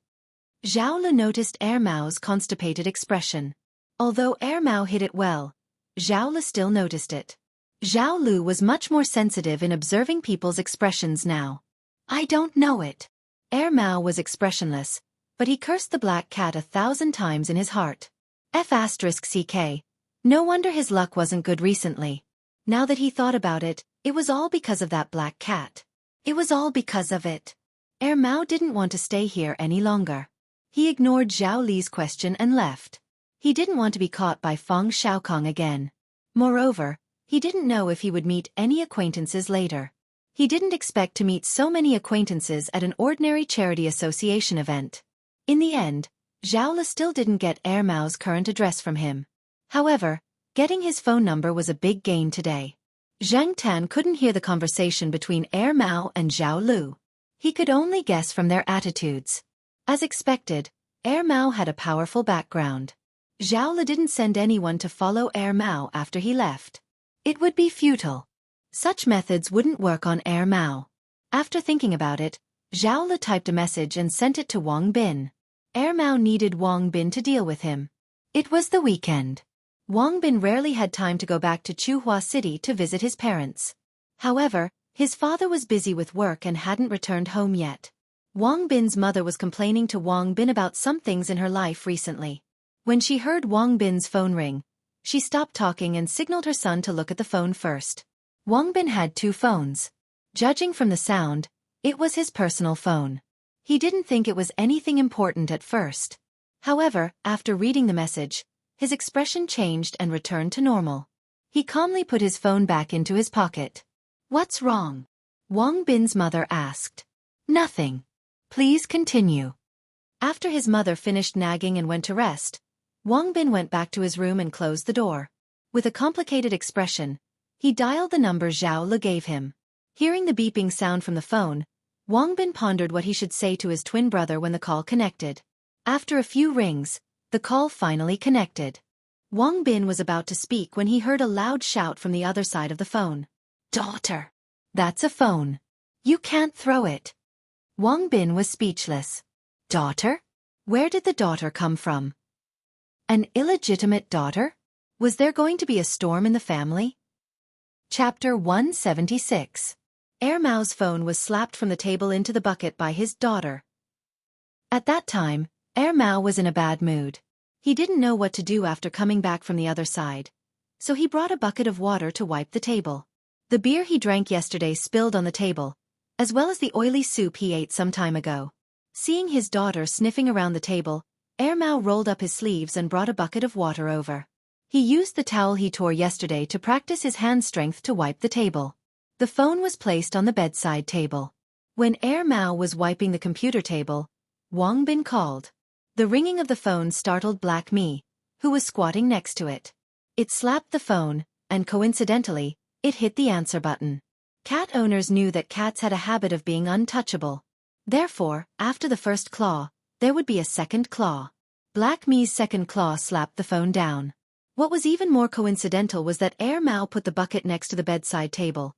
Zhao Li noticed Mao's constipated expression. Although Mao hid it well, Zhao Li still noticed it. Zhao Li was much more sensitive in observing people's expressions now. I don't know it. Mao was expressionless, but he cursed the black cat 1,000 times in his heart. F***ck. No wonder his luck wasn't good recently. Now that he thought about it, it was all because of that black cat. It was all because of it. Mao didn't want to stay here any longer. He ignored Zhao Li's question and left. He didn't want to be caught by Feng Xiaokong again. Moreover, he didn't know if he would meet any acquaintances later. He didn't expect to meet so many acquaintances at an ordinary charity association event. In the end, Zhao Li still didn't get Mao's current address from him. However, getting his phone number was a big gain today. Zhang Tan couldn't hear the conversation between Mao and Zhao Li. He could only guess from their attitudes. As expected, Mao had a powerful background. Zhao Li didn't send anyone to follow Mao after he left. It would be futile. Such methods wouldn't work on Mao. After thinking about it, Zhao Li typed a message and sent it to Wang Bin. Mao needed Wang Bin to deal with him. It was the weekend. Wang Bin rarely had time to go back to Chuhua City to visit his parents. However, his father was busy with work and hadn't returned home yet. Wang Bin's mother was complaining to Wang Bin about some things in her life recently. When she heard Wang Bin's phone ring, she stopped talking and signaled her son to look at the phone first. Wang Bin had 2 phones. Judging from the sound, it was his personal phone. He didn't think it was anything important at first. However, after reading the message, his expression changed and returned to normal. He calmly put his phone back into his pocket. What's wrong? Wang Bin's mother asked. Nothing. Please continue. After his mother finished nagging and went to rest, Wang Bin went back to his room and closed the door. With a complicated expression, he dialed the number Zhao Li gave him. Hearing the beeping sound from the phone, Wang Bin pondered what he should say to his twin brother when the call connected. After a few rings, the call finally connected. Wang Bin was about to speak when he heard a loud shout from the other side of the phone. Daughter! That's a phone. You can't throw it. Wang Bin was speechless. Daughter? Where did the daughter come from? An illegitimate daughter? Was there going to be a storm in the family? Chapter 176. Mao's phone was slapped from the table into the bucket by his daughter. At that time, Mao was in a bad mood. He didn't know what to do after coming back from the other side, so he brought a bucket of water to wipe the table. The beer he drank yesterday spilled on the table, as well as the oily soup he ate some time ago. Seeing his daughter sniffing around the table, Mao rolled up his sleeves and brought a bucket of water over. He used the towel he tore yesterday to practice his hand strength to wipe the table. The phone was placed on the bedside table. When Mao was wiping the computer table, Wang Bin called. The ringing of the phone startled Black Me, who was squatting next to it. It slapped the phone, and coincidentally, it hit the answer button. Cat owners knew that cats had a habit of being untouchable. Therefore, after the first claw, there would be a second claw. Black Me's second claw slapped the phone down. What was even more coincidental was that Mao put the bucket next to the bedside table.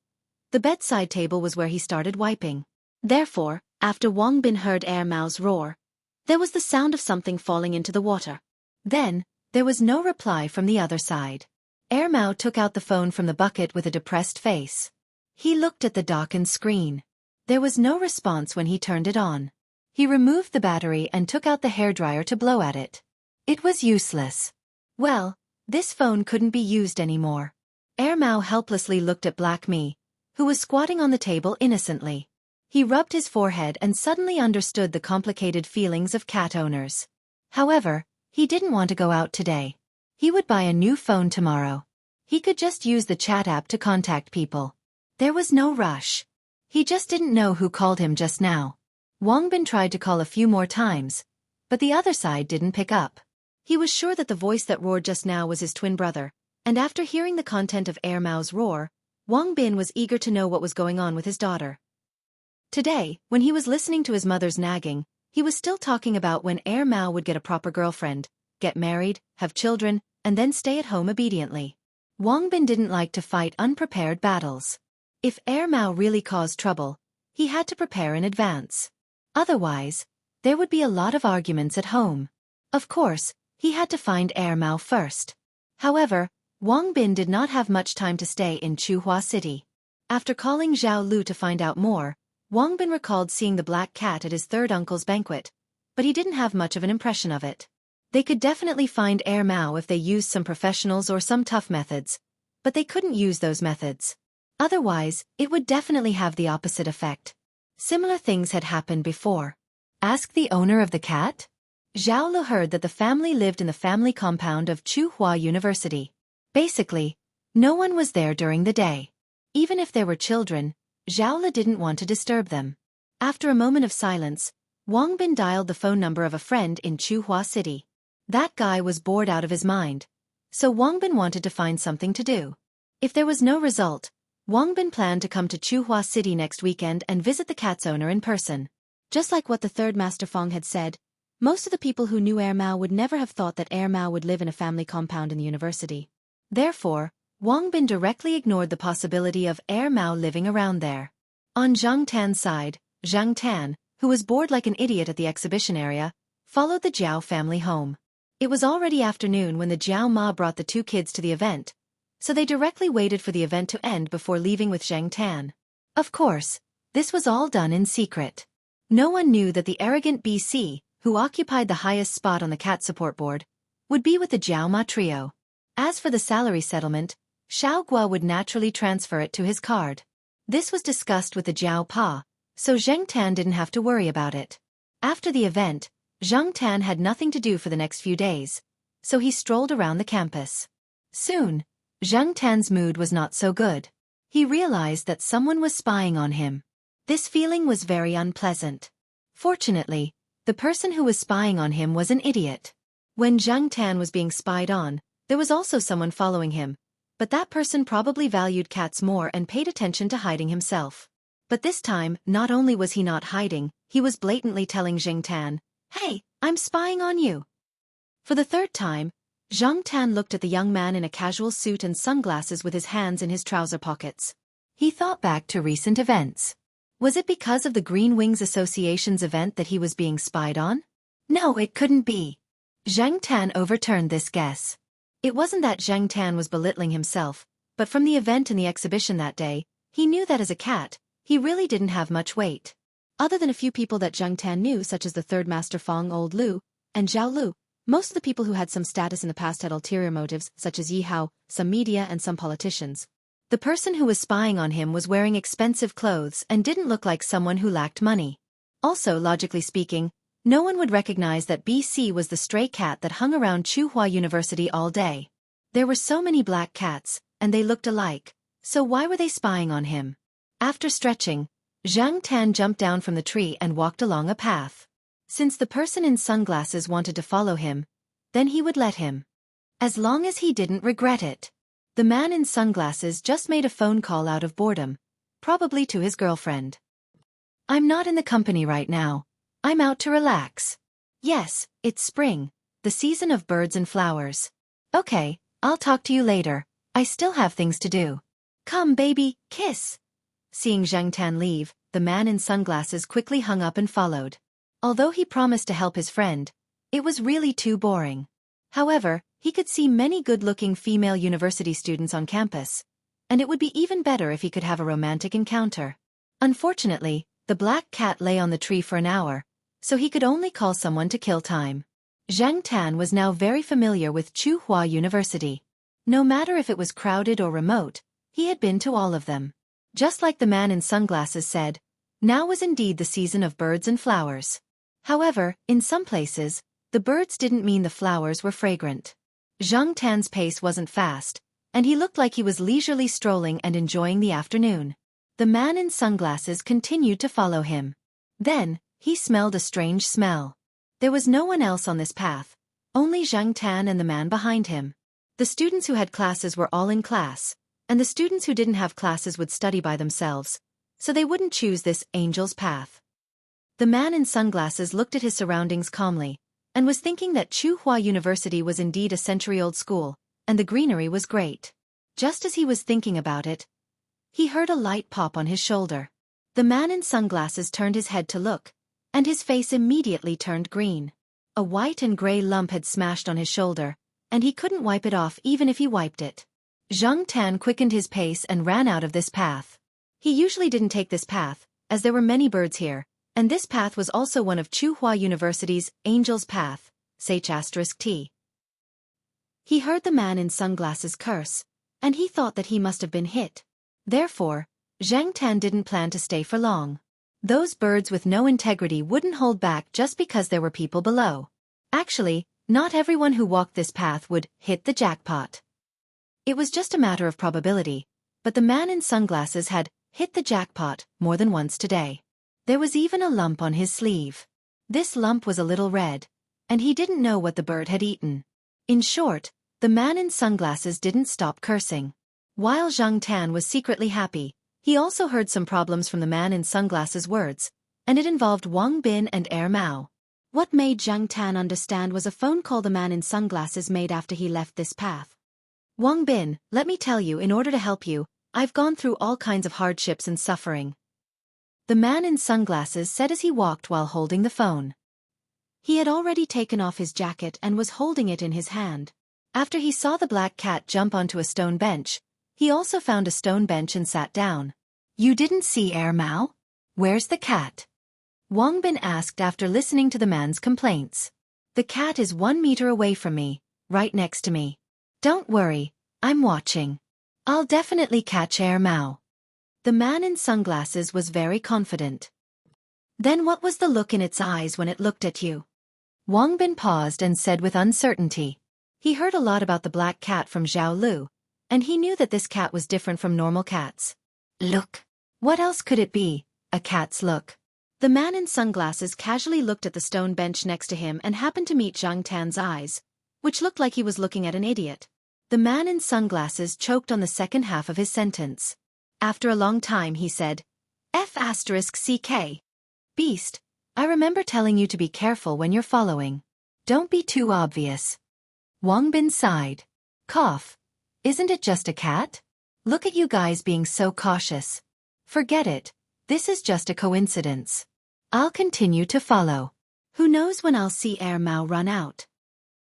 The bedside table was where he started wiping. Therefore, after Wang Bin heard Mao's roar, there was the sound of something falling into the water. Then, there was no reply from the other side. Mao took out the phone from the bucket with a depressed face. He looked at the darkened screen. There was no response when he turned it on. He removed the battery and took out the hairdryer to blow at it. It was useless. Well, This phone couldn't be used anymore. Air Mao helplessly looked at Black Me, who was squatting on the table innocently. He rubbed his forehead and suddenly understood the complicated feelings of cat owners. However, he didn't want to go out today. He would buy a new phone tomorrow. He could just use the chat app to contact people. There was no rush. He just didn't know who called him just now. Wang Bin tried to call a few more times, but the other side didn't pick up. He was sure that the voice that roared just now was his twin brother, and after hearing the content of Air Mao's roar, Wang Bin was eager to know what was going on with his daughter. Today, when he was listening to his mother's nagging, he was still talking about when Air Mao would get a proper girlfriend, get married, have children, and then stay at home obediently. Wang Bin didn't like to fight unprepared battles. If Air Mao really caused trouble, he had to prepare in advance. Otherwise, there would be a lot of arguments at home. Of course, he had to find Air Mao first. However, Wang Bin did not have much time to stay in Chuhua City. After calling Zhao Lu to find out more, Wang Bin recalled seeing the black cat at his third uncle's banquet, but he didn't have much of an impression of it. They could definitely find Air Mao if they used some professionals or some tough methods, but they couldn't use those methods. Otherwise, it would definitely have the opposite effect. Similar things had happened before. Ask the owner of the cat? Zhao Lu heard that the family lived in the family compound of Chuhua University. Basically, no one was there during the day. Even if there were children, Zhao Lu didn't want to disturb them. After a moment of silence, Wang Bin dialed the phone number of a friend in Chuhua City. That guy was bored out of his mind, so Wang Bin wanted to find something to do. If there was no result, Wang Bin planned to come to Chuhua City next weekend and visit the cat's owner in person. Just like what the third Master Feng had said, most of the people who knew Air Mao would never have thought that Air Mao would live in a family compound in the university. Therefore, Wang Bin directly ignored the possibility of Air Mao living around there. On Zhang Tan's side, Zhang Tan, who was bored like an idiot at the exhibition area, followed the Jiao family home. It was already afternoon when the Jiao Ma brought the two kids to the event, so they directly waited for the event to end before leaving with Zhang Tan. Of course, this was all done in secret. No one knew that the arrogant BC, who occupied the highest spot on the cat support board, would be with the Jiao Ma trio. As for the salary settlement, Xiao Gua would naturally transfer it to his card. This was discussed with the Jiao Pa, so Zhang Tan didn't have to worry about it. After the event, Zhang Tan had nothing to do for the next few days, so he strolled around the campus. Soon, Zhang Tan's mood was not so good. He realized that someone was spying on him. This feeling was very unpleasant. Fortunately, the person who was spying on him was an idiot. When Zhang Tan was being spied on, there was also someone following him, but that person probably valued cats more and paid attention to hiding himself. But this time, not only was he not hiding, he was blatantly telling Zhang Tan, "Hey, I'm spying on you." For the third time, Zhang Tan looked at the young man in a casual suit and sunglasses with his hands in his trouser pockets. He thought back to recent events. Was it because of the Green Wings Association's event that he was being spied on? No, it couldn't be. Zhang Tan overturned this guess. It wasn't that Zhang Tan was belittling himself, but from the event and the exhibition that day, he knew that as a cat, he really didn't have much weight. Other than a few people that Zhang Tan knew, such as the third Master Feng, Old Lu, and Zhao Lu, most of the people who had some status in the past had ulterior motives, such as Yi Hao, some media and some politicians. The person who was spying on him was wearing expensive clothes and didn't look like someone who lacked money. Also, logically speaking, no one would recognize that BC was the stray cat that hung around Chuhua University all day. There were so many black cats, and they looked alike, so why were they spying on him? After stretching, Zhang Tan jumped down from the tree and walked along a path. Since the person in sunglasses wanted to follow him, then he would let him. As long as he didn't regret it. The man in sunglasses just made a phone call out of boredom, probably to his girlfriend. "I'm not in the company right now. I'm out to relax." "Yes, it's spring, the season of birds and flowers." "Okay, I'll talk to you later. I still have things to do." "Come baby, kiss." Seeing Zhang Tan leave, the man in sunglasses quickly hung up and followed. Although he promised to help his friend, it was really too boring. However, he could see many good-looking female university students on campus, and it would be even better if he could have a romantic encounter. Unfortunately, the black cat lay on the tree for an hour, so he could only call someone to kill time. Zhang Tan was now very familiar with Tsinghua University. No matter if it was crowded or remote, he had been to all of them. Just like the man in sunglasses said, now was indeed the season of birds and flowers. However, in some places, the birds didn't mean the flowers were fragrant. Zhang Tan's pace wasn't fast, and he looked like he was leisurely strolling and enjoying the afternoon. The man in sunglasses continued to follow him. Then, he smelled a strange smell. There was no one else on this path, only Zhang Tan and the man behind him. The students who had classes were all in class, and the students who didn't have classes would study by themselves, so they wouldn't choose this angel's path. The man in sunglasses looked at his surroundings calmly, and was thinking that Tsinghua University was indeed a century-old school, and the greenery was great. Just as he was thinking about it, he heard a light pop on his shoulder. The man in sunglasses turned his head to look, and his face immediately turned green. A white and gray lump had smashed on his shoulder, and he couldn't wipe it off even if he wiped it. Zhang Tan quickened his pace and ran out of this path. He usually didn't take this path, as there were many birds here, and this path was also one of Tsinghua University's Angel's Path, *T. He heard the man in sunglasses curse, and he thought that he must have been hit. Therefore, Zhang Tan didn't plan to stay for long. Those birds with no integrity wouldn't hold back just because there were people below. Actually, not everyone who walked this path would hit the jackpot. It was just a matter of probability, but the man in sunglasses had hit the jackpot more than once today. There was even a lump on his sleeve. This lump was a little red, and he didn't know what the bird had eaten. In short, the man in sunglasses didn't stop cursing. While Zhang Tan was secretly happy, he also heard some problems from the man in sunglasses' words, and it involved Wang Bin and Mao. What made Zhang Tan understand was a phone call the man in sunglasses made after he left this path. Wang Bin, let me tell you, in order to help you, I've gone through all kinds of hardships and suffering. The man in sunglasses said as he walked while holding the phone. He had already taken off his jacket and was holding it in his hand. After he saw the black cat jump onto a stone bench, he also found a stone bench and sat down. You didn't see Mao? Where's the cat? Wang Bin asked after listening to the man's complaints. The cat is 1 meter away from me, right next to me. Don't worry, I'm watching. I'll definitely catch Mao. The man in sunglasses was very confident. Then what was the look in its eyes when it looked at you? Wang Bin paused and said with uncertainty. He heard a lot about the black cat from Zhao Lu, and he knew that this cat was different from normal cats. Look. What else could it be? A cat's look. The man in sunglasses casually looked at the stone bench next to him and happened to meet Zhang Tan's eyes, which looked like he was looking at an idiot. The man in sunglasses choked on the second half of his sentence. After a long time he said, F***CK. Beast, I remember telling you to be careful when you're following. Don't be too obvious. Wang Bin sighed. Cough. Isn't it just a cat? Look at you guys being so cautious. Forget it. This is just a coincidence. I'll continue to follow. Who knows when I'll see Mao run out.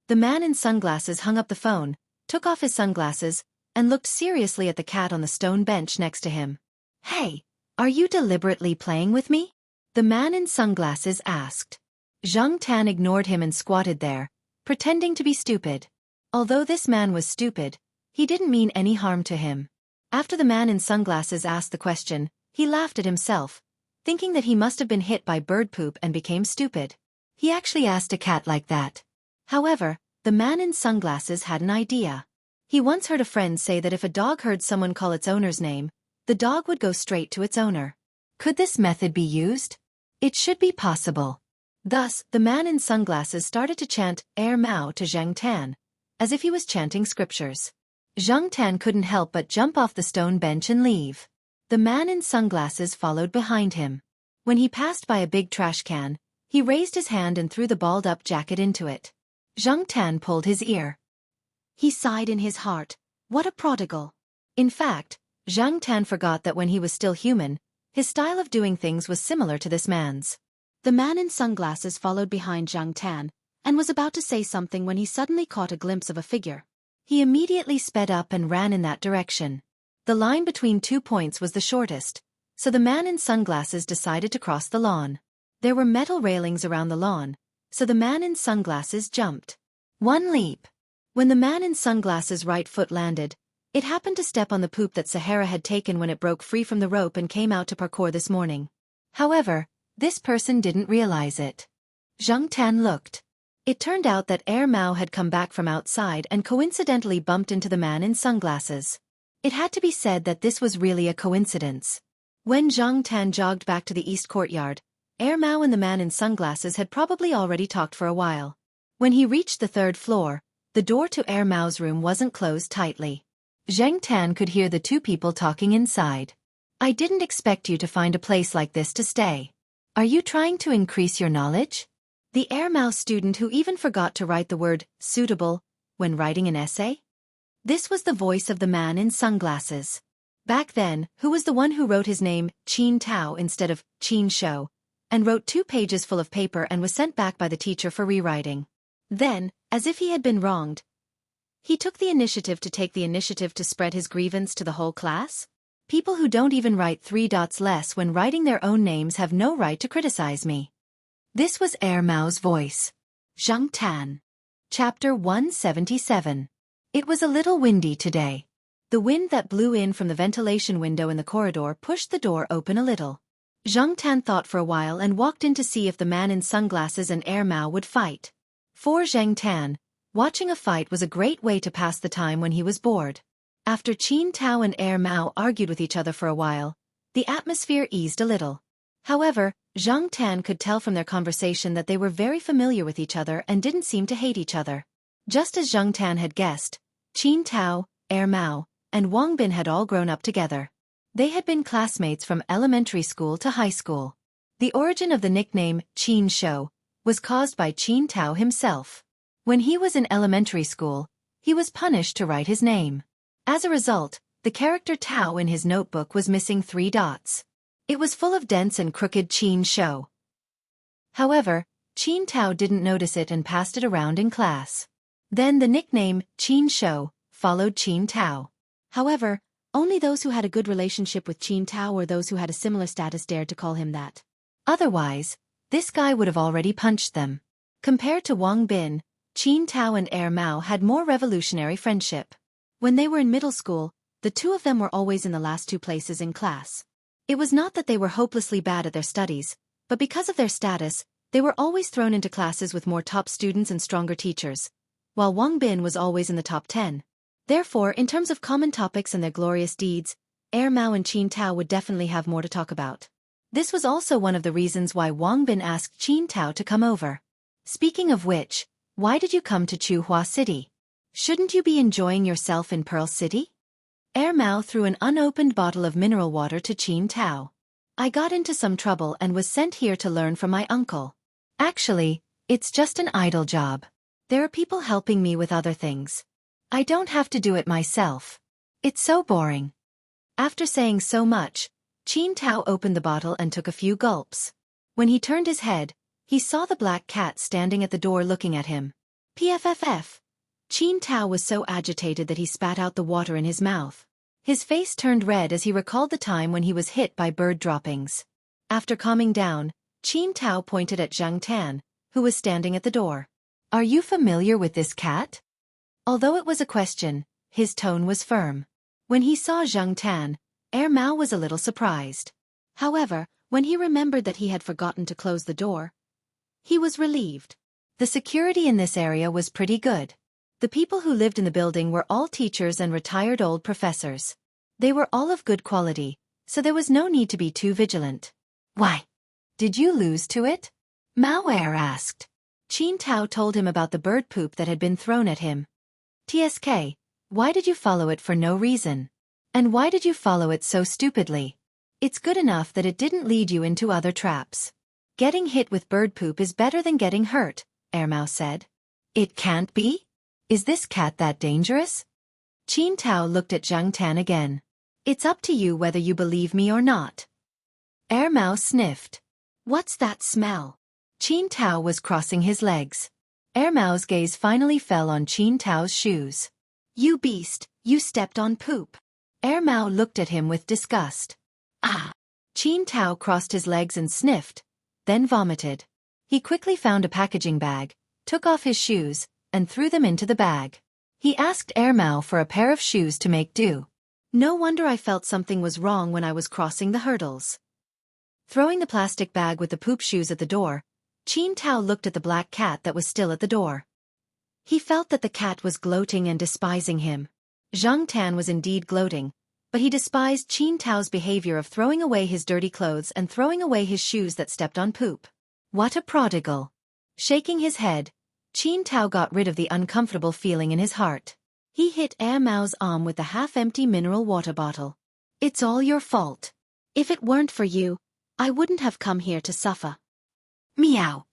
The man in sunglasses hung up the phone, took off his sunglasses, and looked seriously at the cat on the stone bench next to him. Hey, are you deliberately playing with me? The man in sunglasses asked. Zhang Tan ignored him and squatted there, pretending to be stupid. Although this man was stupid, he didn't mean any harm to him. After the man in sunglasses asked the question, he laughed at himself, thinking that he must have been hit by bird poop and became stupid. He actually asked a cat like that. However, the man in sunglasses had an idea. He once heard a friend say that if a dog heard someone call its owner's name, the dog would go straight to its owner. Could this method be used? It should be possible. Thus, the man in sunglasses started to chant Mao to Zhang Tan, as if he was chanting scriptures. Zhang Tan couldn't help but jump off the stone bench and leave. The man in sunglasses followed behind him. When he passed by a big trash can, he raised his hand and threw the balled-up jacket into it. Zhang Tan pulled his ear. He sighed in his heart, what a prodigal. In fact, Zhang Tan forgot that when he was still human, his style of doing things was similar to this man's. The man in sunglasses followed behind Zhang Tan, and was about to say something when he suddenly caught a glimpse of a figure. He immediately sped up and ran in that direction. The line between 2 points was the shortest, so the man in sunglasses decided to cross the lawn. There were metal railings around the lawn, so the man in sunglasses jumped. One leap. When the man in sunglasses' right foot landed, it happened to step on the poop that Sahara had taken when it broke free from the rope and came out to parkour this morning. However, this person didn't realize it. Zhang Tan looked. It turned out that Mao had come back from outside and coincidentally bumped into the man in sunglasses. It had to be said that this was really a coincidence. When Zhang Tan jogged back to the east courtyard, Mao and the man in sunglasses had probably already talked for a while. When he reached the third floor, the door to Mao's room wasn't closed tightly. Zhang Tan could hear the two people talking inside. I didn't expect you to find a place like this to stay. Are you trying to increase your knowledge? The Mao student who even forgot to write the word suitable when writing an essay? This was the voice of the man in sunglasses. Back then, who was the one who wrote his name Qin Tao instead of Qin Shou, and wrote 2 pages full of paper and was sent back by the teacher for rewriting. Then, as if he had been wronged, he took the initiative to spread his grievance to the whole class? People who don't even write 3 dots less when writing their own names have no right to criticize me. This was Mao's voice. Zhang Tan. Chapter 177. It was a little windy today. The wind that blew in from the ventilation window in the corridor pushed the door open a little. Zhang Tan thought for a while and walked in to see if the man in sunglasses and Mao would fight. For Zhang Tan, watching a fight was a great way to pass the time when he was bored. After Qin Tao and Mao argued with each other for a while, the atmosphere eased a little. However, Zhang Tan could tell from their conversation that they were very familiar with each other and didn't seem to hate each other. Just as Zhang Tan had guessed, Qin Tao, Mao, and Wang Bin had all grown up together. They had been classmates from elementary school to high school. The origin of the nickname Qin Shou was caused by Qin Tao himself. When he was in elementary school, he was punished to write his name. As a result, the character Tao in his notebook was missing 3 dots. It was full of dents and crooked Qin Shou. However, Qin Tao didn't notice it and passed it around in class. Then the nickname Qin Shou followed Qin Tao. However, only those who had a good relationship with Qin Tao or those who had a similar status dared to call him that. Otherwise, this guy would have already punched them. Compared to Wang Bin, Qin Tao and Mao had more revolutionary friendship. When they were in middle school, the two of them were always in the last 2 places in class. It was not that they were hopelessly bad at their studies, but because of their status, they were always thrown into classes with more top students and stronger teachers, while Wang Bin was always in the top 10. Therefore, in terms of common topics and their glorious deeds, Mao and Qin Tao would definitely have more to talk about. This was also one of the reasons why Wang Bin asked Qin Tao to come over. Speaking of which, why did you come to Chuhua City? Shouldn't you be enjoying yourself in Pearl City? Mao threw an unopened bottle of mineral water to Qin Tao. I got into some trouble and was sent here to learn from my uncle. Actually, it's just an idle job. There are people helping me with other things. I don't have to do it myself. It's so boring. After saying so much, Qin Tao opened the bottle and took a few gulps. When he turned his head, he saw the black cat standing at the door looking at him. PFFF. Qin Tao was so agitated that he spat out the water in his mouth. His face turned red as he recalled the time when he was hit by bird droppings. After calming down, Qin Tao pointed at Zhang Tan, who was standing at the door. Are you familiar with this cat? Although it was a question, his tone was firm. When he saw Zhang Tan, Mao was a little surprised. However, when he remembered that he had forgotten to close the door, he was relieved. The security in this area was pretty good. The people who lived in the building were all teachers and retired old professors. They were all of good quality, so there was no need to be too vigilant. Why? Did you lose to it? Mao asked. Qin Tao told him about the bird poop that had been thrown at him. TSK, why did you follow it for no reason? And why did you follow it so stupidly? It's good enough that it didn't lead you into other traps. Getting hit with bird poop is better than getting hurt, Mao said. It can't be? Is this cat that dangerous? Qin Tao looked at Zhang Tan again. It's up to you whether you believe me or not. Mao sniffed. What's that smell? Qin Tao was crossing his legs. Mao's gaze finally fell on Qin Tao's shoes. You beast, you stepped on poop. Mao looked at him with disgust. Ah! Qin Tao crossed his legs and sniffed, then vomited. He quickly found a packaging bag, took off his shoes, and threw them into the bag. He asked Mao for a pair of shoes to make do. No wonder I felt something was wrong when I was crossing the hurdles. Throwing the plastic bag with the poop shoes at the door, Qin Tao looked at the black cat that was still at the door. He felt that the cat was gloating and despising him. Zhang Tan was indeed gloating, but he despised Qin Tao's behavior of throwing away his dirty clothes and throwing away his shoes that stepped on poop. What a prodigal! Shaking his head, Qin Tao got rid of the uncomfortable feeling in his heart. He hit Mao's arm with the half-empty mineral water bottle. It's all your fault. If it weren't for you, I wouldn't have come here to suffer. Meow.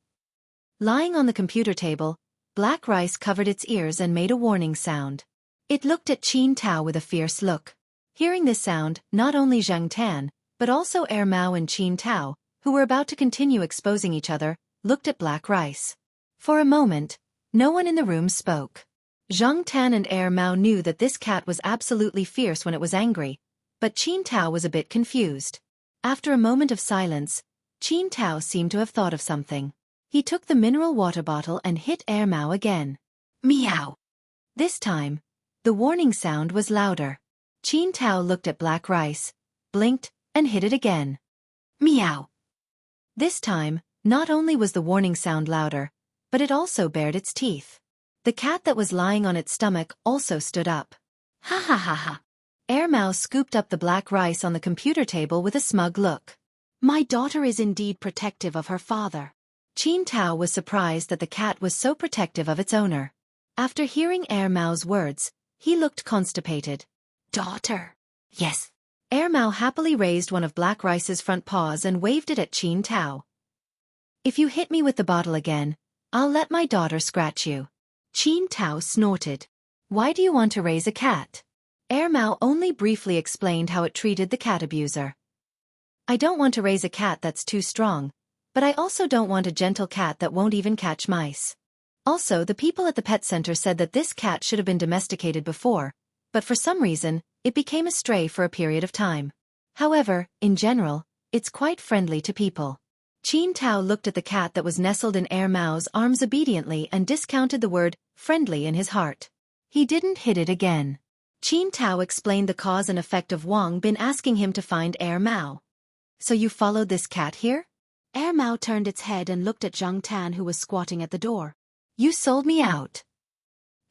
Lying on the computer table, black rice covered its ears and made a warning sound. It looked at Qin Tao with a fierce look. Hearing this sound, not only Zhang Tan, but also Mao and Qin Tao, who were about to continue exposing each other, looked at black rice. For a moment, no one in the room spoke. Zhang Tan and Mao knew that this cat was absolutely fierce when it was angry, but Qin Tao was a bit confused. After a moment of silence, Qin Tao seemed to have thought of something. He took the mineral water bottle and hit Mao again. Meow. This time, the warning sound was louder. Qin Tao looked at black rice, blinked, and hit it again. Meow. This time, not only was the warning sound louder, but it also bared its teeth. The cat that was lying on its stomach also stood up. Ha ha ha ha. Mao scooped up the black rice on the computer table with a smug look. My daughter is indeed protective of her father. Qin Tao was surprised that the cat was so protective of its owner. After hearing Mao's words, he looked constipated. Daughter. Yes. Mao happily raised one of black rice's front paws and waved it at Qin Tao. If you hit me with the bottle again, I'll let my daughter scratch you. Qin Tao snorted. Why do you want to raise a cat? Mao only briefly explained how it treated the cat abuser. I don't want to raise a cat that's too strong, but I also don't want a gentle cat that won't even catch mice. Also, the people at the pet center said that this cat should have been domesticated before, but for some reason, it became a stray for a period of time. However, in general, it's quite friendly to people. Qin Tao looked at the cat that was nestled in Mao's arms obediently and discounted the word friendly in his heart. He didn't hit it again. Qin Tao explained the cause and effect of Wang Bin asking him to find Mao. So you followed this cat here? Mao turned its head and looked at Zhang Tan, who was squatting at the door. You sold me out.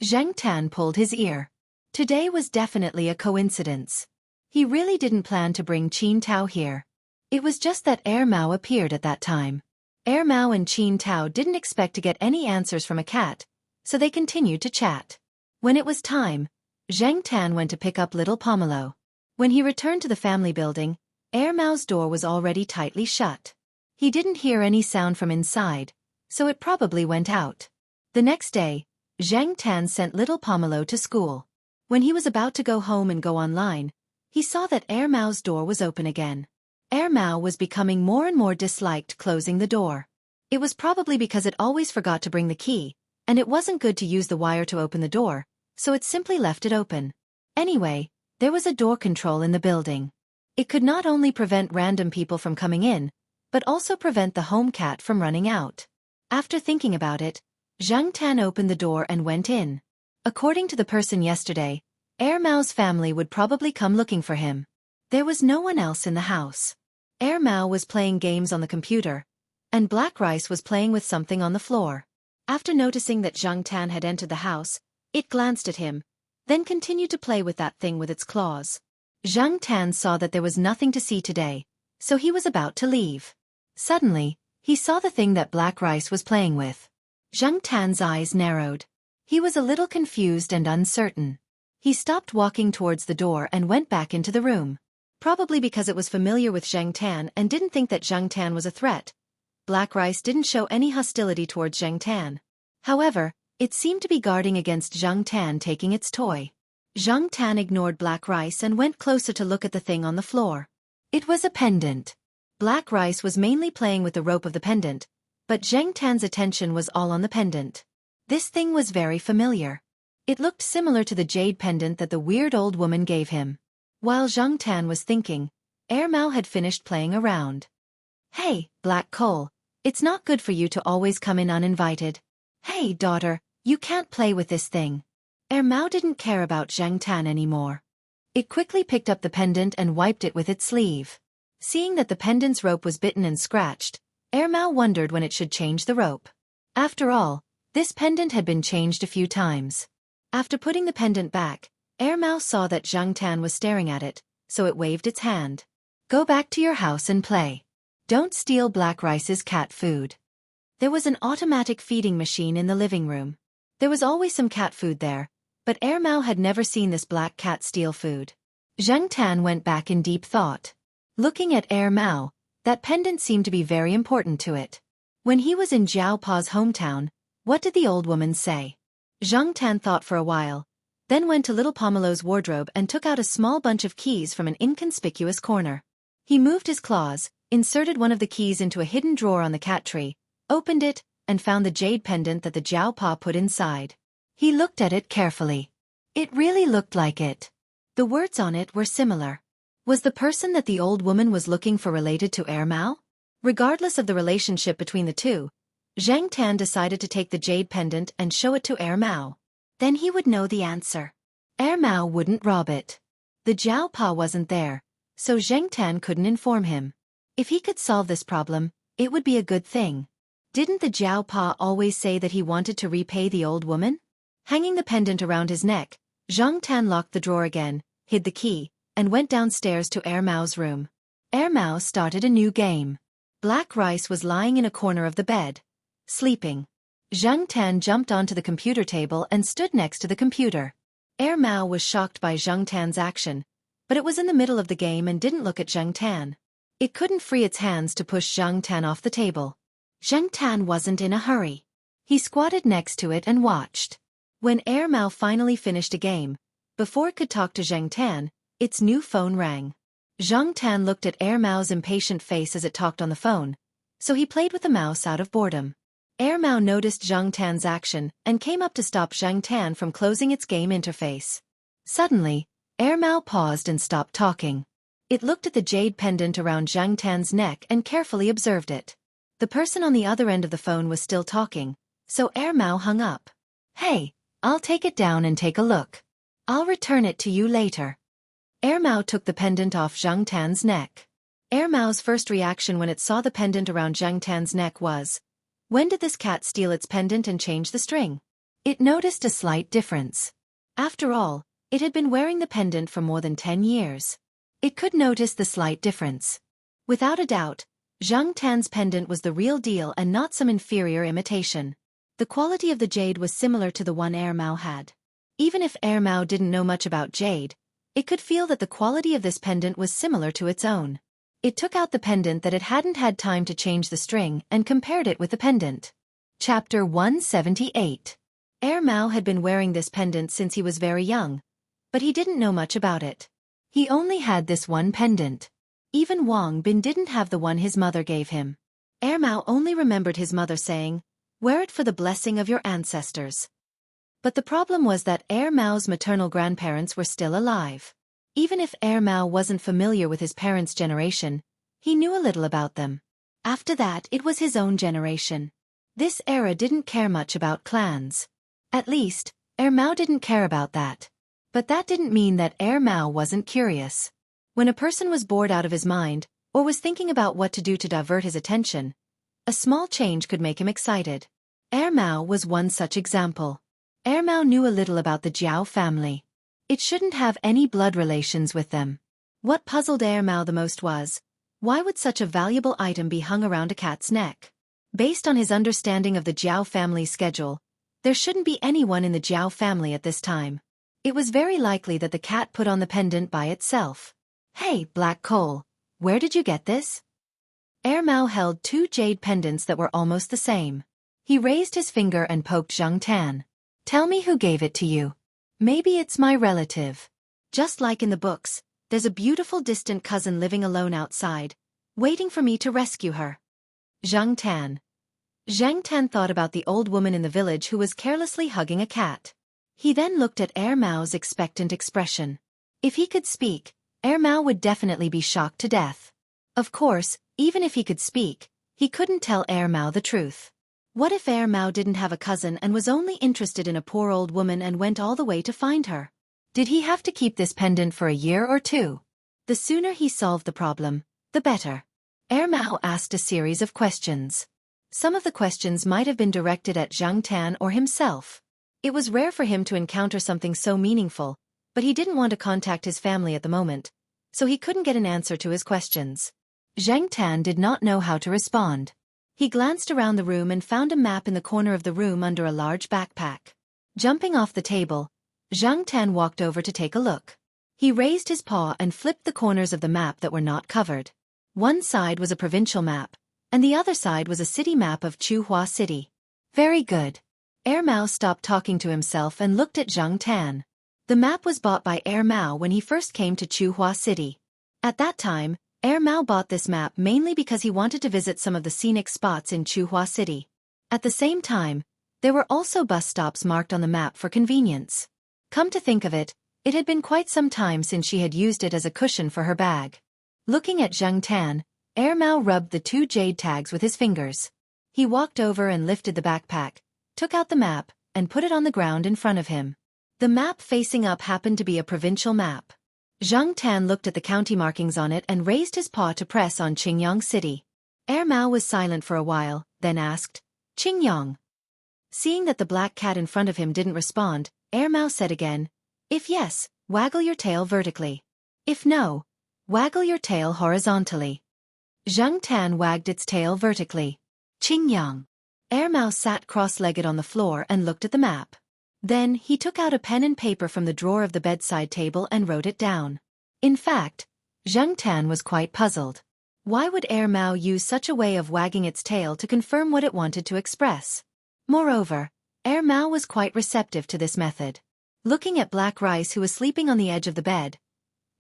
Zhang Tan pulled his ear. Today was definitely a coincidence. He really didn't plan to bring Qin Tao here. It was just that Mao appeared at that time. Mao and Qin Tao didn't expect to get any answers from a cat, so they continued to chat. When it was time, Zhang Tan went to pick up little Pomelo. When he returned to the family building, Mao's door was already tightly shut. He didn't hear any sound from inside, so it probably went out. The next day, Zhang Tan sent little Pomelo to school. When he was about to go home and go online, he saw that Mao's door was open again. Mao was becoming more and more disliked closing the door. It was probably because it always forgot to bring the key, and it wasn't good to use the wire to open the door, so it simply left it open. Anyway, there was a door control in the building. It could not only prevent random people from coming in, but also prevent the home cat from running out. After thinking about it, Zhang Tan opened the door and went in. According to the person yesterday, Mao's family would probably come looking for him. There was no one else in the house. Mao was playing games on the computer, and Black Rice was playing with something on the floor. After noticing that Zhang Tan had entered the house, it glanced at him, then continued to play with that thing with its claws. Zhang Tan saw that there was nothing to see today, so he was about to leave. Suddenly, he saw the thing that Black Rice was playing with. Zhang Tan's eyes narrowed. He was a little confused and uncertain. He stopped walking towards the door and went back into the room. Probably because it was familiar with Zhang Tan and didn't think that Zhang Tan was a threat, Black Rice didn't show any hostility towards Zhang Tan. However, it seemed to be guarding against Zhang Tan taking its toy. Zhang Tan ignored Black Rice and went closer to look at the thing on the floor. It was a pendant. Black Rice was mainly playing with the rope of the pendant, but Zhang Tan's attention was all on the pendant. This thing was very familiar. It looked similar to the jade pendant that the weird old woman gave him. While Zhang Tan was thinking, Mao had finished playing around. Hey, Black Coal, It's not good for you to always come in uninvited. Hey, daughter, you can't play with this thing. Mao didn't care about Zhang Tan anymore. It quickly picked up the pendant and wiped it with its sleeve. Seeing that the pendant's rope was bitten and scratched, Mao wondered when it should change the rope. After all, this pendant had been changed a few times. After putting the pendant back, Mao saw that Zhang Tan was staring at it, so it waved its hand. Go back to your house and play. Don't steal Black Rice's cat food. There was an automatic feeding machine in the living room. There was always some cat food there, but Mao had never seen this black cat steal food. Zhang Tan went back in deep thought. Looking at Mao, that pendant seemed to be very important to it. When he was in Jiao Pa's hometown, what did the old woman say? Zhang Tan thought for a while, then went to little Pomelo's wardrobe and took out a small bunch of keys from an inconspicuous corner. He moved his claws, inserted one of the keys into a hidden drawer on the cat tree, opened it, and found the jade pendant that the Jiao Pa put inside. He looked at it carefully. It really looked like it. The words on it were similar. Was the person that the old woman was looking for related to Mao? Regardless of the relationship between the two, Zhang Tan decided to take the jade pendant and show it to Mao. Then he would know the answer. Mao wouldn't rob it. The Jiao Pa wasn't there, so Zhang Tan couldn't inform him. If he could solve this problem, it would be a good thing. Didn't the Jiao Pa always say that he wanted to repay the old woman? Hanging the pendant around his neck, Zhang Tan locked the drawer again, hid the key, and went downstairs to Mao's room. Mao started a new game. Black Rice was lying in a corner of the bed, sleeping. Zhang Tan jumped onto the computer table and stood next to the computer. Mao was shocked by Zhang Tan's action, but it was in the middle of the game and didn't look at Zhang Tan. It couldn't free its hands to push Zhang Tan off the table. Zhang Tan wasn't in a hurry. He squatted next to it and watched. When Mao finally finished a game, before it could talk to Zhang Tan, its new phone rang. Zhang Tan looked at Mao's impatient face as it talked on the phone, so he played with the mouse out of boredom. Mao noticed Zhang Tan's action and came up to stop Zhang Tan from closing its game interface. Suddenly, Mao paused and stopped talking. It looked at the jade pendant around Zhang Tan's neck and carefully observed it. The person on the other end of the phone was still talking, so Mao hung up. Hey, I'll take it down and take a look. I'll return it to you later. Mao took the pendant off Zhang Tan's neck. Mao's first reaction when it saw the pendant around Zhang Tan's neck was, when did this cat steal its pendant and change the string? It noticed a slight difference. After all, it had been wearing the pendant for more than 10 years. It could notice the slight difference. Without a doubt, Zhang Tan's pendant was the real deal and not some inferior imitation. The quality of the jade was similar to the one Mao had. Even if Mao didn't know much about jade, it could feel that the quality of this pendant was similar to its own. It took out the pendant that it hadn't had time to change the string and compared it with the pendant. Chapter 178. Mao had been wearing this pendant since he was very young, but he didn't know much about it. He only had this one pendant. Even Wang Bin didn't have the one his mother gave him. Mao only remembered his mother saying, "Wear it for the blessing of your ancestors." But the problem was that Mao's maternal grandparents were still alive. Even if Mao wasn't familiar with his parents' generation, he knew a little about them. After that, it was his own generation. This era didn't care much about clans. At least, Mao didn't care about that. But that didn't mean that Mao wasn't curious. When a person was bored out of his mind, or was thinking about what to do to divert his attention, a small change could make him excited. Mao was one such example. Mao knew a little about the Jiao family. It shouldn't have any blood relations with them. What puzzled Mao the most was, why would such a valuable item be hung around a cat's neck? Based on his understanding of the Jiao family's schedule, there shouldn't be anyone in the Jiao family at this time. It was very likely that the cat put on the pendant by itself. Hey, Black Coal, where did you get this? Mao held two jade pendants that were almost the same. He raised his finger and poked Zhang Tan. Tell me who gave it to you. Maybe it's my relative. Just like in the books, there's a beautiful distant cousin living alone outside, waiting for me to rescue her. Zhang Tan. Zhang Tan thought about the old woman in the village who was carelessly hugging a cat. He then looked at Mao's expectant expression. If he could speak, Mao would definitely be shocked to death. Of course, even if he could speak, He couldn't tell Mao the truth. What if Mao didn't have a cousin and was only interested in a poor old woman and went all the way to find her? Did he have to keep this pendant for a year or two? The sooner he solved the problem, the better. Mao asked a series of questions. Some of the questions might have been directed at Zhang Tan or himself. It was rare for him to encounter something so meaningful, but he didn't want to contact his family at the moment, so he couldn't get an answer to his questions. Zhang Tan did not know how to respond. He glanced around the room and found a map in the corner of the room under a large backpack. Jumping off the table, Zhang Tan walked over to take a look. He raised his paw and flipped the corners of the map that were not covered. One side was a provincial map, and the other side was a city map of Chuhua City. Very good. Mao stopped talking to himself and looked at Zhang Tan. The map was bought by Mao when he first came to Chuhua City. At that time, Mao bought this map mainly because he wanted to visit some of the scenic spots in Chuhua City. At the same time, there were also bus stops marked on the map for convenience. Come to think of it, it had been quite some time since she had used it as a cushion for her bag. Looking at Zhang Tan, Mao rubbed the 2 jade tags with his fingers. He walked over and lifted the backpack, took out the map, and put it on the ground in front of him. The map facing up happened to be a provincial map. Zhang Tan looked at the county markings on it and raised his paw to press on Qingyang City. Mao was silent for a while, then asked, "Qingyang?" Seeing that the black cat in front of him didn't respond, Mao said again, "If yes, waggle your tail vertically. If no, waggle your tail horizontally." Zhang Tan wagged its tail vertically. "Qingyang." Mao sat cross-legged on the floor and looked at the map. Then, he took out a pen and paper from the drawer of the bedside table and wrote it down. In fact, Zhang Tan was quite puzzled. Why would Mao use such a way of wagging its tail to confirm what it wanted to express? Moreover, Mao was quite receptive to this method. Looking at Black Rice, who was sleeping on the edge of the bed,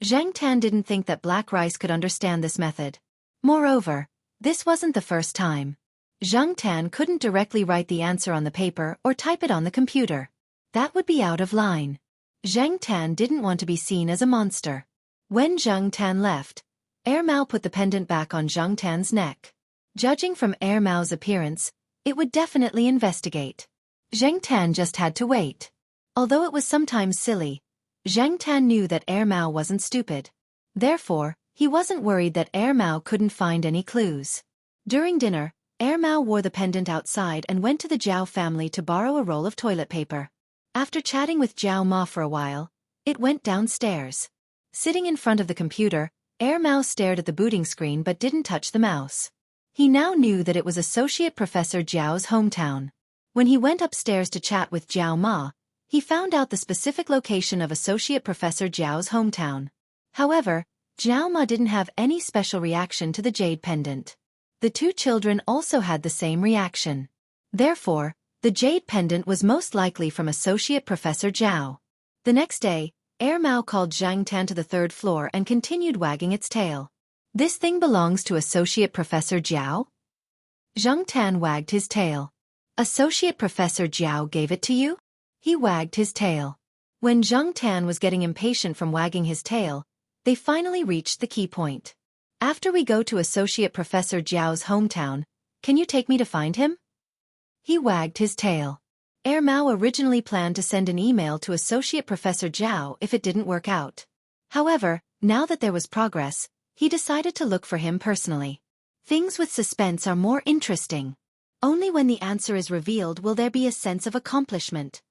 Zhang Tan didn't think that Black Rice could understand this method. Moreover, this wasn't the first time. Zhang Tan couldn't directly write the answer on the paper or type it on the computer. That would be out of line. Zhang Tan didn't want to be seen as a monster. When Zhang Tan left, Mao put the pendant back on Zhang Tan's neck. Judging from Mao's appearance, it would definitely investigate. Zhang Tan just had to wait. Although it was sometimes silly, Zhang Tan knew that Mao wasn't stupid. Therefore, he wasn't worried that Mao couldn't find any clues. During dinner, Mao wore the pendant outside and went to the Zhao family to borrow a roll of toilet paper. After chatting with Zhao Ma for a while, it went downstairs. Sitting in front of the computer, Mao stared at the booting screen but didn't touch the mouse. He now knew that it was Associate Professor Zhao's hometown. When he went upstairs to chat with Zhao Ma, he found out the specific location of Associate Professor Zhao's hometown. However, Zhao Ma didn't have any special reaction to the jade pendant. The 2 children also had the same reaction. Therefore, the jade pendant was most likely from Associate Professor Zhao. The next day, Mao called Zhang Tan to the 3rd floor and continued wagging its tail. "This thing belongs to Associate Professor Zhao?" Zhang Tan wagged his tail. "Associate Professor Zhao gave it to you?" He wagged his tail. When Zhang Tan was getting impatient from wagging his tail, they finally reached the key point. "After we go to Associate Professor Zhao's hometown, can you take me to find him?" He wagged his tail. Mao originally planned to send an email to Associate Professor Zhao if it didn't work out. However, now that there was progress, he decided to look for him personally. Things with suspense are more interesting. Only when the answer is revealed will there be a sense of accomplishment.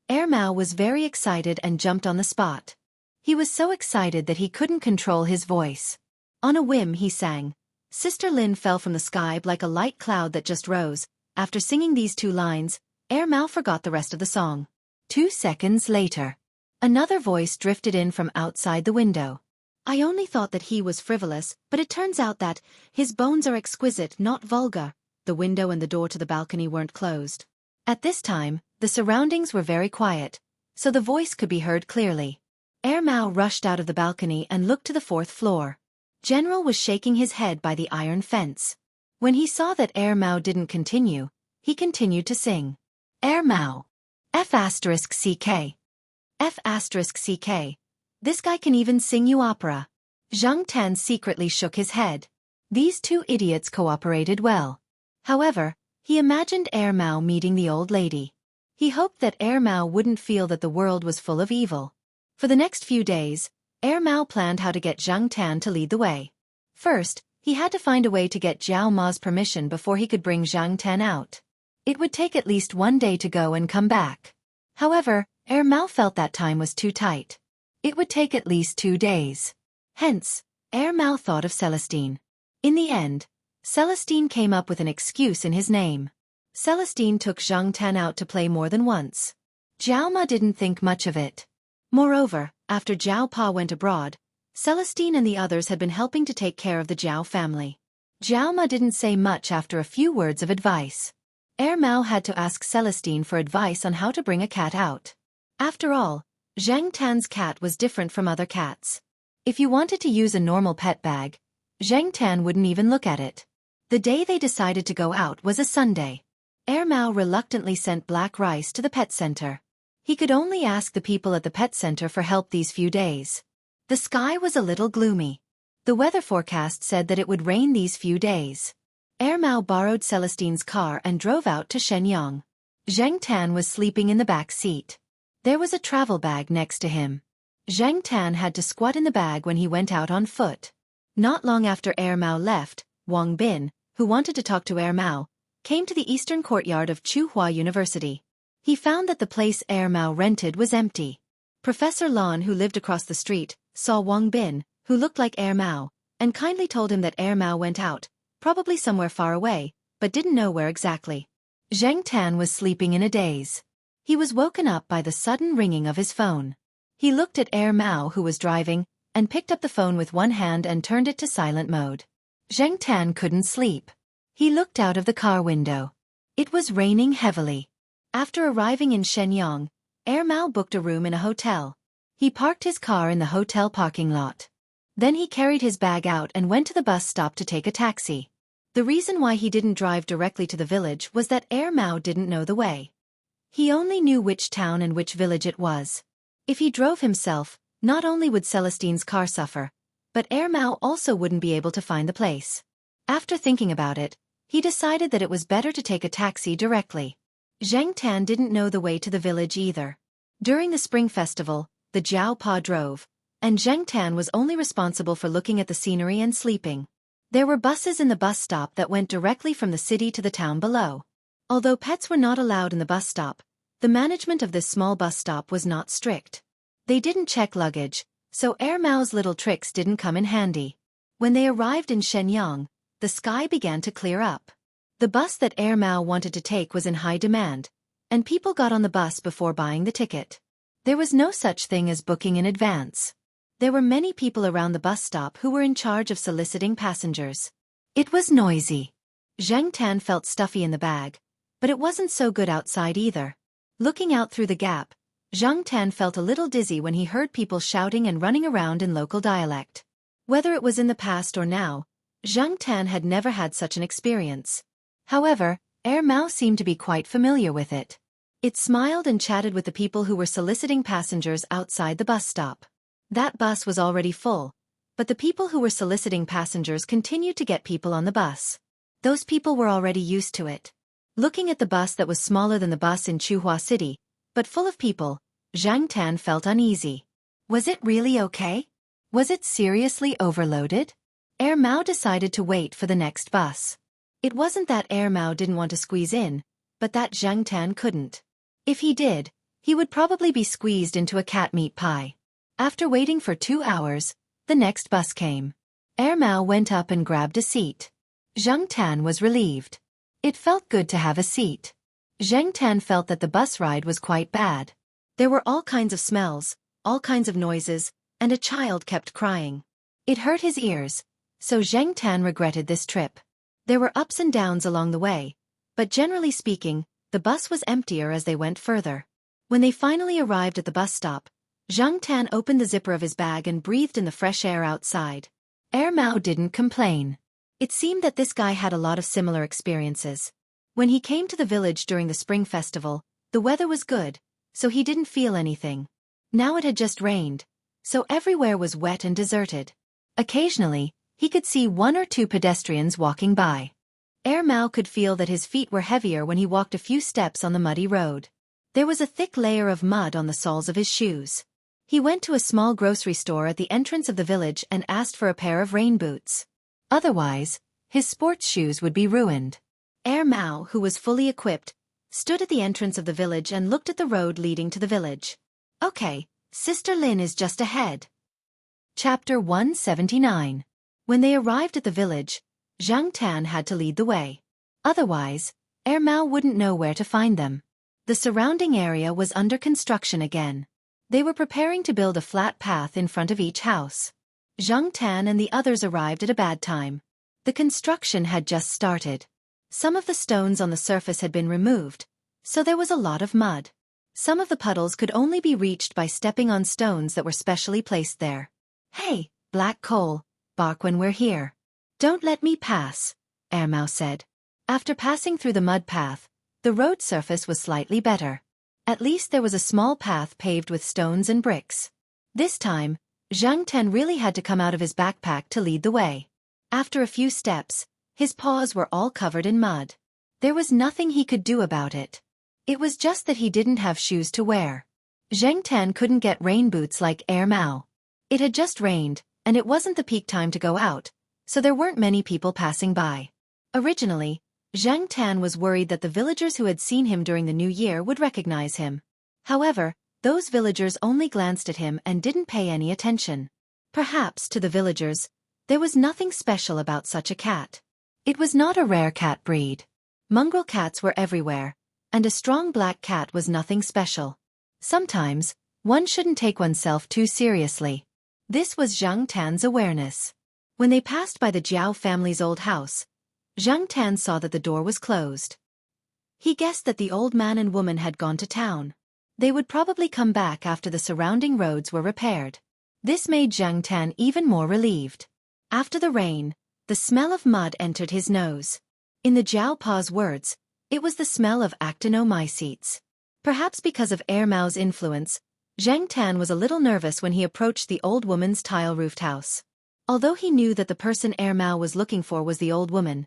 Mao was very excited and jumped on the spot. He was so excited that he couldn't control his voice. On a whim he sang, "Sister Lin fell from the sky like a light cloud that just rose." After singing these 2 lines, Mao forgot the rest of the song. 2 seconds later, another voice drifted in from outside the window. "I only thought that he was frivolous, but it turns out that his bones are exquisite, not vulgar." The window and the door to the balcony weren't closed. At this time, the surroundings were very quiet, so the voice could be heard clearly. Mao rushed out of the balcony and looked to the 4th floor. General was shaking his head by the iron fence. When he saw that Mao didn't continue, he continued to sing. Mao. F***CK. F***CK. This guy can even sing you opera. Zhang Tan secretly shook his head. These two idiots cooperated well. However, he imagined Air Mao meeting the old lady. He hoped that Air Mao wouldn't feel that the world was full of evil. For the next few days, Air Mao planned how to get Zhang Tan to lead the way. First, he had to find a way to get Jiao Ma's permission before he could bring Zhang Tan out. It would take at least one day to go and come back. However, Air Mao felt that time was too tight. It would take at least 2 days. Hence, Air Mao thought of Celestine. In the end, Celestine came up with an excuse in his name. Celestine took Zhang Tan out to play more than once. Jiao Ma didn't think much of it. Moreover, after Jiao Pa went abroad, Celestine and the others had been helping to take care of the Jiao family. Jiao Ma didn't say much after a few words of advice. Air Mao had to ask Celestine for advice on how to bring a cat out. After all, Zhang Tan's cat was different from other cats. If you wanted to use a normal pet bag, Zhang Tan wouldn't even look at it. The day they decided to go out was a Sunday. Air Mao reluctantly sent black rice to the pet center. He could only ask the people at the pet center for help these few days. The sky was a little gloomy. The weather forecast said that it would rain these few days. Air Mao borrowed Celestine's car and drove out to Shenyang. Zhang Tan was sleeping in the back seat. There was a travel bag next to him. Zhang Tan had to squat in the bag when he went out on foot. Not long after Air Mao left, Wang Bin, who wanted to talk to Air Mao, came to the eastern courtyard of Tsinghua University. He found that the place Air Mao rented was empty. Professor Lon, who lived across the street, saw Wang Bin, who looked like Air Mao, and kindly told him that Air Mao went out, probably somewhere far away, but didn't know where exactly. Zhang Tan was sleeping in a daze. He was woken up by the sudden ringing of his phone. He looked at Air Mao, who was driving, and picked up the phone with one hand and turned it to silent mode. Zhang Tan couldn't sleep. He looked out of the car window. It was raining heavily. After arriving in Shenyang, Air Mao booked a room in a hotel. He parked his car in the hotel parking lot. Then he carried his bag out and went to the bus stop to take a taxi. The reason why he didn't drive directly to the village was that Air Mao didn't know the way. He only knew which town and which village it was. If he drove himself, not only would Celestine's car suffer, but Air Mao also wouldn't be able to find the place. After thinking about it, he decided that it was better to take a taxi directly. Zhang Tan didn't know the way to the village either. During the spring festival, the Jiao Pa drove, and Zhang Tan was only responsible for looking at the scenery and sleeping. There were buses in the bus stop that went directly from the city to the town below. Although pets were not allowed in the bus stop, the management of this small bus stop was not strict. They didn't check luggage, so Air Mao's little tricks didn't come in handy. When they arrived in Shenyang, the sky began to clear up. The bus that Air Mao wanted to take was in high demand, and people got on the bus before buying the ticket. There was no such thing as booking in advance. There were many people around the bus stop who were in charge of soliciting passengers. It was noisy. Zhang Tan felt stuffy in the bag, but it wasn't so good outside either. Looking out through the gap, Zhang Tan felt a little dizzy when he heard people shouting and running around in local dialect. Whether it was in the past or now, Zhang Tan had never had such an experience. However, Air Mao seemed to be quite familiar with it. It smiled and chatted with the people who were soliciting passengers outside the bus stop. That bus was already full, but the people who were soliciting passengers continued to get people on the bus. Those people were already used to it. Looking at the bus that was smaller than the bus in Tsinghua City, but full of people, Zhang Tan felt uneasy. Was it really okay? Was it seriously overloaded? Air Mao decided to wait for the next bus. It wasn't that Air Mao didn't want to squeeze in, but that Zhang Tan couldn't. If he did, he would probably be squeezed into a cat meat pie. After waiting for 2 hours, the next bus came. Air Mao went up and grabbed a seat. Zhang Tan was relieved. It felt good to have a seat. Zhang Tan felt that the bus ride was quite bad. There were all kinds of smells, all kinds of noises, and a child kept crying. It hurt his ears, so Zhang Tan regretted this trip. There were ups and downs along the way, but generally speaking, the bus was emptier as they went further. When they finally arrived at the bus stop, Zhang Tan opened the zipper of his bag and breathed in the fresh air outside. Air Mao didn't complain. It seemed that this guy had a lot of similar experiences. When he came to the village during the spring festival, the weather was good, so he didn't feel anything. Now it had just rained, so everywhere was wet and deserted. Occasionally, He could see one or two pedestrians walking by. Mao could feel that his feet were heavier when he walked a few steps on the muddy road. There was a thick layer of mud on the soles of his shoes. He went to a small grocery store at the entrance of the village and asked for a pair of rain boots. Otherwise, his sports shoes would be ruined. Mao, who was fully equipped, stood at the entrance of the village and looked at the road leading to the village. Okay, Sister Lin is just ahead. Chapter 179. When they arrived at the village, Zhang Tan had to lead the way. Otherwise, Mao wouldn't know where to find them. The surrounding area was under construction again. They were preparing to build a flat path in front of each house. Zhang Tan and the others arrived at a bad time. The construction had just started. Some of the stones on the surface had been removed, so there was a lot of mud. Some of the puddles could only be reached by stepping on stones that were specially placed there. Hey, black coal, bark when we're here. Don't let me pass, Mao said. After passing through the mud path, the road surface was slightly better. At least there was a small path paved with stones and bricks. This time, Zhang Tan really had to come out of his backpack to lead the way. After a few steps, his paws were all covered in mud. There was nothing he could do about it. It was just that he didn't have shoes to wear. Zhang Tan couldn't get rain boots like Mao. It had just rained, and it wasn't the peak time to go out, so there weren't many people passing by. Originally, Zhang Tan was worried that the villagers who had seen him during the New Year would recognize him. However, those villagers only glanced at him and didn't pay any attention. Perhaps, to the villagers, there was nothing special about such a cat. It was not a rare cat breed. Mongrel cats were everywhere, and a strong black cat was nothing special. Sometimes, one shouldn't take oneself too seriously. This was Zhang Tan's awareness. When they passed by the Jiao family's old house, Zhang Tan saw that the door was closed. He guessed that the old man and woman had gone to town. They would probably come back after the surrounding roads were repaired. This made Zhang Tan even more relieved. After the rain, the smell of mud entered his nose. In the Jiao Pa's words, it was the smell of actinomycetes. Perhaps because of Mao's influence, Zhang Tan was a little nervous when he approached the old woman's tile-roofed house. Although he knew that the person Mao was looking for was the old woman,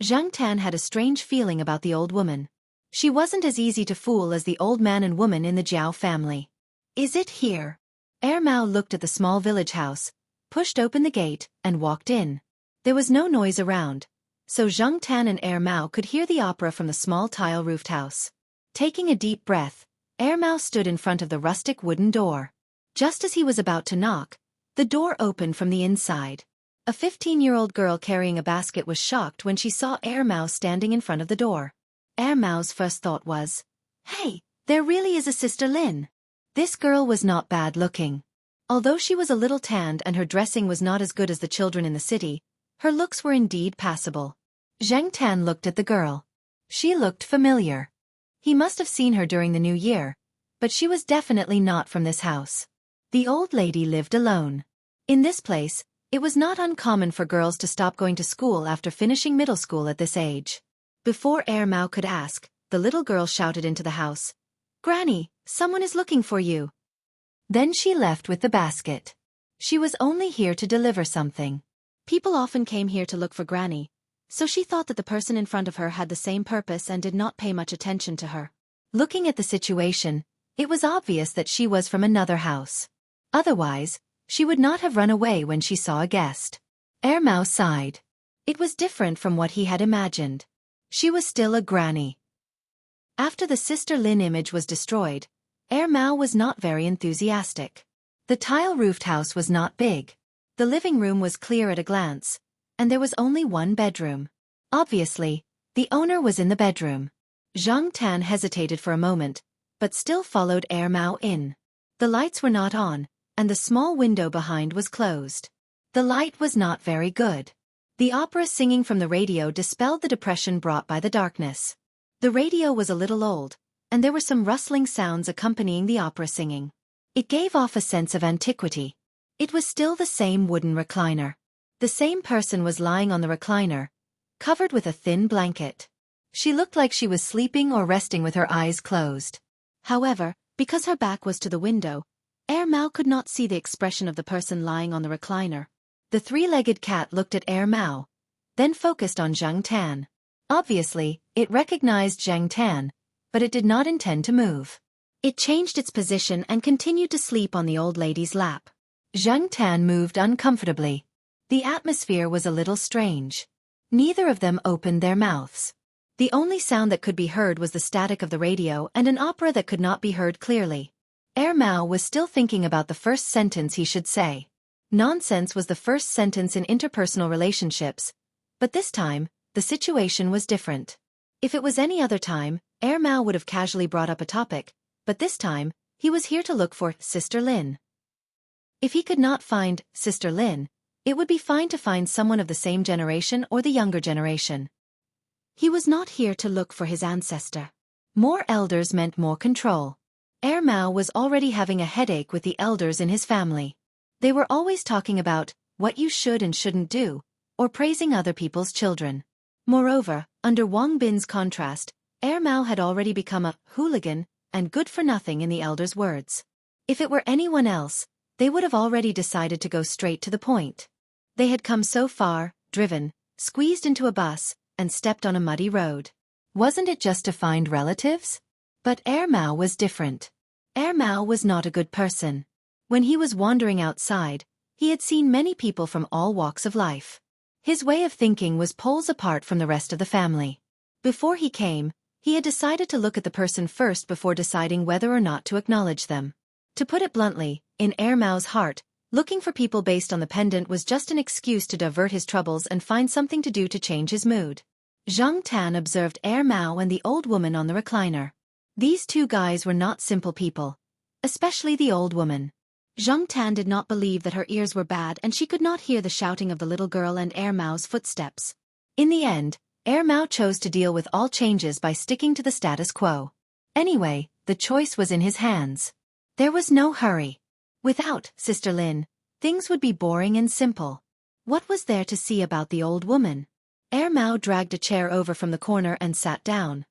Zhang Tan had a strange feeling about the old woman. She wasn't as easy to fool as the old man and woman in the Jiao family. Is it here? Mao looked at the small village house, pushed open the gate, and walked in. There was no noise around, so Zhang Tan and Mao could hear the opera from the small tile-roofed house. Taking a deep breath, Mao stood in front of the rustic wooden door. Just as he was about to knock, the door opened from the inside. A 15-year-old girl carrying a basket was shocked when she saw Mao standing in front of the door. Mao's first thought was, "Hey, there really is a Sister Lin." This girl was not bad looking. Although she was a little tanned and her dressing was not as good as the children in the city, her looks were indeed passable. Zhang Tan looked at the girl. She looked familiar. He must have seen her during the New Year, but she was definitely not from this house. The old lady lived alone. In this place, it was not uncommon for girls to stop going to school after finishing middle school at this age. Before Mao could ask, the little girl shouted into the house, "Granny, someone is looking for you." Then she left with the basket. She was only here to deliver something. People often came here to look for Granny, so she thought that the person in front of her had the same purpose and did not pay much attention to her. Looking at the situation, it was obvious that she was from another house. Otherwise, she would not have run away when she saw a guest. Mao sighed. It was different from what he had imagined. She was still a granny. After the Sister Lin image was destroyed, Mao was not very enthusiastic. The tile-roofed house was not big. The living room was clear at a glance, and there was only one bedroom. Obviously, the owner was in the bedroom. Zhang Tan hesitated for a moment, but still followed Mao in. The lights were not on, and the small window behind was closed. The light was not very good. The opera singing from the radio dispelled the depression brought by the darkness. The radio was a little old, and there were some rustling sounds accompanying the opera singing. It gave off a sense of antiquity. It was still the same wooden recliner. The same person was lying on the recliner, covered with a thin blanket. She looked like she was sleeping or resting with her eyes closed. However, because her back was to the window, Mao could not see the expression of the person lying on the recliner. The three-legged cat looked at Mao, then focused on Zhang Tan. Obviously, it recognized Zhang Tan, but it did not intend to move. It changed its position and continued to sleep on the old lady's lap. Zhang Tan moved uncomfortably. The atmosphere was a little strange. Neither of them opened their mouths. The only sound that could be heard was the static of the radio and an opera that could not be heard clearly. Mao was still thinking about the first sentence he should say. Nonsense was the first sentence in interpersonal relationships, but this time, the situation was different. If it was any other time, Mao would have casually brought up a topic, but this time, he was here to look for Sister Lin. If he could not find Sister Lin, it would be fine to find someone of the same generation or the younger generation. He was not here to look for his ancestor. More elders meant more control. Mao was already having a headache with the elders in his family. They were always talking about what you should and shouldn't do, or praising other people's children. Moreover, under Wang Bin's contrast, Mao had already become a hooligan and good for nothing in the elders' words. If it were anyone else, they would have already decided to go straight to the point. They had come so far, driven, squeezed into a bus, and stepped on a muddy road. Wasn't it just to find relatives? But Mao was different. Mao was not a good person. When he was wandering outside, he had seen many people from all walks of life. His way of thinking was poles apart from the rest of the family. Before he came, he had decided to look at the person first before deciding whether or not to acknowledge them. To put it bluntly, in Mao's heart, looking for people based on the pendant was just an excuse to divert his troubles and find something to do to change his mood. Zhang Tan observed Mao and the old woman on the recliner. These two guys were not simple people. Especially the old woman. Zhang Tan did not believe that her ears were bad and she could not hear the shouting of the little girl and Mao's footsteps. In the end, Mao chose to deal with all changes by sticking to the status quo. Anyway, the choice was in his hands. There was no hurry. Without Sister Lin, things would be boring and simple. What was there to see about the old woman? Mao dragged a chair over from the corner and sat down.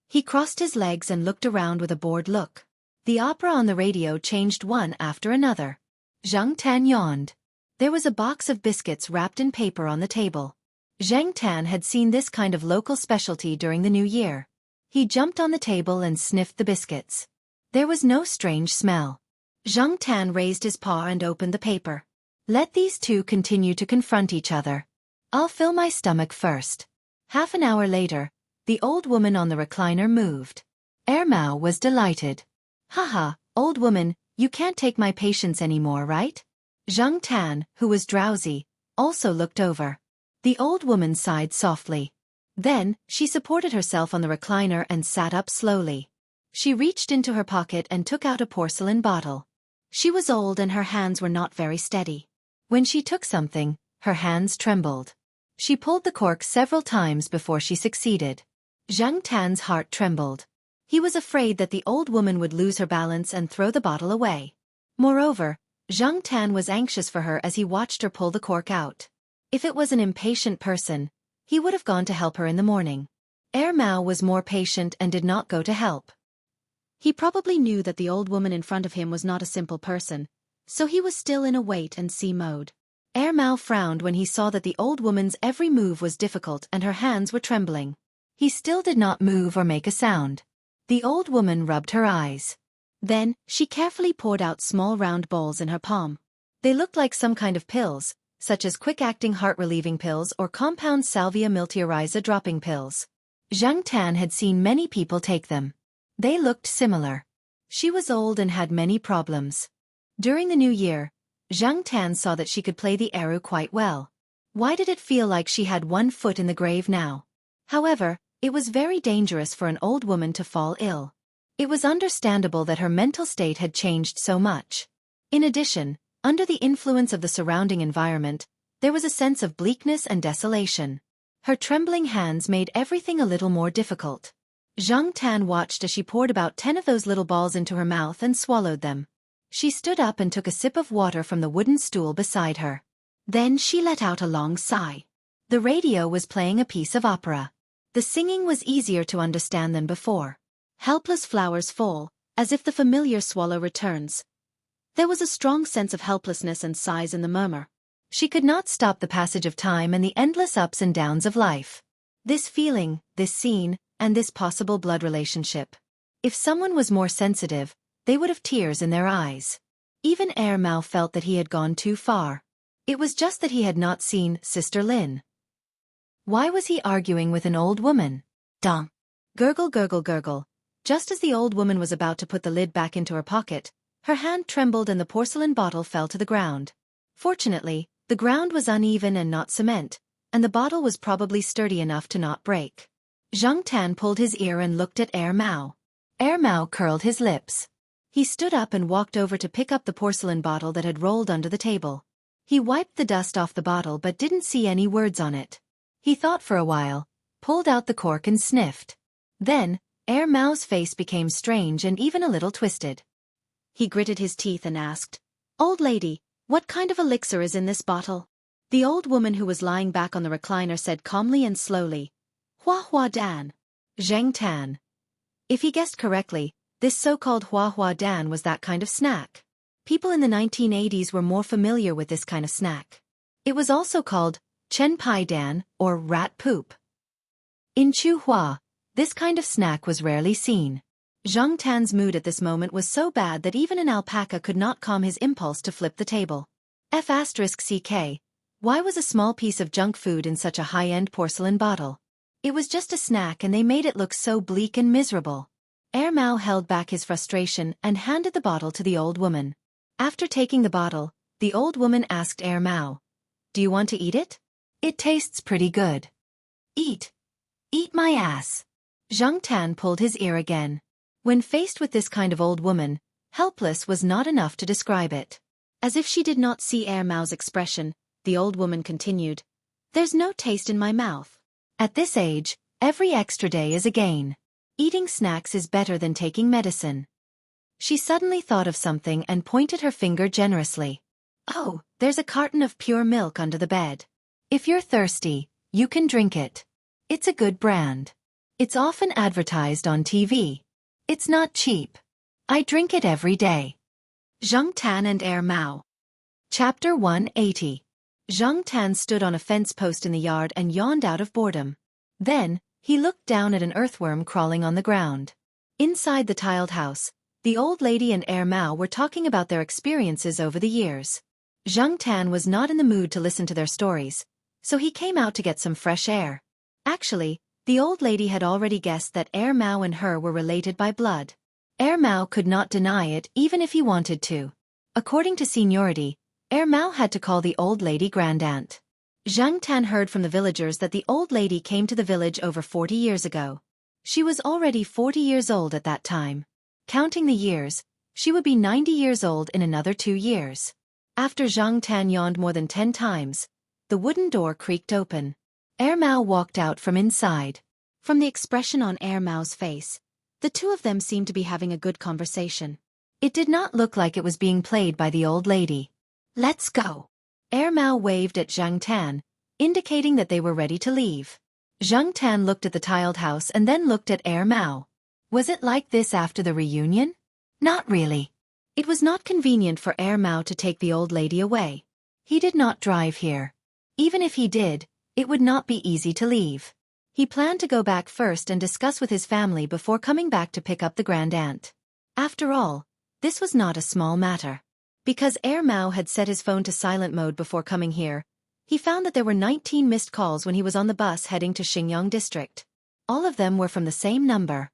He crossed his legs and looked around with a bored look. The opera on the radio changed one after another. Zhang Tan yawned. There was a box of biscuits wrapped in paper on the table. Zhang Tan had seen this kind of local specialty during the New Year. He jumped on the table and sniffed the biscuits. There was no strange smell. Zhang Tan raised his paw and opened the paper. Let these two continue to confront each other. I'll fill my stomach first. Half an hour later, the old woman on the recliner moved. Mao was delighted. Haha, old woman, you can't take my patience anymore, right? Zhang Tan, who was drowsy, also looked over. The old woman sighed softly. Then, she supported herself on the recliner and sat up slowly. She reached into her pocket and took out a porcelain bottle. She was old and her hands were not very steady. When she took something, her hands trembled. She pulled the cork several times before she succeeded. Zhang Tan's heart trembled. He was afraid that the old woman would lose her balance and throw the bottle away. Moreover, Zhang Tan was anxious for her as he watched her pull the cork out. If it was an impatient person, he would have gone to help her in the morning. Mao was more patient and did not go to help. He probably knew that the old woman in front of him was not a simple person, so he was still in a wait-and-see mode. Mao frowned when he saw that the old woman's every move was difficult and her hands were trembling. He still did not move or make a sound. The old woman rubbed her eyes. Then, she carefully poured out small round bowls in her palm. They looked like some kind of pills, such as quick-acting heart-relieving pills or compound salvia miltioriza dropping pills. Zhang Tan had seen many people take them. They looked similar. She was old and had many problems. During the New Year, Zhang Tan saw that she could play the eru quite well. Why did it feel like she had one foot in the grave now? However, it was very dangerous for an old woman to fall ill. It was understandable that her mental state had changed so much. In addition, under the influence of the surrounding environment, there was a sense of bleakness and desolation. Her trembling hands made everything a little more difficult. Zhang Tan watched as she poured about 10 of those little balls into her mouth and swallowed them. She stood up and took a sip of water from the wooden stool beside her. Then she let out a long sigh. The radio was playing a piece of opera. The singing was easier to understand than before. Helpless flowers fall, as if the familiar swallow returns. There was a strong sense of helplessness and sighs in the murmur. She could not stop the passage of time and the endless ups and downs of life. This feeling, this scene, and this possible blood relationship. If someone was more sensitive, they would have tears in their eyes. Even Mao felt that he had gone too far. It was just that he had not seen Sister Lin. Why was he arguing with an old woman? Dong. Gurgle gurgle gurgle. Just as the old woman was about to put the lid back into her pocket, her hand trembled and the porcelain bottle fell to the ground. Fortunately, the ground was uneven and not cement, and the bottle was probably sturdy enough to not break. Zhang Tan pulled his ear and looked at Mao. Mao curled his lips. He stood up and walked over to pick up the porcelain bottle that had rolled under the table. He wiped the dust off the bottle but didn't see any words on it. He thought for a while, pulled out the cork and sniffed. Then, Mao's face became strange and even a little twisted. He gritted his teeth and asked, "Old lady, what kind of elixir is in this bottle?" The old woman who was lying back on the recliner said calmly and slowly, "Hua Hua Dan." Zhang Tan. If he guessed correctly, this so-called Hua Hua Dan was that kind of snack. People in the 1980s were more familiar with this kind of snack. It was also called Chen Pai Dan, or rat poop. In Chuhua, this kind of snack was rarely seen. Zhang Tan's mood at this moment was so bad that even an alpaca could not calm his impulse to flip the table. F***CK. Why was a small piece of junk food in such a high-end porcelain bottle? It was just a snack and they made it look so bleak and miserable. Mao held back his frustration and handed the bottle to the old woman. After taking the bottle, the old woman asked Mao, "Do you want to eat it? It tastes pretty good." "Eat. Eat my ass." Zhang Tan pulled his ear again. When faced with this kind of old woman, helpless was not enough to describe it. As if she did not see Mao's expression, the old woman continued, "There's no taste in my mouth. At this age, every extra day is a gain. Eating snacks is better than taking medicine." She suddenly thought of something and pointed her finger generously. "Oh, there's a carton of pure milk under the bed. If you're thirsty, you can drink it. It's a good brand. It's often advertised on TV. It's not cheap. I drink it every day." Zhang Tan and Mao. Chapter 180. Zhang Tan stood on a fence post in the yard and yawned out of boredom. Then, he looked down at an earthworm crawling on the ground. Inside the tiled house, the old lady and Mao were talking about their experiences over the years. Zhang Tan was not in the mood to listen to their stories, so he came out to get some fresh air. Actually, the old lady had already guessed that Mao and her were related by blood. Mao could not deny it even if he wanted to. According to seniority, Mao had to call the old lady grandaunt. Zhang Tan heard from the villagers that the old lady came to the village over 40 years ago. She was already 40 years old at that time. Counting the years, she would be 90 years old in another 2 years. After Zhang Tan yawned more than 10 times, the wooden door creaked open. Mao walked out from inside. From the expression on Mao's face, the two of them seemed to be having a good conversation. It did not look like it was being played by the old lady. "Let's go." Mao waved at Zhang Tan, indicating that they were ready to leave. Zhang Tan looked at the tiled house and then looked at Mao. Was it like this after the reunion? Not really. It was not convenient for Mao to take the old lady away. He did not drive here. Even if he did, it would not be easy to leave. He planned to go back first and discuss with his family before coming back to pick up the grandaunt. After all, this was not a small matter. Because Mao had set his phone to silent mode before coming here, he found that there were 19 missed calls when he was on the bus heading to Xingyang district. All of them were from the same number,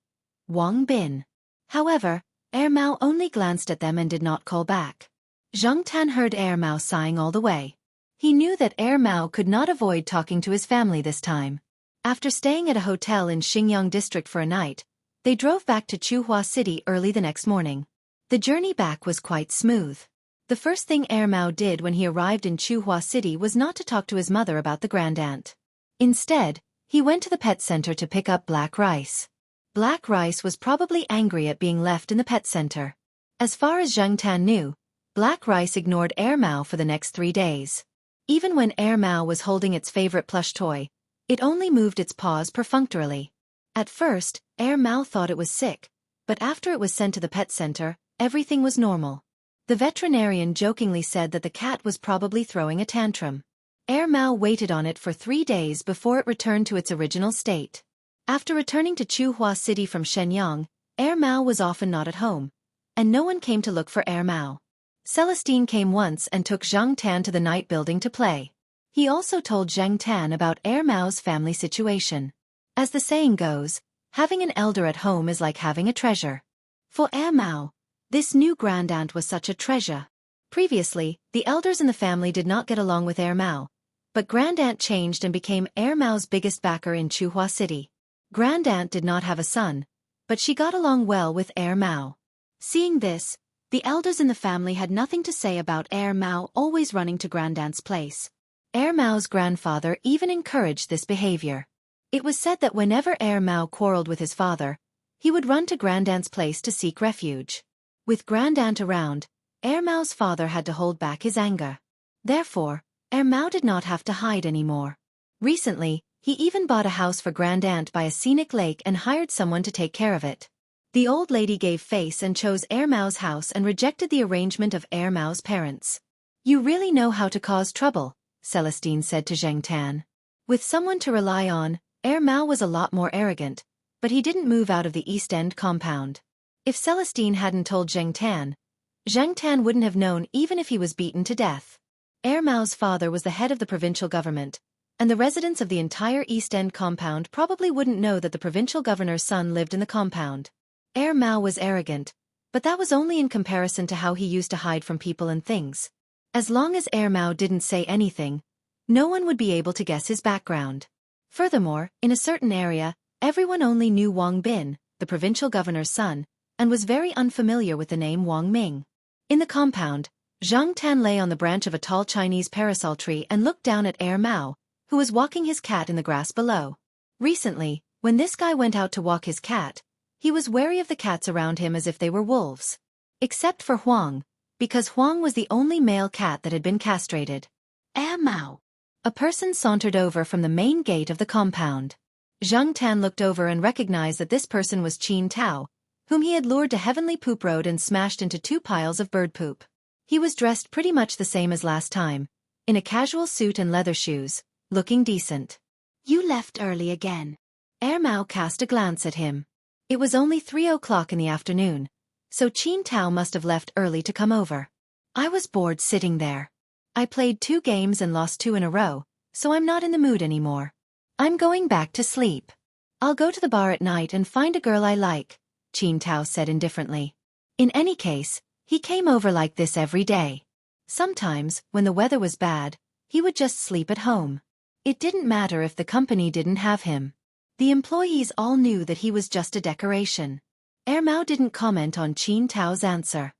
Wang Bin. However, Mao only glanced at them and did not call back. Zhang Tan heard Mao sighing all the way. He knew that Mao could not avoid talking to his family this time. After staying at a hotel in Xingyang district for a night, they drove back to Chuhua City early the next morning. The journey back was quite smooth. The first thing Mao did when he arrived in Chuhua City was not to talk to his mother about the grandaunt. Instead, he went to the pet center to pick up Black Rice. Black Rice was probably angry at being left in the pet center. As far as Zhang Tan knew, Black Rice ignored Mao for the next 3 days. Even when Mao was holding its favorite plush toy, it only moved its paws perfunctorily. At first, Mao thought it was sick, but after it was sent to the pet center, everything was normal. The veterinarian jokingly said that the cat was probably throwing a tantrum. Mao waited on it for 3 days before it returned to its original state. After returning to Chuhua City from Shenyang, Mao was often not at home, and no one came to look for Mao. Celestine came once and took Zhang Tan to the night building to play. He also told Zhang Tan about Mao's family situation. As the saying goes, having an elder at home is like having a treasure. For Mao, this new grandaunt was such a treasure. Previously, the elders in the family did not get along with Mao, but grandaunt changed and became Mao's biggest backer in Chuhua City. Grandaunt did not have a son, but she got along well with Mao. Seeing this, the elders in the family had nothing to say about Mao always running to grandaunt's place. Mao's grandfather even encouraged this behavior. It was said that whenever Mao quarreled with his father, he would run to grandaunt's place to seek refuge. With grandaunt around, Mao's father had to hold back his anger. Therefore, Mao did not have to hide anymore. Recently, he even bought a house for grandaunt by a scenic lake and hired someone to take care of it. The old lady gave face and chose Mao's house and rejected the arrangement of Mao's parents. "You really know how to cause trouble," Celestine said to Zhang Tan. With someone to rely on, Mao was a lot more arrogant, but he didn't move out of the East End compound. If Celestine hadn't told Zhang Tan wouldn't have known even if he was beaten to death. Mao's father was the head of the provincial government, and the residents of the entire East End compound probably wouldn't know that the provincial governor's son lived in the compound. Mao was arrogant, but that was only in comparison to how he used to hide from people and things. As long as Mao didn't say anything, no one would be able to guess his background. Furthermore, in a certain area, everyone only knew Wang Bin, the provincial governor's son, and was very unfamiliar with the name Wang Ming. In the compound, Zhang Tan lay on the branch of a tall Chinese parasol tree and looked down at Mao, who was walking his cat in the grass below. Recently, when this guy went out to walk his cat, he was wary of the cats around him as if they were wolves. Except for Huang, because Huang was the only male cat that had been castrated. Mao. A person sauntered over from the main gate of the compound. Zhang Tan looked over and recognized that this person was Qin Tao, whom he had lured to Heavenly Poop Road and smashed into 2 piles of bird poop. He was dressed pretty much the same as last time, in a casual suit and leather shoes, looking decent. "You left early again." Mao cast a glance at him. It was only 3 o'clock in the afternoon, so Qin Tao must have left early to come over. "I was bored sitting there. I played 2 games and lost 2 in a row, so I'm not in the mood anymore. I'm going back to sleep. I'll go to the bar at night and find a girl I like," Qin Tao said indifferently. In any case, he came over like this every day. Sometimes, when the weather was bad, he would just sleep at home. It didn't matter if the company didn't have him. The employees all knew that he was just a decoration. Mao didn't comment on Qin Tao's answer.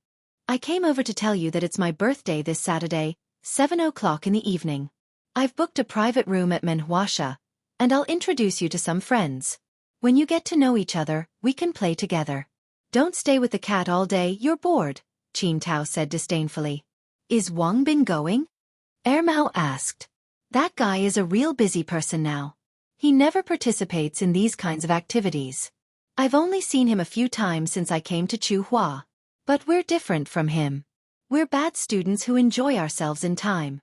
"I came over to tell you that it's my birthday this Saturday, 7 o'clock in the evening. I've booked a private room at Wuxia, and I'll introduce you to some friends. When you get to know each other, we can play together. Don't stay with the cat all day, you're bored," Qin Tao said disdainfully. "Is Wang Bin going?" Mao asked. "That guy is a real busy person now. He never participates in these kinds of activities. I've only seen him a few times since I came to Chuhua. But we're different from him. We're bad students who enjoy ourselves in time."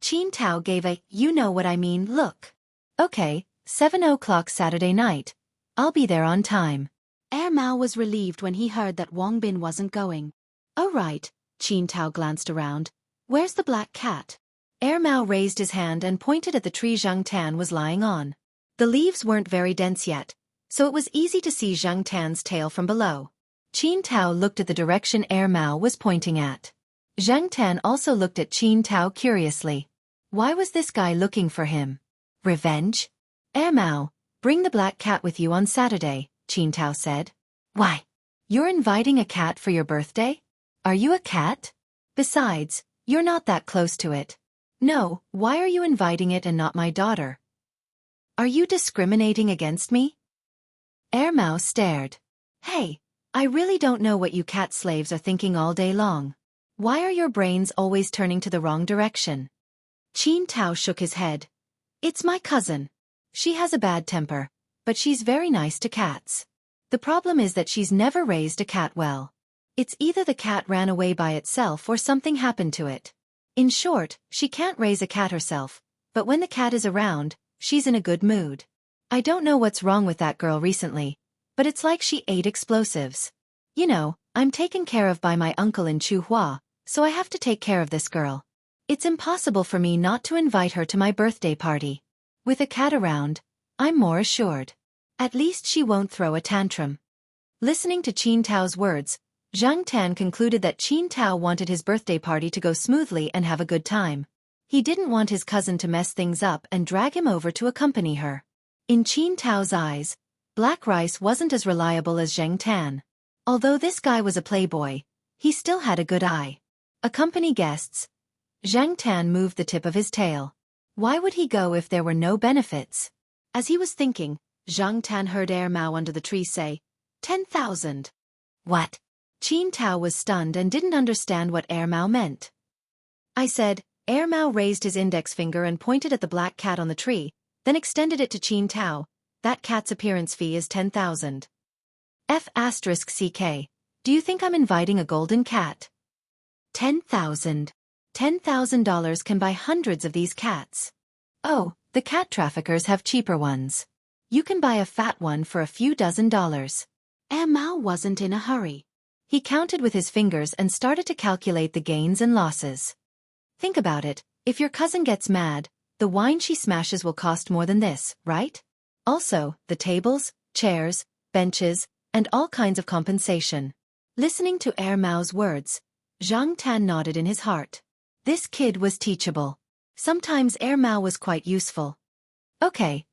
Qin Tao gave a you-know-what-I-mean look. "Okay, 7 o'clock Saturday night. I'll be there on time." Mao was relieved when he heard that Wang Bin wasn't going. "Oh right," Qin Tao glanced around. "Where's the black cat?" Mao raised his hand and pointed at the tree Zhang Tan was lying on. The leaves weren't very dense yet, so it was easy to see Zhang Tan's tail from below. Qin Tao looked at the direction Mao was pointing at. Zhang Tan also looked at Qin Tao curiously. Why was this guy looking for him? Revenge? Mao, bring the black cat with you on Saturday, Qin Tao said. Why? You're inviting a cat for your birthday? Are you a cat? Besides, you're not that close to it. No, why are you inviting it and not my daughter? Are you discriminating against me? Mao stared. Hey, I really don't know what you cat slaves are thinking all day long. Why are your brains always turning to the wrong direction? Qin Tao shook his head. It's my cousin. She has a bad temper, but she's very nice to cats. The problem is that she's never raised a cat well. It's either the cat ran away by itself or something happened to it. In short, she can't raise a cat herself, but when the cat is around, she's in a good mood. I don't know what's wrong with that girl recently, but it's like she ate explosives. You know, I'm taken care of by my uncle in Chuhua, so I have to take care of this girl. It's impossible for me not to invite her to my birthday party. With a cat around, I'm more assured. At least she won't throw a tantrum. Listening to Qin Tao's words, Zhang Tan concluded that Qin Tao wanted his birthday party to go smoothly and have a good time. He didn't want his cousin to mess things up and drag him over to accompany her. In Qin Tao's eyes, Black Rice wasn't as reliable as Zhang Tan. Although this guy was a playboy, he still had a good eye. Accompany guests. Zhang Tan moved the tip of his tail. Why would he go if there were no benefits? As he was thinking, Zhang Tan heard Air Mao under the tree say, 10,000. What? Qin Tao was stunned and didn't understand what Air Mao meant. I said, Air Mao raised his index finger and pointed at the black cat on the tree, then extended it to Qin Tao. That cat's appearance fee is 10,000. F***CK. Do you think I'm inviting a golden cat? 10,000. $10,000 can buy hundreds of these cats. Oh, the cat traffickers have cheaper ones. You can buy a fat one for a few dozen dollars. Air Mao wasn't in a hurry. He counted with his fingers and started to calculate the gains and losses. Think about it, if your cousin gets mad, the wine she smashes will cost more than this, right? Also, the tables, chairs, benches, and all kinds of compensation. Listening to Air Mao's words, Zhang Tan nodded in his heart. This kid was teachable. Sometimes Air Mao was quite useful. Okay,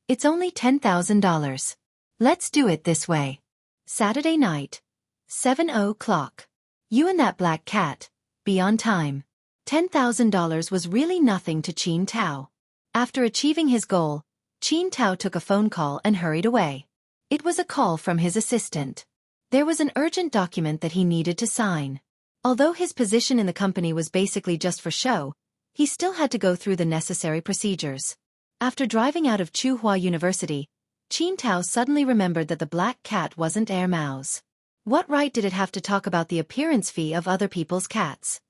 it's only $10,000. Let's do it this way. Saturday night. 7:00. You and that black cat, be on time. $10,000 was really nothing to Qin Tao. After achieving his goal, Qin Tao took a phone call and hurried away. It was a call from his assistant. There was an urgent document that he needed to sign. Although his position in the company was basically just for show, he still had to go through the necessary procedures. After driving out of Chuhua University, Qin Tao suddenly remembered that the black cat wasn't Air Mao's. What right did it have to talk about the appearance fee of other people's cats?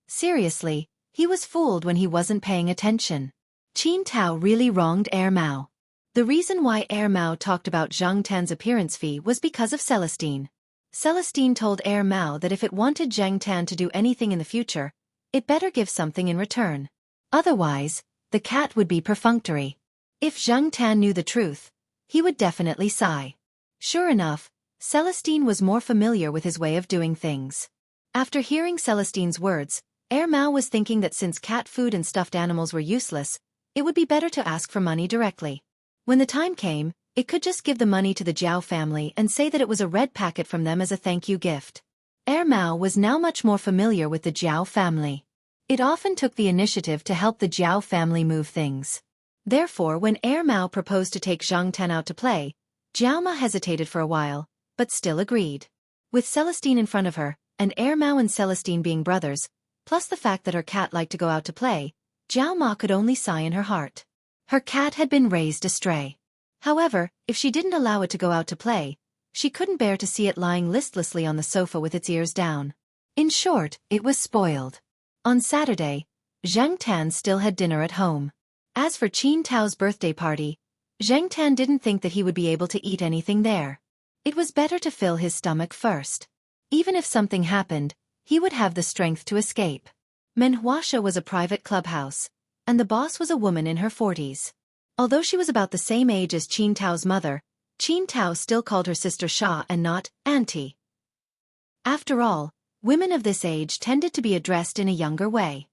Seriously, he was fooled when he wasn't paying attention. Qin Tao really wronged Air Mao. The reason why Air Mao talked about Zhang Tan's appearance fee was because of Celestine. Celestine told Air Mao that if it wanted Zhang Tan to do anything in the future, it better give something in return. Otherwise, the cat would be perfunctory. If Zhang Tan knew the truth, he would definitely sigh. Sure enough, Celestine was more familiar with his way of doing things. After hearing Celestine's words, Air Mao was thinking that since cat food and stuffed animals were useless, it would be better to ask for money directly. When the time came, it could just give the money to the Jiao family and say that it was a red packet from them as a thank you gift. Air Mao was now much more familiar with the Jiao family. It often took the initiative to help the Jiao family move things. Therefore, when Air Mao proposed to take Zhang Tan out to play, Jiao Ma hesitated for a while, but still agreed. With Celestine in front of her, and Air Mao and Celestine being brothers, plus the fact that her cat liked to go out to play, Jiao Ma could only sigh in her heart. Her cat had been raised astray. However, if she didn't allow it to go out to play, she couldn't bear to see it lying listlessly on the sofa with its ears down. In short, it was spoiled. On Saturday, Zhang Tan still had dinner at home. As for Qin Tao's birthday party, Zhang Tan didn't think that he would be able to eat anything there. It was better to fill his stomach first. Even if something happened, he would have the strength to escape. Menhuasha was a private clubhouse, and the boss was a woman in her 40s. Although she was about the same age as Qin Tao's mother, Qin Tao still called her sister Sha and not auntie. After all, women of this age tended to be addressed in a younger way.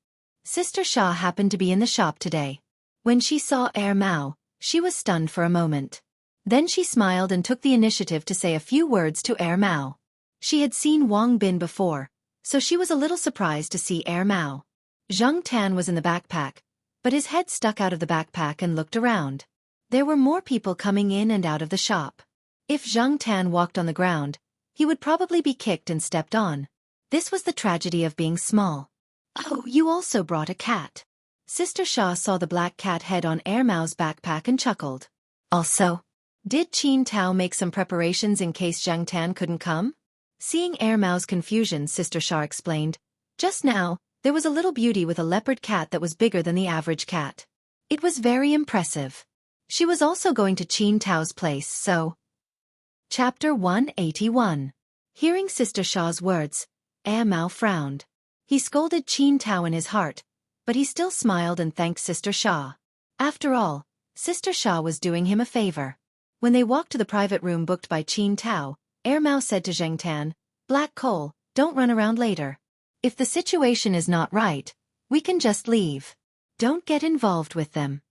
Sister Sha happened to be in the shop today. When she saw Air Mao, she was stunned for a moment. Then she smiled and took the initiative to say a few words to Air Mao. She had seen Wang Bin before, so she was a little surprised to see Air Mao. Zhang Tan was in the backpack, but his head stuck out of the backpack and looked around. There were more people coming in and out of the shop. If Zhang Tan walked on the ground, he would probably be kicked and stepped on. This was the tragedy of being small. Oh, you also brought a cat. Sister Sha saw the black cat head on Air Mao's backpack and chuckled. Also, did Qin Tao make some preparations in case Zhang Tan couldn't come? Seeing Air Mao's confusion, Sister Sha explained, "Just now, there was a little beauty with a leopard cat that was bigger than the average cat. It was very impressive. She was also going to Qin Tao's place, so..." Chapter 181. Hearing Sister Sha's words, Air Mao frowned. He scolded Qin Tao in his heart, but he still smiled and thanked Sister Sha. After all, Sister Sha was doing him a favor. When they walked to the private room booked by Qin Tao, Air Mao said to Zheng Tan, "Black Coal, don't run around later. If the situation is not right, we can just leave. Don't get involved with them."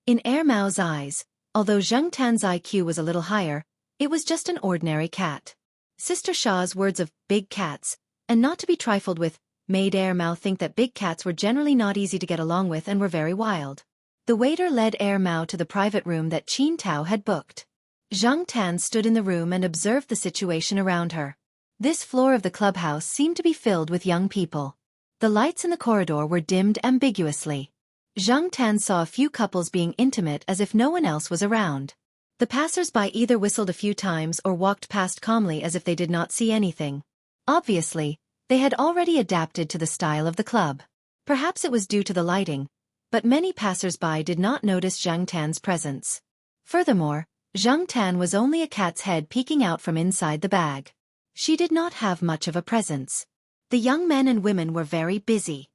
In Air Mao's eyes, although Zheng Tan's IQ was a little higher, it was just an ordinary cat. Sister Sha's words of big cats, and not to be trifled with, made Air Mao think that big cats were generally not easy to get along with and were very wild. The waiter led Air Mao to the private room that Qin Tao had booked. Zheng Tan stood in the room and observed the situation around her. This floor of the clubhouse seemed to be filled with young people. The lights in the corridor were dimmed ambiguously. Zheng Tan saw a few couples being intimate as if no one else was around. The passers-by either whistled a few times or walked past calmly as if they did not see anything. Obviously, they had already adapted to the style of the club. Perhaps it was due to the lighting, but many passers-by did not notice Zheng Tan's presence. Furthermore, Zheng Tan was only a cat's head peeking out from inside the bag. She did not have much of a presence. The young men and women were very busy.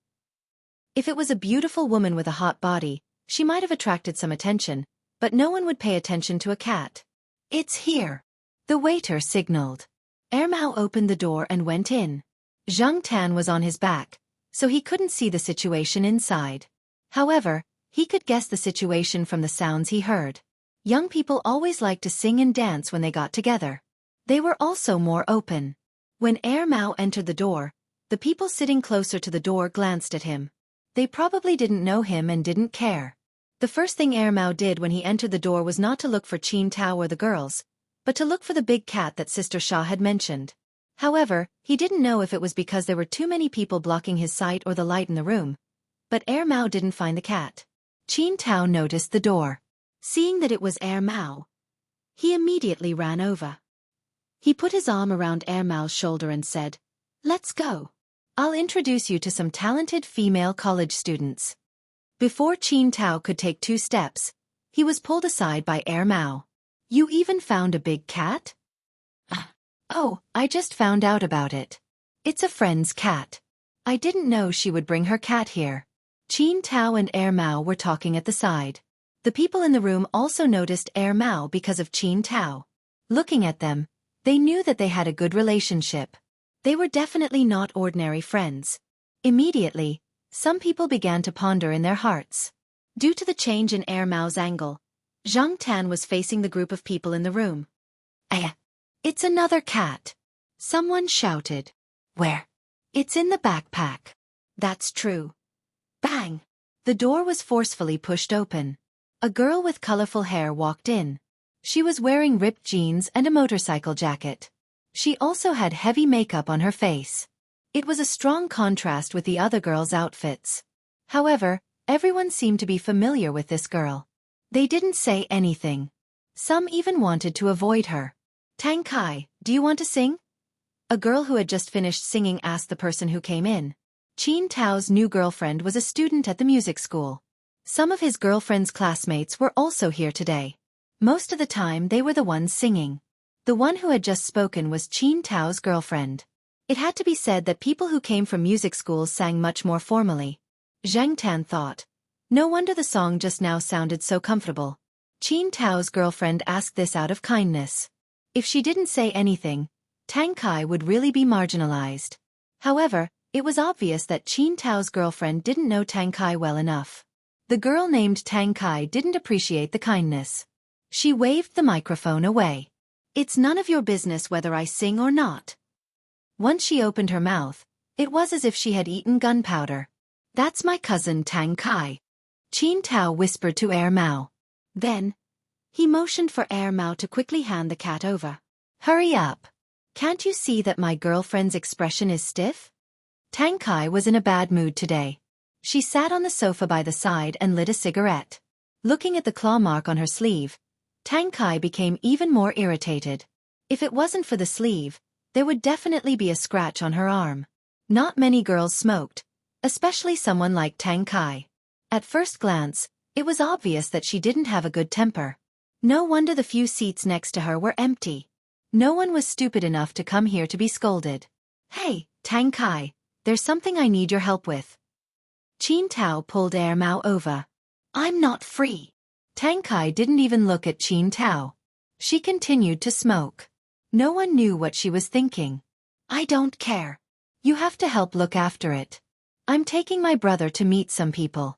If it was a beautiful woman with a hot body, she might have attracted some attention, but no one would pay attention to a cat. "It's here," the waiter signaled. Air Mao opened the door and went in. Zheng Tan was on his back, so he couldn't see the situation inside. However, he could guess the situation from the sounds he heard. Young people always liked to sing and dance when they got together. They were also more open. When Air Mao entered the door, the people sitting closer to the door glanced at him. They probably didn't know him and didn't care. The first thing Air Mao did when he entered the door was not to look for Qin Tao or the girls, but to look for the big cat that Sister Sha had mentioned. However, he didn't know if it was because there were too many people blocking his sight or the light in the room. But Air Mao didn't find the cat. Qin Tao noticed the door. Seeing that it was Air Mao, he immediately ran over. He put his arm around Air Mao's shoulder and said, "Let's go. I'll introduce you to some talented female college students." Before Qin Tao could take 2 steps, he was pulled aside by Air Mao. "You even found a big cat?" "Oh, I just found out about it. It's a friend's cat. I didn't know she would bring her cat here." Qin Tao and Air Mao were talking at the side. The people in the room also noticed Air Mao because of Qin Tao. Looking at them, they knew that they had a good relationship. They were definitely not ordinary friends. Immediately, some people began to ponder in their hearts. Due to the change in Air Mao's angle, Zheng Tan was facing the group of people in the room. It's another cat," someone shouted. "Where?" "It's in the backpack." "That's true." Bang! The door was forcefully pushed open. A girl with colorful hair walked in. She was wearing ripped jeans and a motorcycle jacket. She also had heavy makeup on her face. It was a strong contrast with the other girls' outfits. However, everyone seemed to be familiar with this girl. They didn't say anything. Some even wanted to avoid her. "Tang Kai, do you want to sing?" A girl who had just finished singing asked the person who came in. Qin Tao's new girlfriend was a student at the music school. Some of his girlfriend's classmates were also here today. Most of the time they were the ones singing. The one who had just spoken was Qin Tao's girlfriend. It had to be said that people who came from music schools sang much more formally. Zheng Tan thought, no wonder the song just now sounded so comfortable. Qin Tao's girlfriend asked this out of kindness. If she didn't say anything, Tang Kai would really be marginalized. However, it was obvious that Qin Tao's girlfriend didn't know Tang Kai well enough. The girl named Tang Kai didn't appreciate the kindness. She waved the microphone away. "It's none of your business whether I sing or not." Once she opened her mouth, it was as if she had eaten gunpowder. "That's my cousin Tang Kai," Qin Tao whispered to Air Mao. Then, he motioned for Air Mao to quickly hand the cat over. "Hurry up. Can't you see that my girlfriend's expression is stiff?" Tang Kai was in a bad mood today. She sat on the sofa by the side and lit a cigarette. Looking at the claw mark on her sleeve, Tang Kai became even more irritated. If it wasn't for the sleeve, there would definitely be a scratch on her arm. Not many girls smoked, especially someone like Tang Kai. At first glance, it was obvious that she didn't have a good temper. No wonder the few seats next to her were empty. No one was stupid enough to come here to be scolded. Hey, Tang Kai, there's something I need your help with. Qin Tao pulled Mao over. I'm not free. Tang Kai didn't even look at Qin Tao. She continued to smoke. No one knew what she was thinking. I don't care. You have to help look after it. I'm taking my brother to meet some people.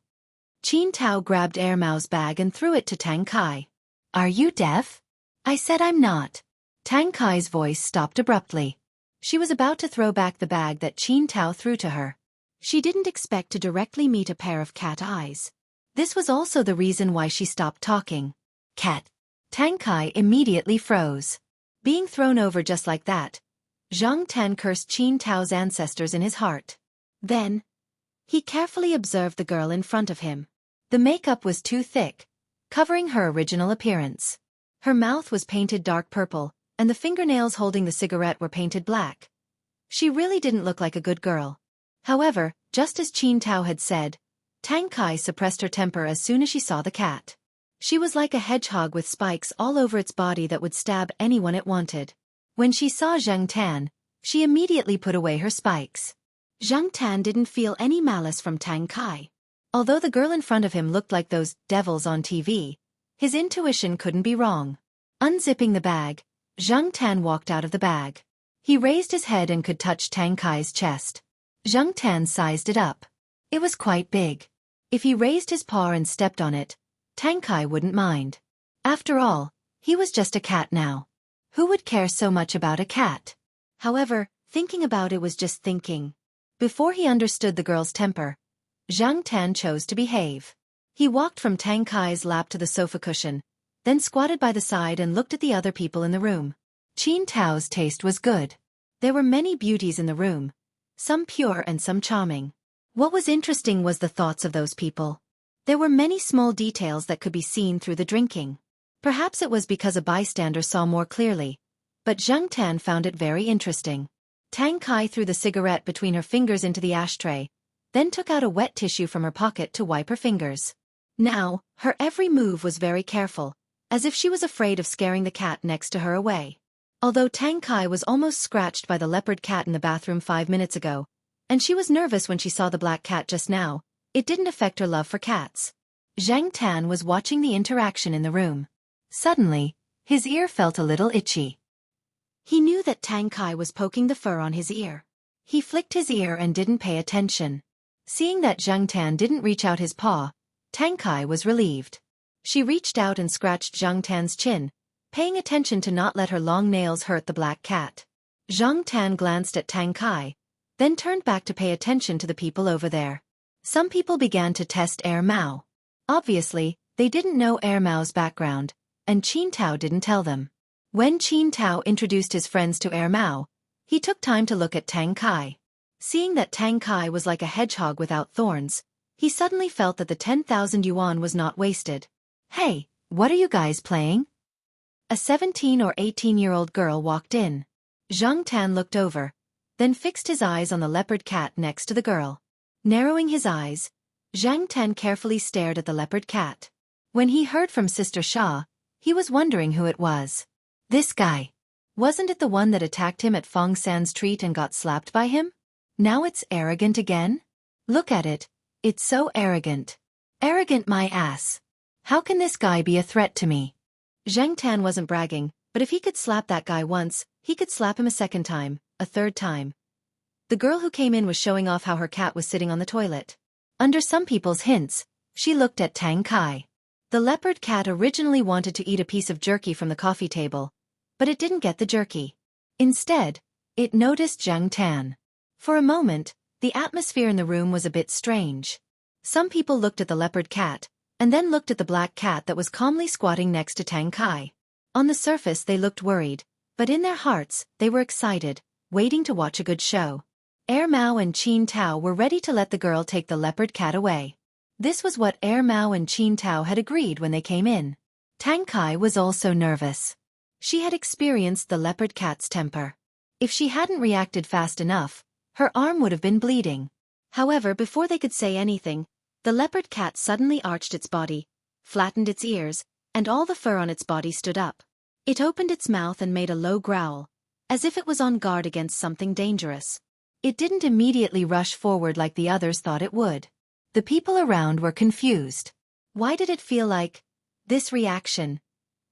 Qin Tao grabbed Mao's bag and threw it to Tang Kai. Are you deaf? I said I'm not. Tang Kai's voice stopped abruptly. She was about to throw back the bag that Qin Tao threw to her. She didn't expect to directly meet a pair of cat eyes. This was also the reason why she stopped talking. Cat. Tang Kai immediately froze. Being thrown over just like that, Zhang Tan cursed Qin Tao's ancestors in his heart. Then, he carefully observed the girl in front of him. The makeup was too thick, covering her original appearance. Her mouth was painted dark purple, and the fingernails holding the cigarette were painted black. She really didn't look like a good girl. However, just as Qin Tao had said, Tang Kai suppressed her temper as soon as she saw the cat. She was like a hedgehog with spikes all over its body that would stab anyone it wanted. When she saw Zhang Tan, she immediately put away her spikes. Zhang Tan didn't feel any malice from Tang Kai. Although the girl in front of him looked like those devils on TV, his intuition couldn't be wrong. Unzipping the bag, Zhang Tan walked out of the bag. He raised his head and could touch Tang Kai's chest. Zhang Tan sized it up. It was quite big. If he raised his paw and stepped on it, Tang Kai wouldn't mind. After all, he was just a cat now. Who would care so much about a cat? However, thinking about it was just thinking. Before he understood the girl's temper, Zhang Tan chose to behave. He walked from Tang Kai's lap to the sofa cushion, then squatted by the side and looked at the other people in the room. Qin Tao's taste was good. There were many beauties in the room, some pure and some charming. What was interesting was the thoughts of those people. There were many small details that could be seen through the drinking. Perhaps it was because a bystander saw more clearly, but Zhang Tan found it very interesting. Tang Kai threw the cigarette between her fingers into the ashtray, then took out a wet tissue from her pocket to wipe her fingers. Now, her every move was very careful, as if she was afraid of scaring the cat next to her away. Although Tang Kai was almost scratched by the leopard cat in the bathroom 5 minutes ago, and she was nervous when she saw the black cat just now, it didn't affect her love for cats. Zhang Tan was watching the interaction in the room. Suddenly, his ear felt a little itchy. He knew that Tang Kai was poking the fur on his ear. He flicked his ear and didn't pay attention. Seeing that Zhang Tan didn't reach out his paw, Tang Kai was relieved. She reached out and scratched Zhang Tan's chin, paying attention to not let her long nails hurt the black cat. Zhang Tan glanced at Tang Kai, then turned back to pay attention to the people over there. Some people began to test Mao. Obviously, they didn't know Mao's background, and Qin Tao didn't tell them. When Qin Tao introduced his friends to Mao, he took time to look at Tang Kai. Seeing that Tang Kai was like a hedgehog without thorns, he suddenly felt that the 10,000 yuan was not wasted. Hey, what are you guys playing? A 17 or 18-year-old girl walked in. Zhang Tan looked over, then fixed his eyes on the leopard cat next to the girl. Narrowing his eyes, Zhang Tan carefully stared at the leopard cat. When he heard from Sister Xia, he was wondering who it was. This guy. Wasn't it the one that attacked him at Fong San's treat and got slapped by him? Now it's arrogant again? Look at it. It's so arrogant. Arrogant my ass. How can this guy be a threat to me? Zhang Tan wasn't bragging, but if he could slap that guy once, he could slap him a second time, a third time. The girl who came in was showing off how her cat was sitting on the toilet. Under some people's hints, she looked at Tang Kai. The leopard cat originally wanted to eat a piece of jerky from the coffee table, but it didn't get the jerky. Instead, it noticed Zhang Tan. For a moment, the atmosphere in the room was a bit strange. Some people looked at the leopard cat, and then looked at the black cat that was calmly squatting next to Tang Kai. On the surface they looked worried, but in their hearts, they were excited, waiting to watch a good show. Mao and Qin Tao were ready to let the girl take the leopard cat away. This was what Mao and Qin Tao had agreed when they came in. Tang Kai was also nervous. She had experienced the leopard cat's temper. If she hadn't reacted fast enough, her arm would have been bleeding. However, before they could say anything, the leopard cat suddenly arched its body, flattened its ears, and all the fur on its body stood up. It opened its mouth and made a low growl, as if it was on guard against something dangerous. It didn't immediately rush forward like the others thought it would. The people around were confused. Why did it feel like this reaction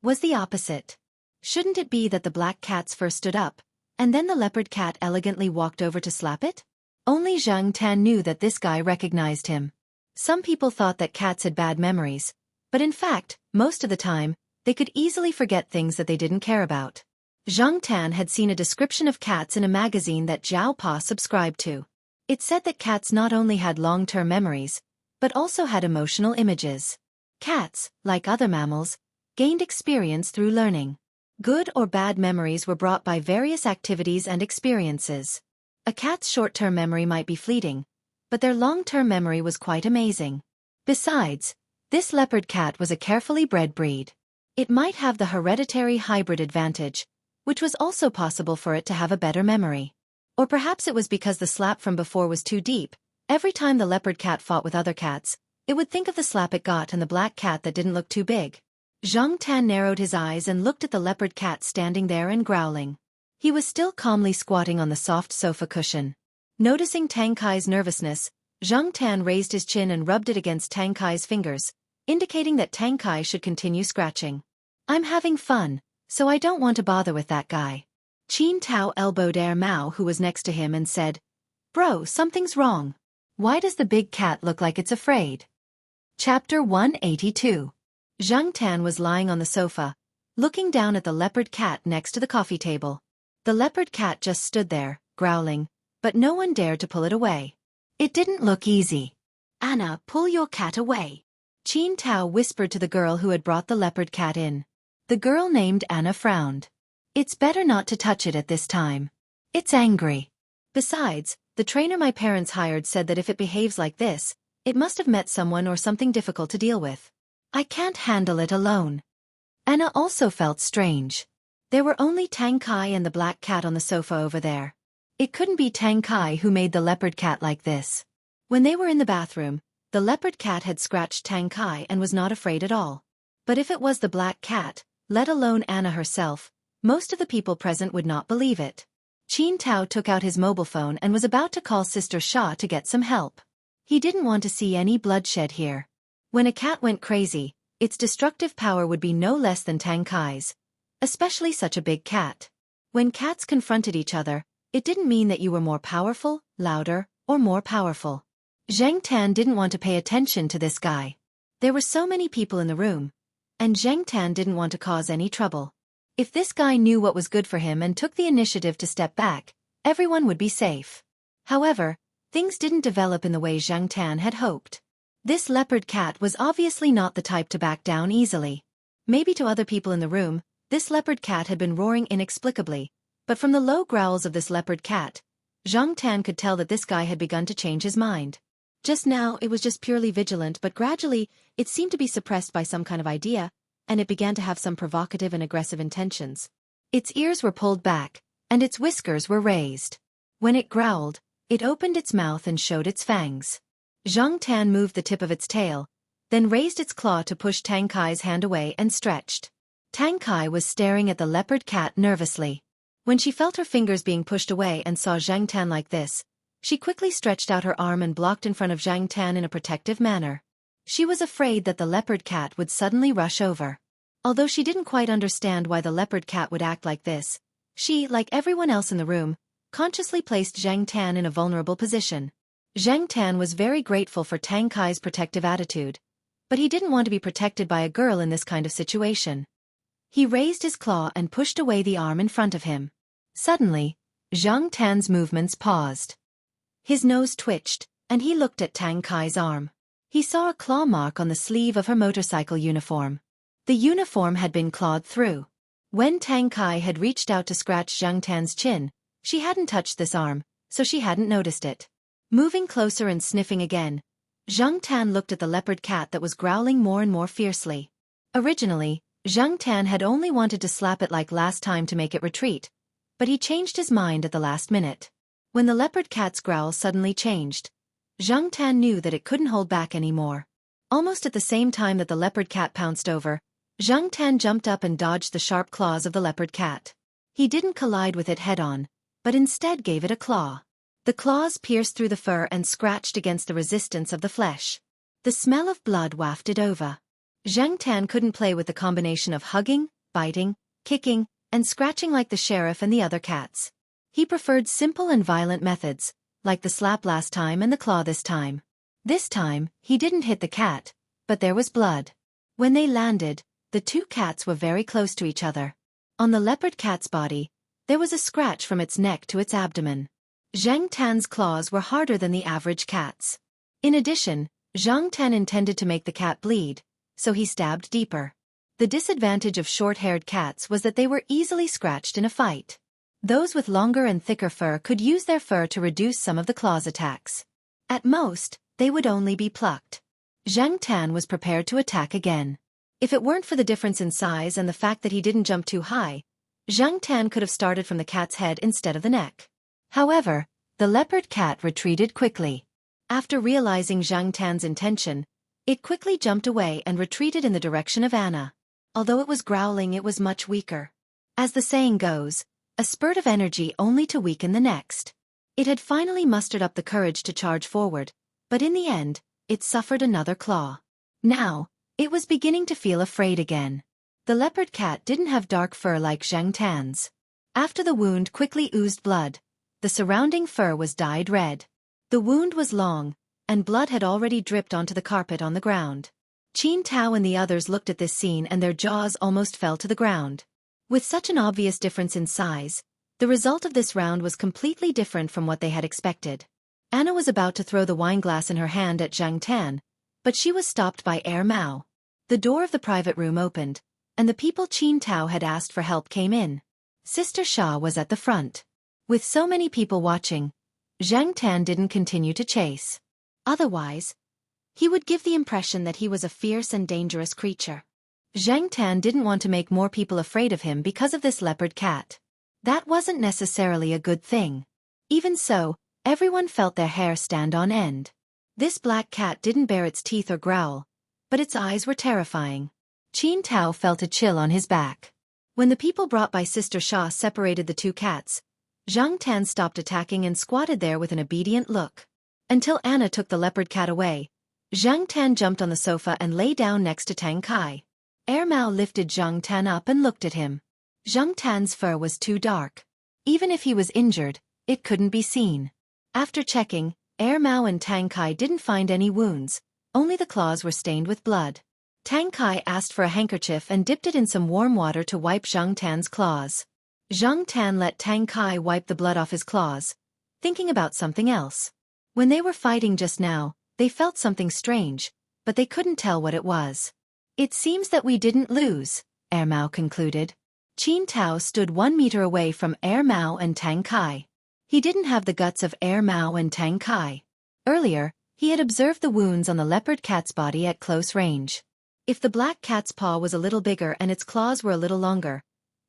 was the opposite? Shouldn't it be that the black cat's first stood up, and then the leopard cat elegantly walked over to slap it? Only Zhang Tan knew that this guy recognized him. Some people thought that cats had bad memories, but in fact, most of the time, they could easily forget things that they didn't care about. Zhang Tan had seen a description of cats in a magazine that Zhao Pa subscribed to. It said that cats not only had long-term memories, but also had emotional images. Cats, like other mammals, gained experience through learning. Good or bad memories were brought by various activities and experiences. A cat's short-term memory might be fleeting, but their long-term memory was quite amazing. Besides, this leopard cat was a carefully bred breed. It might have the hereditary hybrid advantage, which was also possible for it to have a better memory. Or perhaps it was because the slap from before was too deep. Every time the leopard cat fought with other cats, it would think of the slap it got and the black cat that didn't look too big. Zhang Tan narrowed his eyes and looked at the leopard cat standing there and growling. He was still calmly squatting on the soft sofa cushion. Noticing Tang Kai's nervousness, Zhang Tan raised his chin and rubbed it against Tang Kai's fingers, indicating that Tang Kai should continue scratching. I'm having fun, so I don't want to bother with that guy. Qin Tao elbowed Mao, who was next to him, and said, Bro, something's wrong. Why does the big cat look like it's afraid? Chapter 182. Zhang Tan was lying on the sofa, looking down at the leopard cat next to the coffee table. The leopard cat just stood there, growling, but no one dared to pull it away. It didn't look easy. Anna, pull your cat away. Qin Tao whispered to the girl who had brought the leopard cat in. The girl named Anna frowned. It's better not to touch it at this time. It's angry. Besides, the trainer my parents hired said that if it behaves like this, it must have met someone or something difficult to deal with. I can't handle it alone. Anna also felt strange. There were only Tang Kai and the black cat on the sofa over there. It couldn't be Tang Kai who made the leopard cat like this. When they were in the bathroom, the leopard cat had scratched Tang Kai and was not afraid at all. But if it was the black cat, let alone Anna herself, most of the people present would not believe it. Qin Tao took out his mobile phone and was about to call Sister Sha to get some help. He didn't want to see any bloodshed here. When a cat went crazy, its destructive power would be no less than Tang Kai's, especially such a big cat. When cats confronted each other, it didn't mean that you were more powerful, louder, or more powerful. Zhang Tan didn't want to pay attention to this guy. There were so many people in the room, and Zhang Tan didn't want to cause any trouble. If this guy knew what was good for him and took the initiative to step back, everyone would be safe. However, things didn't develop in the way Zhang Tan had hoped. This leopard cat was obviously not the type to back down easily. Maybe to other people in the room, this leopard cat had been roaring inexplicably, but from the low growls of this leopard cat, Zhang Tan could tell that this guy had begun to change his mind. Just now it was just purely vigilant, but gradually it seemed to be suppressed by some kind of idea, and it began to have some provocative and aggressive intentions. Its ears were pulled back, and its whiskers were raised. When it growled, it opened its mouth and showed its fangs. Zhang Tan moved the tip of its tail, then raised its claw to push Tang Kai's hand away and stretched. Tang Kai was staring at the leopard cat nervously. When she felt her fingers being pushed away and saw Zhang Tan like this, she quickly stretched out her arm and blocked in front of Zhang Tan in a protective manner. She was afraid that the leopard cat would suddenly rush over. Although she didn't quite understand why the leopard cat would act like this, she, like everyone else in the room, consciously placed Zhang Tan in a vulnerable position. Zhang Tan was very grateful for Tang Kai's protective attitude, but he didn't want to be protected by a girl in this kind of situation. He raised his claw and pushed away the arm in front of him. Suddenly, Zhang Tan's movements paused. His nose twitched, and he looked at Tang Kai's arm. He saw a claw mark on the sleeve of her motorcycle uniform. The uniform had been clawed through. When Tang Kai had reached out to scratch Zhang Tan's chin, she hadn't touched this arm, so she hadn't noticed it. Moving closer and sniffing again, Zhang Tan looked at the leopard cat that was growling more and more fiercely. Originally, Zhang Tan had only wanted to slap it like last time to make it retreat, but he changed his mind at the last minute. When the leopard cat's growl suddenly changed, Zhang Tan knew that it couldn't hold back anymore. Almost at the same time that the leopard cat pounced over, Zhang Tan jumped up and dodged the sharp claws of the leopard cat. He didn't collide with it head-on, but instead gave it a claw. The claws pierced through the fur and scratched against the resistance of the flesh. The smell of blood wafted over. Zhang Tan couldn't play with the combination of hugging, biting, kicking, and scratching like the sheriff and the other cats. He preferred simple and violent methods, like the slap last time and the claw this time. This time, he didn't hit the cat, but there was blood. When they landed, the two cats were very close to each other. On the leopard cat's body, there was a scratch from its neck to its abdomen. Zhang Tan's claws were harder than the average cat's. In addition, Zhang Tan intended to make the cat bleed, so he stabbed deeper. The disadvantage of short-haired cats was that they were easily scratched in a fight. Those with longer and thicker fur could use their fur to reduce some of the claws' attacks. At most, they would only be plucked. Zhang Tan was prepared to attack again. If it weren't for the difference in size and the fact that he didn't jump too high, Zhang Tan could have started from the cat's head instead of the neck. However, the leopard cat retreated quickly. After realizing Zhang Tan's intention, it quickly jumped away and retreated in the direction of Anna. Although it was growling, it was much weaker. As the saying goes, a spurt of energy only to weaken the next. It had finally mustered up the courage to charge forward, but in the end, it suffered another claw. Now, it was beginning to feel afraid again. The leopard cat didn't have dark fur like Zhang Tan's. After the wound quickly oozed blood, the surrounding fur was dyed red. The wound was long, and blood had already dripped onto the carpet on the ground. Qin Tao and the others looked at this scene and their jaws almost fell to the ground. With such an obvious difference in size, the result of this round was completely different from what they had expected. Anna was about to throw the wineglass in her hand at Zhang Tan, but she was stopped by Mao. The door of the private room opened, and the people Qin Tao had asked for help came in. Sister Xia was at the front. With so many people watching, Zhang Tan didn't continue to chase. Otherwise, he would give the impression that he was a fierce and dangerous creature. Zhang Tan didn't want to make more people afraid of him because of this leopard cat. That wasn't necessarily a good thing. Even so, everyone felt their hair stand on end. This black cat didn't bare its teeth or growl, but its eyes were terrifying. Qin Tao felt a chill on his back. When the people brought by Sister Xia separated the two cats, Zhang Tan stopped attacking and squatted there with an obedient look. Until Anna took the leopard cat away, Zhang Tan jumped on the sofa and lay down next to Tang Kai. Mao lifted Zhang Tan up and looked at him. Zhang Tan's fur was too dark. Even if he was injured, it couldn't be seen. After checking, Mao and Tang Kai didn't find any wounds, only the claws were stained with blood. Tang Kai asked for a handkerchief and dipped it in some warm water to wipe Zhang Tan's claws. Zhang Tan let Tang Kai wipe the blood off his claws, thinking about something else. When they were fighting just now, they felt something strange, but they couldn't tell what it was. It seems that we didn't lose, Mao concluded. Qin Tao stood 1 meter away from Mao and Tang Kai. He didn't have the guts of Mao and Tang Kai. Earlier, he had observed the wounds on the leopard cat's body at close range. If the black cat's paw was a little bigger and its claws were a little longer,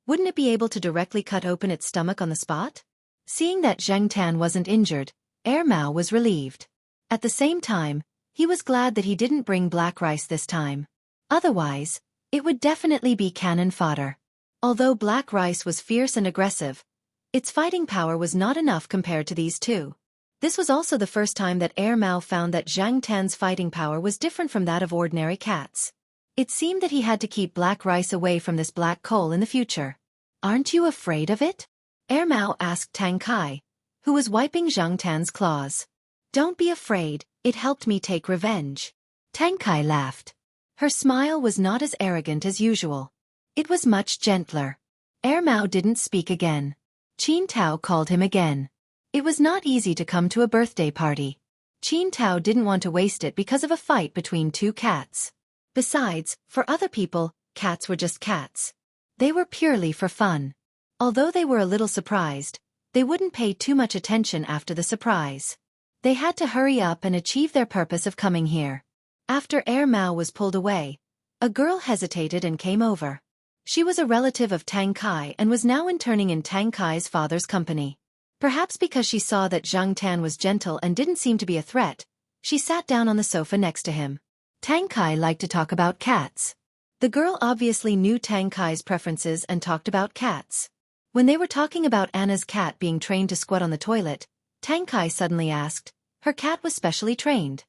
wouldn't it be able to directly cut open its stomach on the spot? Seeing that Zhang Tan wasn't injured, Mao was relieved. At the same time, he was glad that he didn't bring black rice this time. Otherwise, it would definitely be cannon fodder. Although black rice was fierce and aggressive, its fighting power was not enough compared to these two. This was also the first time that Mao found that Zhang Tan's fighting power was different from that of ordinary cats. It seemed that he had to keep black rice away from this black coal in the future. Aren't you afraid of it? Mao asked Tang Kai, who was wiping Zhang Tan's claws. Don't be afraid, it helped me take revenge. Tang Kai laughed. Her smile was not as arrogant as usual. It was much gentler. Mao didn't speak again. Qin Tao called him again. It was not easy to come to a birthday party. Qin Tao didn't want to waste it because of a fight between two cats. Besides, for other people, cats were just cats. They were purely for fun. Although they were a little surprised, they wouldn't pay too much attention after the surprise. They had to hurry up and achieve their purpose of coming here. After Mao was pulled away, a girl hesitated and came over. She was a relative of Tang Kai and was now interning in Tang Kai's father's company. Perhaps because she saw that Zhang Tan was gentle and didn't seem to be a threat, she sat down on the sofa next to him. Tang Kai liked to talk about cats. The girl obviously knew Tang Kai's preferences and talked about cats. When they were talking about Anna's cat being trained to squat on the toilet, Tang Kai suddenly asked, her cat was specially trained.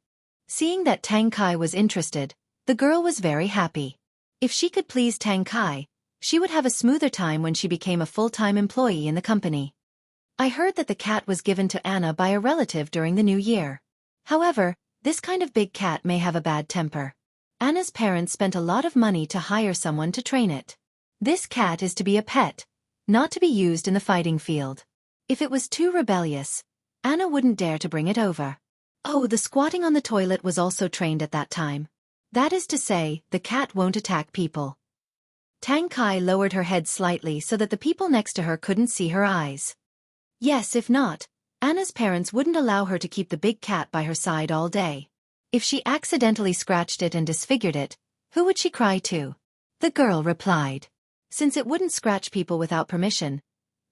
Seeing that Tang Kai was interested, the girl was very happy. If she could please Tang Kai, she would have a smoother time when she became a full-time employee in the company. I heard that the cat was given to Anna by a relative during the new year. However, this kind of big cat may have a bad temper. Anna's parents spent a lot of money to hire someone to train it. This cat is to be a pet, not to be used in the fighting field. If it was too rebellious, Anna wouldn't dare to bring it over. Oh, the squatting on the toilet was also trained at that time. That is to say, the cat won't attack people. Tang Kai lowered her head slightly so that the people next to her couldn't see her eyes. Yes, if not, Anna's parents wouldn't allow her to keep the big cat by her side all day. If she accidentally scratched it and disfigured it, who would she cry to? The girl replied. Since it wouldn't scratch people without permission,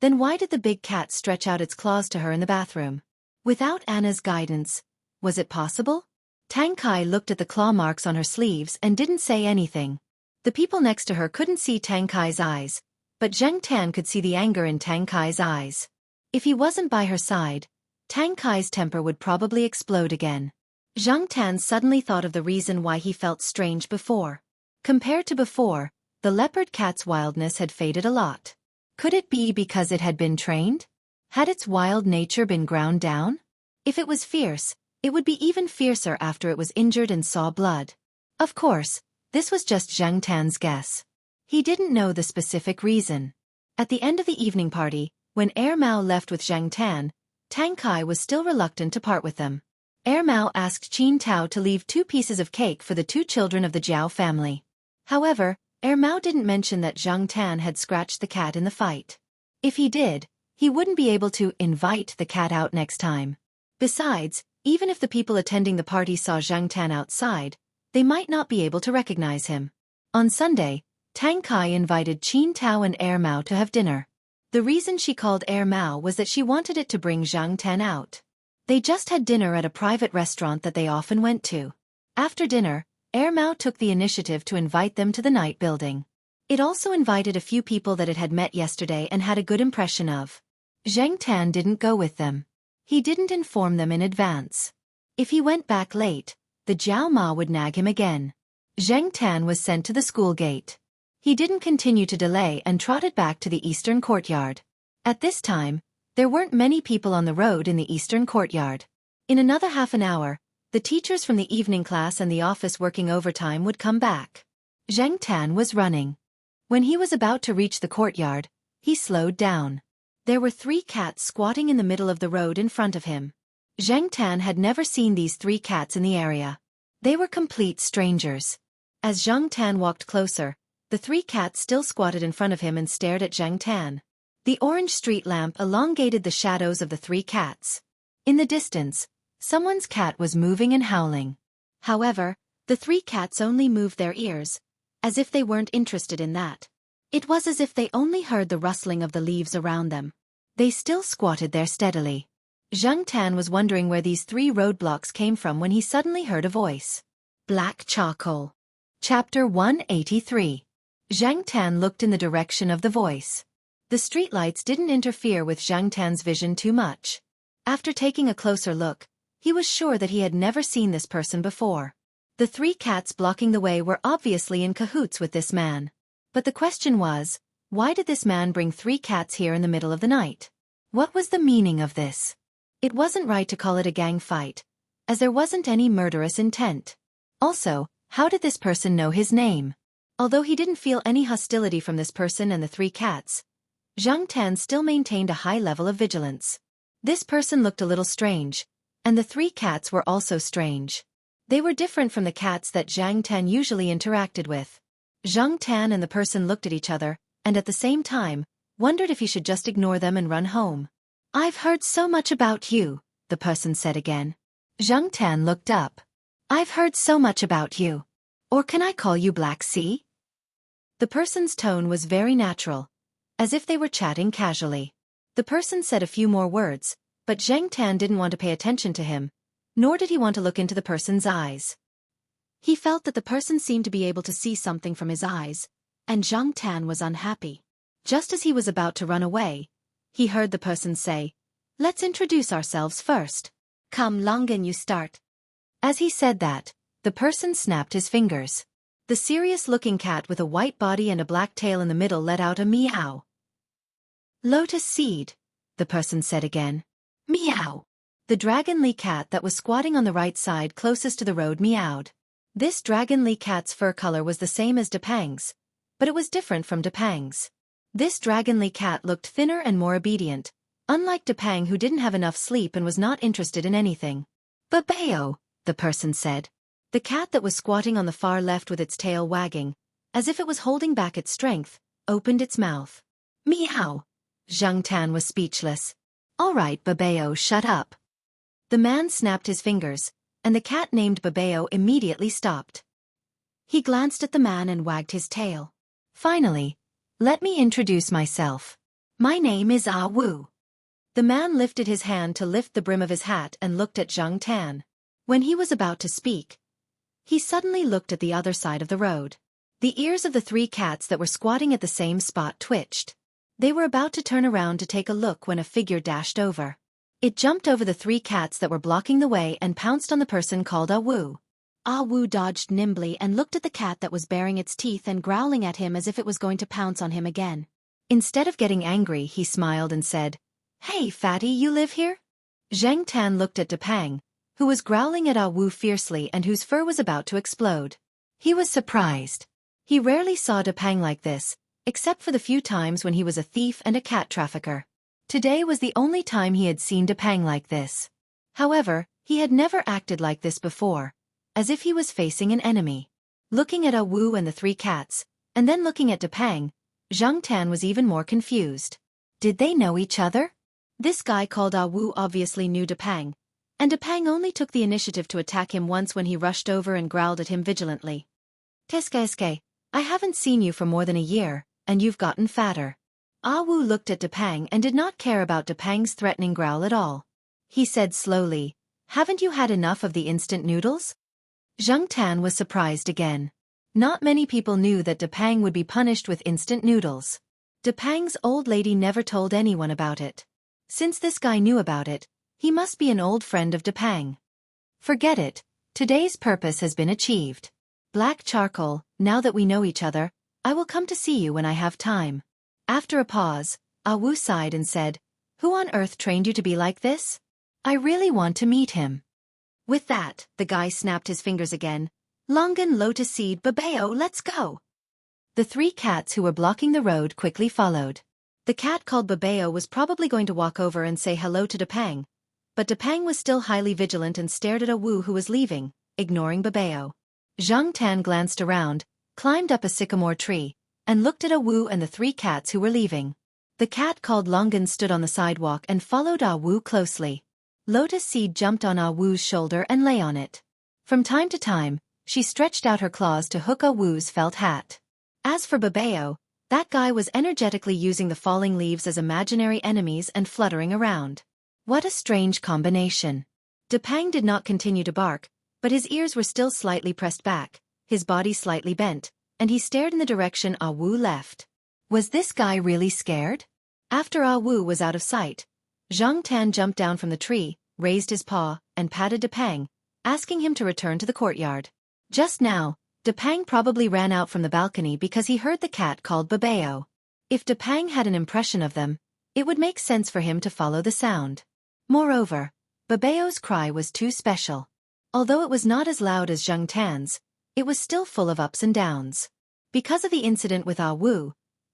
then why did the big cat stretch out its claws to her in the bathroom? Without Anna's guidance, was it possible? Tang Kai looked at the claw marks on her sleeves and didn't say anything. The people next to her couldn't see Tang Kai's eyes, but Zheng Tan could see the anger in Tang Kai's eyes. If he wasn't by her side, Tang Kai's temper would probably explode again. Zheng Tan suddenly thought of the reason why he felt strange before. Compared to before, the leopard cat's wildness had faded a lot. Could it be because it had been trained? Had its wild nature been ground down? If it was fierce, it would be even fiercer after it was injured and saw blood. Of course, this was just Zheng Tan's guess. He didn't know the specific reason. At the end of the evening party, when Mao left with Zheng Tan, Tang Kai was still reluctant to part with them. Mao asked Qin Tao to leave 2 pieces of cake for the 2 children of the Jiao family. However, Mao didn't mention that Zheng Tan had scratched the cat in the fight. If he did, he wouldn't be able to invite the cat out next time. Besides, even if the people attending the party saw Zheng Tan outside, they might not be able to recognize him. On Sunday, Tang Kai invited Qin Tao and Mao to have dinner. The reason she called Mao was that she wanted it to bring Zheng Tan out. They just had dinner at a private restaurant that they often went to. After dinner, Mao took the initiative to invite them to the night building. It also invited a few people that it had met yesterday and had a good impression of. Zheng Tan didn't go with them. He didn't inform them in advance. If he went back late, the Jiao Ma would nag him again. Zheng Tan was sent to the school gate. He didn't continue to delay and trotted back to the eastern courtyard. At this time, there weren't many people on the road in the eastern courtyard. In another half an hour, the teachers from the evening class and the office working overtime would come back. Zheng Tan was running. When he was about to reach the courtyard, he slowed down. There were 3 cats squatting in the middle of the road in front of him. Zheng Tan had never seen these 3 cats in the area. They were complete strangers. As Zheng Tan walked closer, the 3 cats still squatted in front of him and stared at Zheng Tan. The orange street lamp elongated the shadows of the 3 cats. In the distance, someone's cat was moving and howling. However, the 3 cats only moved their ears, as if they weren't interested in that. It was as if they only heard the rustling of the leaves around them. They still squatted there steadily. Zheng Tan was wondering where these 3 roadblocks came from when he suddenly heard a voice. Black charcoal. Chapter 183. Zheng Tan looked in the direction of the voice. The streetlights didn't interfere with Zheng Tan's vision too much. After taking a closer look, he was sure that he had never seen this person before. The 3 cats blocking the way were obviously in cahoots with this man. But the question was, why did this man bring 3 cats here in the middle of the night? What was the meaning of this? It wasn't right to call it a gang fight, as there wasn't any murderous intent. Also, how did this person know his name? Although he didn't feel any hostility from this person and the 3 cats, Zheng Tan still maintained a high level of vigilance. This person looked a little strange, and the 3 cats were also strange. They were different from the cats that Zheng Tan usually interacted with. Zheng Tan and the person looked at each other, and at the same time, wondered if he should just ignore them and run home. "I've heard so much about you," the person said again. Zheng Tan looked up. "I've heard so much about you. Or can I call you Black Sea?" The person's tone was very natural, as if they were chatting casually. The person said a few more words, but Zheng Tan didn't want to pay attention to him, nor did he want to look into the person's eyes. He felt that the person seemed to be able to see something from his eyes, and Zheng Tan was unhappy. Just as he was about to run away, he heard the person say, "Let's introduce ourselves first. Come, Longan, you start." As he said that, the person snapped his fingers. The serious-looking cat with a white body and a black tail in the middle let out a meow. "Lotus seed," the person said again. "Meow." The dragon-lee cat that was squatting on the right side closest to the road meowed. This dragon-lee cat's fur color was the same as Depang's, but it was different from Depang's. This dragon-lee cat looked thinner and more obedient, unlike Depang, who didn't have enough sleep and was not interested in anything. "Babeo," the person said. The cat that was squatting on the far left with its tail wagging, as if it was holding back its strength, opened its mouth. "Meow." Zheng Tan was speechless. "All right, Babeo, shut up." The man snapped his fingers, and the cat named Babeo immediately stopped. He glanced at the man and wagged his tail. "Finally, let me introduce myself. My name is Ah Wu." The man lifted his hand to lift the brim of his hat and looked at Zheng Tan. When he was about to speak, he suddenly looked at the other side of the road. The ears of the three cats that were squatting at the same spot twitched. They were about to turn around to take a look when a figure dashed over. It jumped over the three cats that were blocking the way and pounced on the person called Ah Wu. Ah Wu dodged nimbly and looked at the cat that was baring its teeth and growling at him as if it was going to pounce on him again. Instead of getting angry, he smiled and said, "Hey, fatty, you live here?" Zheng Tan looked at Depang, who was growling at Ah Wu fiercely and whose fur was about to explode. He was surprised. He rarely saw Depang like this, except for the few times when he was a thief and a cat trafficker. Today was the only time he had seen Depang like this. However, he had never acted like this before, as if he was facing an enemy. Looking at Ah Wu and the three cats, and then looking at Depang, Zheng Tan was even more confused. Did they know each other? This guy called Ah Wu obviously knew Depang, and Depang only took the initiative to attack him once when he rushed over and growled at him vigilantly. "Teske, I haven't seen you for more than a year, and you've gotten fatter." Ah Wu looked at Depang and did not care about Depang's threatening growl at all. He said slowly, "Haven't you had enough of the instant noodles?" Zheng Tan was surprised again. Not many people knew that Depang would be punished with instant noodles. Depang's old lady never told anyone about it. Since this guy knew about it, he must be an old friend of Depang. "Forget it. Today's purpose has been achieved. Black charcoal, now that we know each other, I will come to see you when I have time." After a pause, Ah Wu sighed and said, "Who on earth trained you to be like this? I really want to meet him." With that, the guy snapped his fingers again. "Longan, lotus seed, Babeo, let's go." The three cats who were blocking the road quickly followed. The cat called Babeo was probably going to walk over and say hello to Depang, but Depang was still highly vigilant and stared at Ah Wu, who was leaving, ignoring Babeo. Zheng Tan glanced around, climbed up a sycamore tree, and looked at Ah Wu and the three cats who were leaving. The cat called Longan stood on the sidewalk and followed Ah Wu closely. Lotus Seed jumped on Ah Wu's shoulder and lay on it. From time to time, she stretched out her claws to hook Ah Wu's felt hat. As for Babeo, that guy was energetically using the falling leaves as imaginary enemies and fluttering around. What a strange combination. Depang did not continue to bark, but his ears were still slightly pressed back, his body slightly bent, and he stared in the direction Ah Wu left. Was this guy really scared? After Ah Wu was out of sight, Zheng Tan jumped down from the tree, raised his paw, and patted Depang, asking him to return to the courtyard. Just now, Depang probably ran out from the balcony because he heard the cat called Babeo. If Depang had an impression of them, it would make sense for him to follow the sound. Moreover, Babeo's cry was too special. Although it was not as loud as Zheng Tan's, it was still full of ups and downs. Because of the incident with Ah Wu,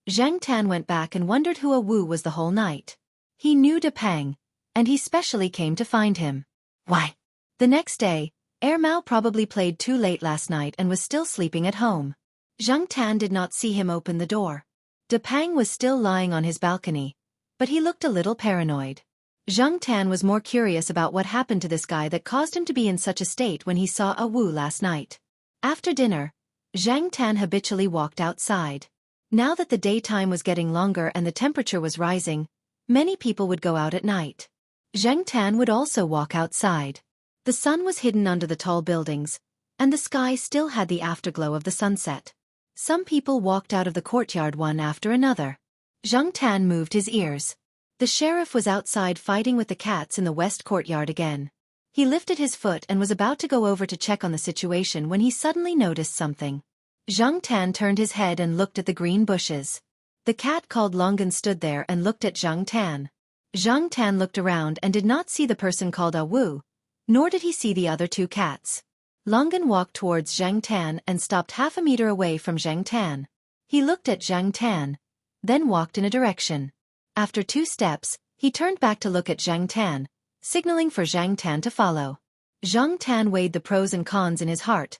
Zheng Tan went back and wondered who Ah Wu was the whole night. He knew Depang, and he specially came to find him. Why? The next day, Mao probably played too late last night and was still sleeping at home. Zheng Tan did not see him open the door. Depang was still lying on his balcony, but he looked a little paranoid. Zheng Tan was more curious about what happened to this guy that caused him to be in such a state when he saw Ah Wu last night. After dinner, Zhang Tan habitually walked outside. Now that the daytime was getting longer and the temperature was rising, many people would go out at night. Zhang Tan would also walk outside. The sun was hidden under the tall buildings, and the sky still had the afterglow of the sunset. Some people walked out of the courtyard one after another. Zhang Tan moved his ears. The sheriff was outside fighting with the cats in the west courtyard again. He lifted his foot and was about to go over to check on the situation when he suddenly noticed something. Zhang Tan turned his head and looked at the green bushes. The cat called Longan stood there and looked at Zhang Tan. Zhang Tan looked around and did not see the person called Wu, nor did he see the other two cats. Longan walked towards Zhang Tan and stopped half a meter away from Zhang Tan. He looked at Zhang Tan, then walked in a direction. After 2 steps, he turned back to look at Zhang Tan, signaling for Zhang Tan to follow. Zhang Tan weighed the pros and cons in his heart,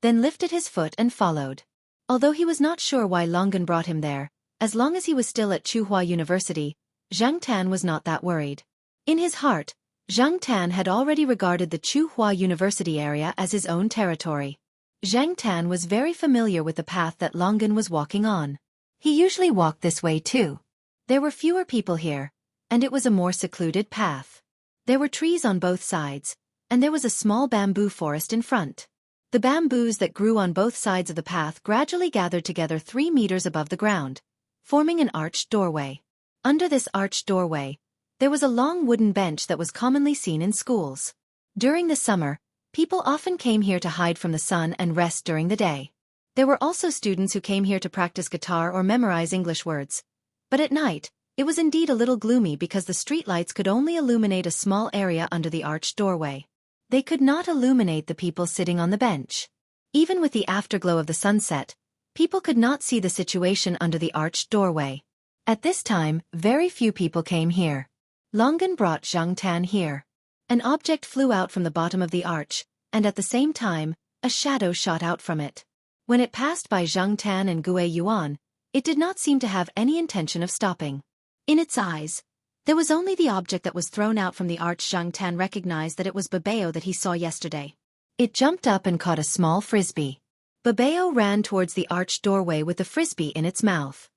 then lifted his foot and followed. Although he was not sure why Longan brought him there, as long as he was still at Tsinghua University, Zhang Tan was not that worried. In his heart, Zhang Tan had already regarded the Tsinghua University area as his own territory. Zhang Tan was very familiar with the path that Longan was walking on. He usually walked this way too. There were fewer people here, and it was a more secluded path. There were trees on both sides, and there was a small bamboo forest in front. The bamboos that grew on both sides of the path gradually gathered together 3 meters above the ground, forming an arched doorway. Under this arched doorway, there was a long wooden bench that was commonly seen in schools. During the summer, people often came here to hide from the sun and rest during the day. There were also students who came here to practice guitar or memorize English words. But at night, it was indeed a little gloomy because the streetlights could only illuminate a small area under the arched doorway. They could not illuminate the people sitting on the bench. Even with the afterglow of the sunset, people could not see the situation under the arched doorway. At this time, very few people came here. Longan brought Zhang Tan here. An object flew out from the bottom of the arch, and at the same time, a shadow shot out from it. When it passed by Zhang Tan and Gue Yuan, it did not seem to have any intention of stopping. In its eyes, there was only the object that was thrown out from the arch. Zhang Tan recognized that it was Babeo that he saw yesterday. It jumped up and caught a small frisbee. Babeo ran towards the arched doorway with the frisbee in its mouth.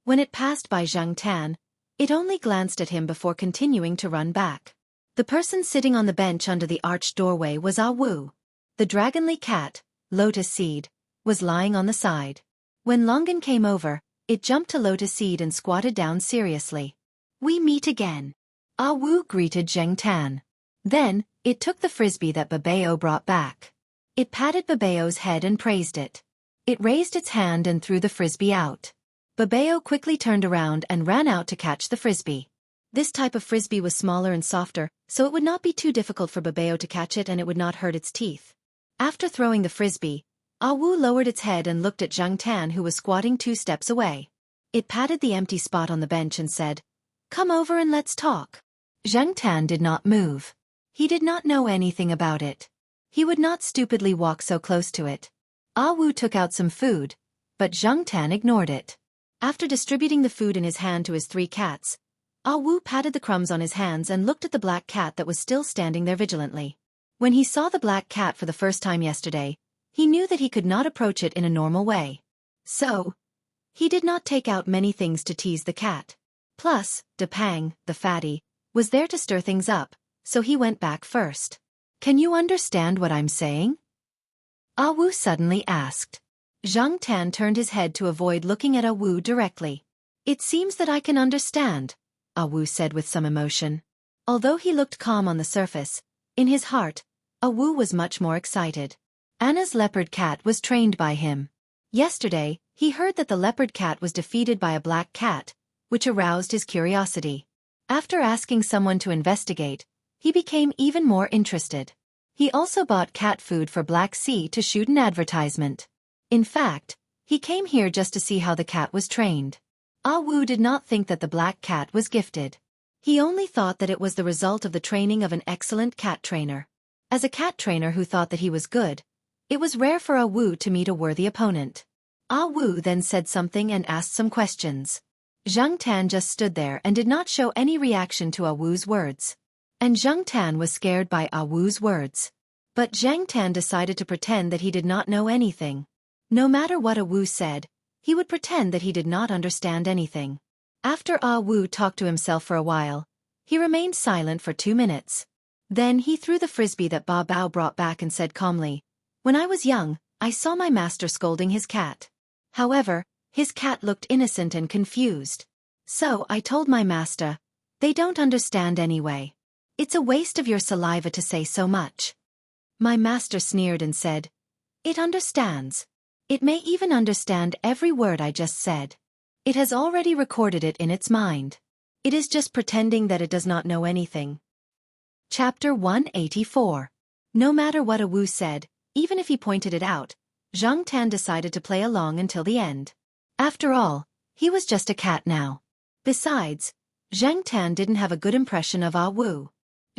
When it passed by Zhang Tan, it only glanced at him before continuing to run back. The person sitting on the bench under the arched doorway was Wu. The dragonly cat, Lotus Seed, was lying on the side. When Longan came over, it jumped to Lotus Seed and squatted down seriously. "We meet again." Wu greeted Zhang Tan. Then, it took the frisbee that Babeo brought back. It patted Babeo's head and praised it. It raised its hand and threw the frisbee out. Babeo quickly turned around and ran out to catch the frisbee. This type of frisbee was smaller and softer, so it would not be too difficult for Babeo to catch it and it would not hurt its teeth. After throwing the frisbee, Wu lowered its head and looked at Zhang Tan, who was squatting 2 steps away. It patted the empty spot on the bench and said, "Come over and let's talk." Zhang Tan did not move. He did not know anything about it. He would not stupidly walk so close to it. Wu took out some food, but Zhang Tan ignored it. After distributing the food in his hand to his 3 cats, Wu patted the crumbs on his hands and looked at the black cat that was still standing there vigilantly. When he saw the black cat for the first time yesterday, he knew that he could not approach it in a normal way. So, he did not take out many things to tease the cat. Plus, Depang, the fatty, was there to stir things up, so he went back first. "Can you understand what I'm saying?" Wu suddenly asked. Zhang Tan turned his head to avoid looking at Wu directly. "It seems that I can understand," Wu said with some emotion. Although he looked calm on the surface, in his heart, Wu was much more excited. Anna's leopard cat was trained by him. Yesterday, he heard that the leopard cat was defeated by a black cat, which aroused his curiosity. After asking someone to investigate, he became even more interested. He also bought cat food for Black Sea to shoot an advertisement. In fact, he came here just to see how the cat was trained. Wu did not think that the black cat was gifted. He only thought that it was the result of the training of an excellent cat trainer. As a cat trainer who thought that he was good, it was rare for Wu to meet a worthy opponent. Wu then said something and asked some questions. Zhang Tan just stood there and did not show any reaction to Wu's words. And Zhang Tan was scared by Wu's words. But Zhang Tan decided to pretend that he did not know anything. No matter what Ah Wu said, he would pretend that he did not understand anything. After Ah Wu talked to himself for a while, he remained silent for 2 minutes. Then he threw the frisbee that Ba Bao brought back and said calmly, "When I was young, I saw my master scolding his cat. However, his cat looked innocent and confused. So I told my master, they don't understand anyway. It's a waste of your saliva to say so much." My master sneered and said, "It understands. It may even understand every word I just said. It has already recorded it in its mind. It is just pretending that it does not know anything." Chapter 184. No matter what Ah Wu said, even if he pointed it out, Zhang Tan decided to play along until the end. After all, he was just a cat now. Besides, Zhang Tan didn't have a good impression of Ah Wu.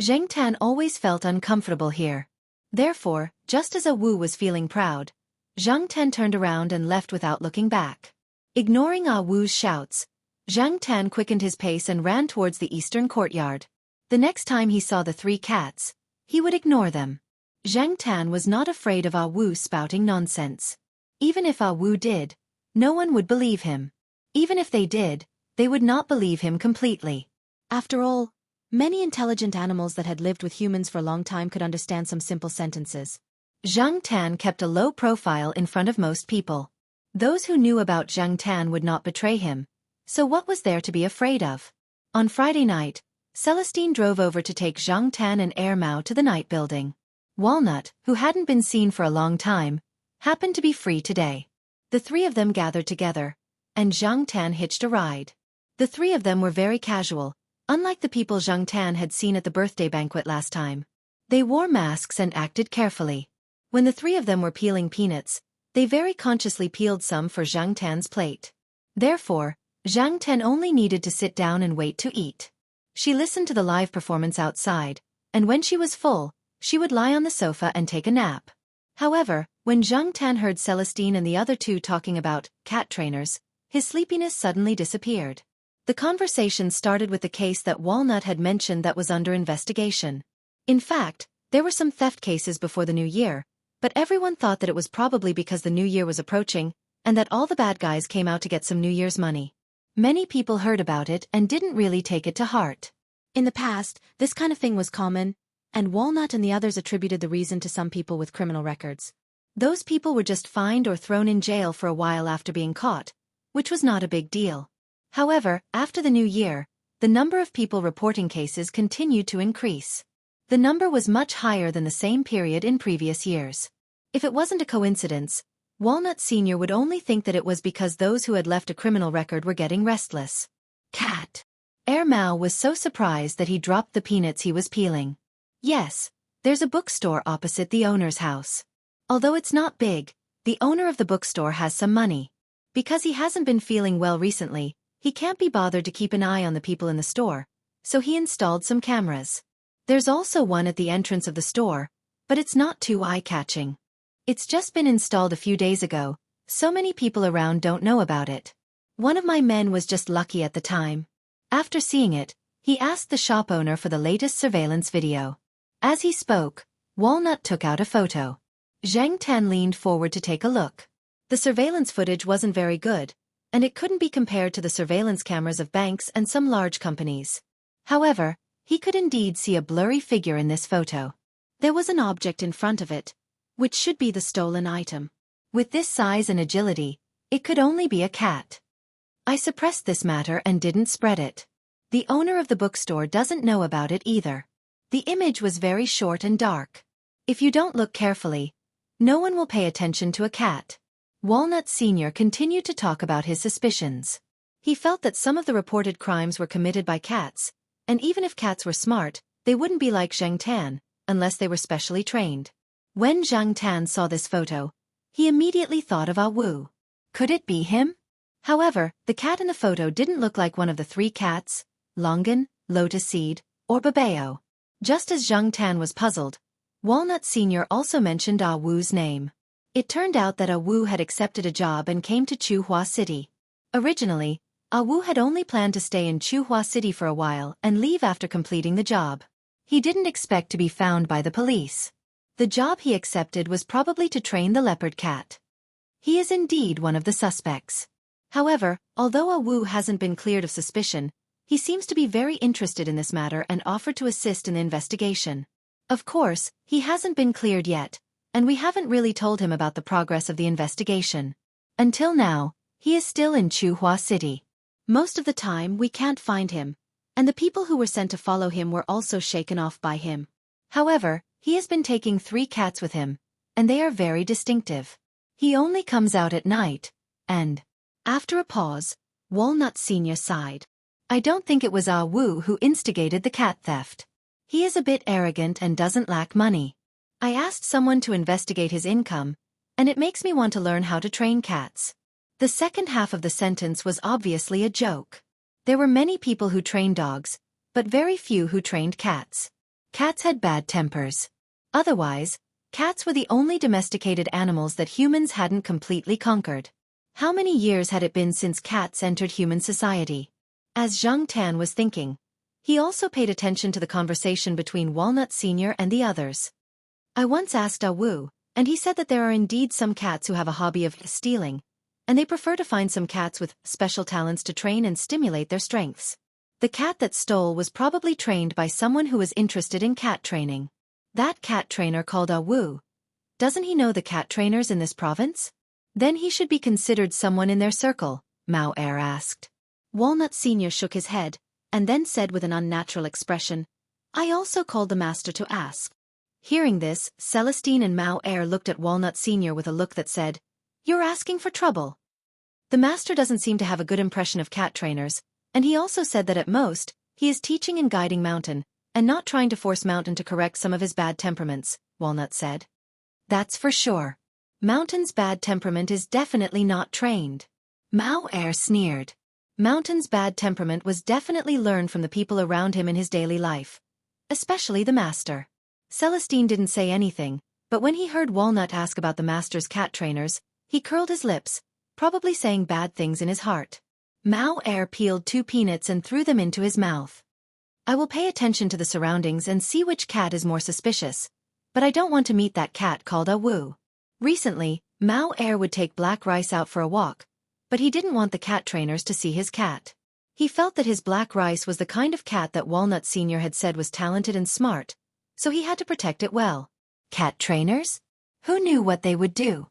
Zhang Tan always felt uncomfortable here. Therefore, just as Ah Wu was feeling proud, Zhang Tan turned around and left without looking back. Ignoring Ah Wu's shouts, Zhang Tan quickened his pace and ran towards the eastern courtyard. The next time he saw the 3 cats, he would ignore them. Zhang Tan was not afraid of Ah Wu spouting nonsense. Even if Ah Wu did, no one would believe him. Even if they did, they would not believe him completely. After all, many intelligent animals that had lived with humans for a long time could understand some simple sentences. Zhang Tan kept a low profile in front of most people. Those who knew about Zhang Tan would not betray him, so what was there to be afraid of? On Friday night, Celestine drove over to take Zhang Tan and Air Mao to the night building. Walnut, who hadn't been seen for a long time, happened to be free today. The 3 of them gathered together, and Zhang Tan hitched a ride. The 3 of them were very casual, unlike the people Zhang Tan had seen at the birthday banquet last time. They wore masks and acted carefully. When the 3 of them were peeling peanuts, they very consciously peeled some for Zhang Tan's plate. Therefore, Zhang Tan only needed to sit down and wait to eat. She listened to the live performance outside, and when she was full, she would lie on the sofa and take a nap. However, when Zhang Tan heard Celestine and the other 2 talking about cat trainers, his sleepiness suddenly disappeared. The conversation started with the case that Walnut had mentioned that was under investigation. In fact, there were some theft cases before the new year, but everyone thought that it was probably because the new year was approaching, and that all the bad guys came out to get some New Year's money. Many people heard about it and didn't really take it to heart. In the past, this kind of thing was common, and Walnut and the others attributed the reason to some people with criminal records. Those people were just fined or thrown in jail for a while after being caught, which was not a big deal. However, after the new year, the number of people reporting cases continued to increase. The number was much higher than the same period in previous years. If it wasn't a coincidence, Walnut Sr. would only think that it was because those who had left a criminal record were getting restless. Cat. Air Mao was so surprised that he dropped the peanuts he was peeling. Yes, there's a bookstore opposite the owner's house. Although it's not big, the owner of the bookstore has some money. Because he hasn't been feeling well recently, he can't be bothered to keep an eye on the people in the store, so he installed some cameras. There's also one at the entrance of the store, but it's not too eye-catching. It's just been installed a few days ago, so many people around don't know about it. One of my men was just lucky at the time. After seeing it, he asked the shop owner for the latest surveillance video. As he spoke, Walnut took out a photo. Zhang Tan leaned forward to take a look. The surveillance footage wasn't very good, and it couldn't be compared to the surveillance cameras of banks and some large companies. However, he could indeed see a blurry figure in this photo. There was an object in front of it, which should be the stolen item. With this size and agility, it could only be a cat. I suppressed this matter and didn't spread it. The owner of the bookstore doesn't know about it either. The image was very short and dark. If you don't look carefully, no one will pay attention to a cat. Walnut Sr. continued to talk about his suspicions. He felt that some of the reported crimes were committed by cats, and even if cats were smart, they wouldn't be like Zhang Tan, unless they were specially trained. When Zhang Tan saw this photo, he immediately thought of Ah Wu. Could it be him? However, the cat in the photo didn't look like one of the 3 cats, Longan, Lotus Seed, or Babeo. Just as Zhang Tan was puzzled, Walnut Sr. also mentioned Ah Wu's name. It turned out that Ah Wu had accepted a job and came to Chuhua City. Originally, Ah Wu had only planned to stay in Chuhua City for a while and leave after completing the job. He didn't expect to be found by the police. The job he accepted was probably to train the leopard cat. He is indeed one of the suspects. However, although Wu hasn't been cleared of suspicion, he seems to be very interested in this matter and offered to assist in the investigation. Of course, he hasn't been cleared yet, and we haven't really told him about the progress of the investigation. Until now, he is still in Chuhua City. Most of the time we can't find him, and the people who were sent to follow him were also shaken off by him. However, he has been taking 3 cats with him, and they are very distinctive. He only comes out at night, and, after a pause, Walnut Sr. sighed. I don't think it was Wu who instigated the cat theft. He is a bit arrogant and doesn't lack money. I asked someone to investigate his income, and it makes me want to learn how to train cats. The second half of the sentence was obviously a joke. There were many people who trained dogs, but very few who trained cats. Cats had bad tempers. Otherwise, cats were the only domesticated animals that humans hadn't completely conquered. How many years had it been since cats entered human society? As Zhang Tan was thinking, he also paid attention to the conversation between Walnut Sr. and the others. I once asked Wu, and he said that there are indeed some cats who have a hobby of stealing, and they prefer to find some cats with special talents to train and stimulate their strengths. The cat that stole was probably trained by someone who was interested in cat training. That cat trainer called Wu. Doesn't he know the cat trainers in this province? Then he should be considered someone in their circle, Mao Er asked. Walnut Sr. shook his head, and then said with an unnatural expression, I also called the master to ask. Hearing this, Celestine and Mao Er looked at Walnut Sr. with a look that said, You're asking for trouble. The master doesn't seem to have a good impression of cat trainers, and he also said that at most, he is teaching and guiding Mountain, and not trying to force Mountain to correct some of his bad temperaments, Walnut said. That's for sure. Mountain's bad temperament is definitely not trained. Mao Er sneered. Mountain's bad temperament was definitely learned from the people around him in his daily life, especially the master. Celestine didn't say anything, but when he heard Walnut ask about the master's cat trainers, he curled his lips, probably saying bad things in his heart. Mao Er peeled 2 peanuts and threw them into his mouth. I will pay attention to the surroundings and see which cat is more suspicious, but I don't want to meet that cat called Wu. Recently, Mao Er would take Black Rice out for a walk, but he didn't want the cat trainers to see his cat. He felt that his Black Rice was the kind of cat that Walnut Sr. had said was talented and smart, so he had to protect it well. Cat trainers? Who knew what they would do?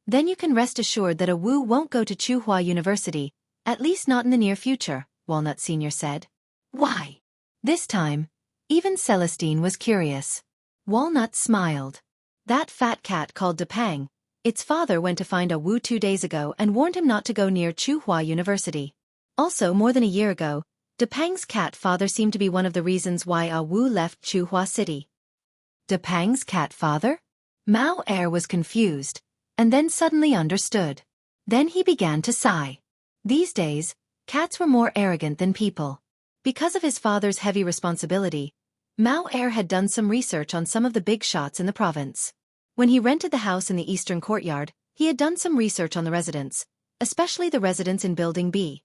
Then you can rest assured that Wu won't go to Chuhua University, at least not in the near future, Walnut Sr. said. Why? This time, even Celestine was curious. Walnut smiled. That fat cat called Depang, its father went to find Wu 2 days ago and warned him not to go near Chuhua University. Also, more than a year ago, Depang's cat father seemed to be one of the reasons why Wu left Chuhua City. Depang's cat father? Mao Er was confused, and then suddenly understood. Then he began to sigh. These days, cats were more arrogant than people. Because of his father's heavy responsibility, Mao Er had done some research on some of the big shots in the province. When he rented the house in the eastern courtyard, he had done some research on the residents, especially the residents in Building B.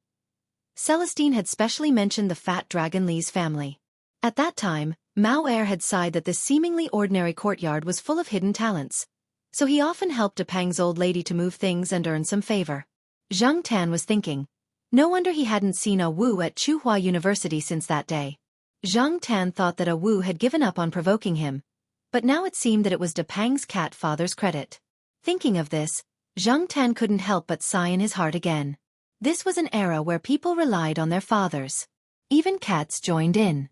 Celestine had specially mentioned the fat Dragon Lee's family. At that time, Mao Er had sighed that this seemingly ordinary courtyard was full of hidden talents, so he often helped Depang's old lady to move things and earn some favor. Zhang Tan was thinking, no wonder he hadn't seen Wu at Chuhua University since that day. Zhang Tan thought that Wu had given up on provoking him, but now it seemed that it was Depang's cat father's credit. Thinking of this, Zhang Tan couldn't help but sigh in his heart again. This was an era where people relied on their fathers. Even cats joined in.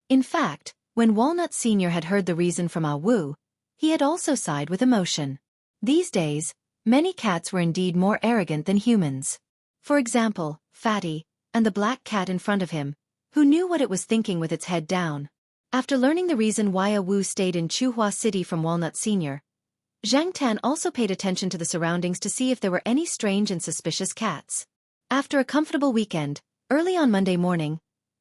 In fact, when Walnut Sr. had heard the reason from Wu, he had also sighed with emotion. These days, many cats were indeed more arrogant than humans. For example, Fatty, and the black cat in front of him, who knew what it was thinking with its head down. After learning the reason why Wu stayed in Chuhua City from Walnut Sr., Zhang Tan also paid attention to the surroundings to see if there were any strange and suspicious cats. After a comfortable weekend, early on Monday morning,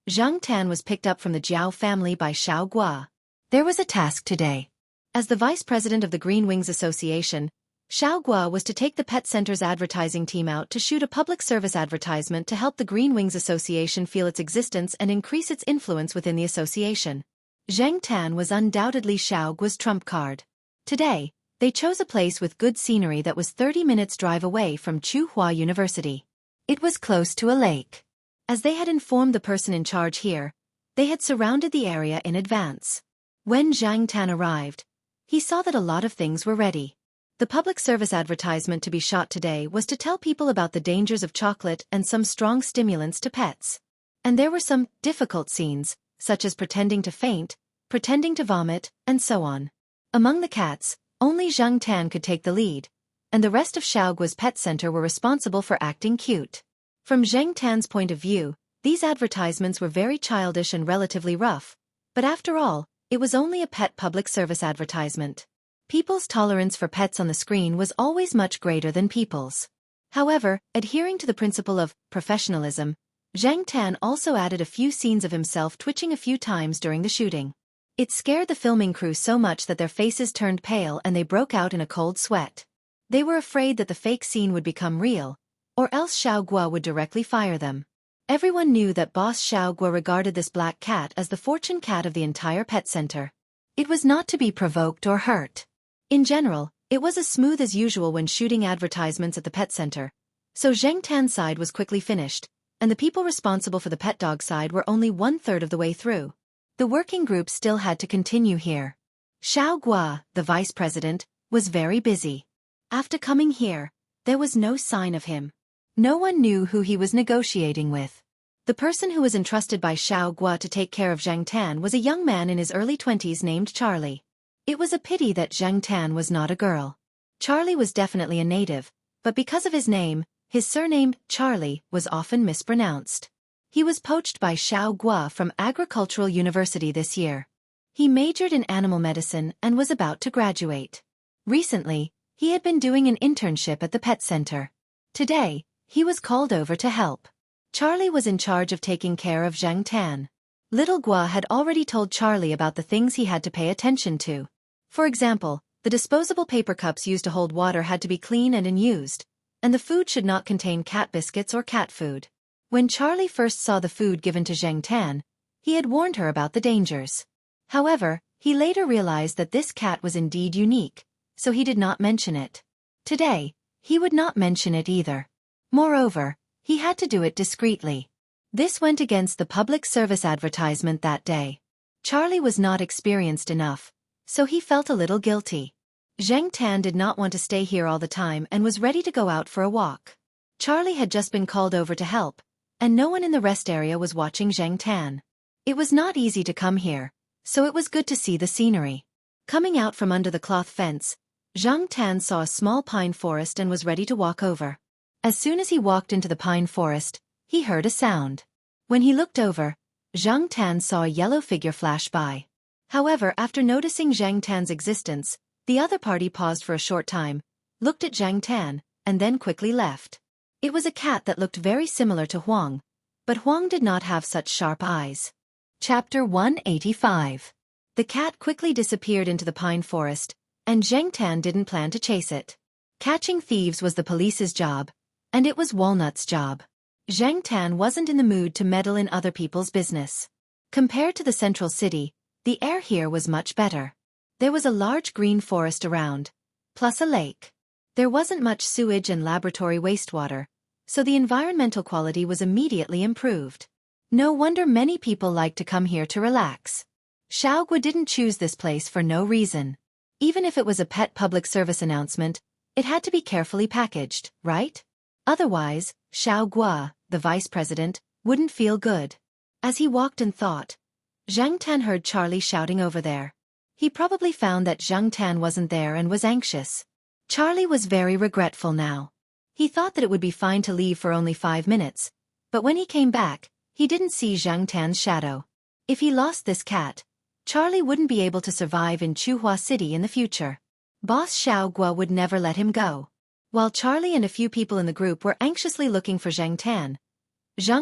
Zhang Tan was picked up from the Jiao family by Xiao Gua. There was a task today. As the vice president of the Green Wings Association, Xiao Gua was to take the Pet Center's advertising team out to shoot a public service advertisement to help the Green Wings Association feel its existence and increase its influence within the association. Zhang Tan was undoubtedly Xiao Gua's trump card. Today, They chose a place with good scenery that was 30 minutes drive away from Tsinghua University. It was close to a lake. As they had informed the person in charge here, they had surrounded the area in advance. When Zhang Tan arrived, he saw that a lot of things were ready. The public service advertisement to be shot today was to tell people about the dangers of chocolate and some strong stimulants to pets. And there were some difficult scenes, such as pretending to faint, pretending to vomit, and so on. Among the cats, only Zhang Tan could take the lead, and the rest of Xiaogua's pet center were responsible for acting cute. From Zhang Tan's point of view, these advertisements were very childish and relatively rough, but after all, it was only a pet public service advertisement. People's tolerance for pets on the screen was always much greater than people's. However, adhering to the principle of professionalism, Zhang Tan also added a few scenes of himself twitching a few times during the shooting. It scared the filming crew so much that their faces turned pale and they broke out in a cold sweat. They were afraid that the fake scene would become real, or else Xiaogua would directly fire them. Everyone knew that boss Xiaogua regarded this black cat as the fortune cat of the entire pet center. It was not to be provoked or hurt. In general, it was as smooth as usual when shooting advertisements at the pet center, so Zhang Tan's side was quickly finished, and the people responsible for the pet dog side were only 1/3 of the way through. The working group still had to continue here. Xiaogua, the vice president, was very busy. After coming here, there was no sign of him. No one knew who he was negotiating with. The person who was entrusted by Xiaogua to take care of Zhang Tan was a young man in his early 20s named Charlie. It was a pity that Zhang Tan was not a girl. Charlie was definitely a native, but because of his name, his surname, Charlie, was often mispronounced. He was poached by Xiaogua from Agricultural University this year. He majored in animal medicine and was about to graduate. Recently, he had been doing an internship at the pet center. Today, he was called over to help. Charlie was in charge of taking care of Zhang Tan. Little Gua had already told Charlie about the things he had to pay attention to. For example, the disposable paper cups used to hold water had to be clean and unused, and the food should not contain cat biscuits or cat food. When Charlie first saw the food given to Zhang Tan, he had warned her about the dangers. However, he later realized that this cat was indeed unique, so he did not mention it. Today, he would not mention it either. Moreover, he had to do it discreetly. This went against the public service advertisement that day. Charlie was not experienced enough, so he felt a little guilty. Zhang Tan did not want to stay here all the time and was ready to go out for a walk. Charlie had just been called over to help, and no one in the rest area was watching Zhang Tan. It was not easy to come here, so it was good to see the scenery. Coming out from under the cloth fence, Zhang Tan saw a small pine forest and was ready to walk over. As soon as he walked into the pine forest, he heard a sound. When he looked over, Zhang Tan saw a yellow figure flash by. However, after noticing Zhang Tan's existence, the other party paused for a short time, looked at Zhang Tan, and then quickly left. It was a cat that looked very similar to Huang, but Huang did not have such sharp eyes. Chapter 185. The cat quickly disappeared into the pine forest, and Zhang Tan didn't plan to chase it. Catching thieves was the police's job, and it was Walnut's job. Zhang Tan wasn't in the mood to meddle in other people's business. Compared to the central city, the air here was much better. There was a large green forest around, plus a lake. There wasn't much sewage and laboratory wastewater, so the environmental quality was immediately improved. No wonder many people liked to come here to relax. Xiaogua didn't choose this place for no reason. Even if it was a pet public service announcement, it had to be carefully packaged, right? Otherwise, Xiaogua, the vice president, wouldn't feel good. As he walked and thought, Zhang Tan heard Charlie shouting over there. He probably found that Zhang Tan wasn't there and was anxious. Charlie was very regretful now. He thought that it would be fine to leave for only 5 minutes, but when he came back, he didn't see Zhang Tan's shadow. If he lost this cat, Charlie wouldn't be able to survive in Tsinghua City in the future. Boss Xiaogua would never let him go. While Charlie and a few people in the group were anxiously looking for Zhang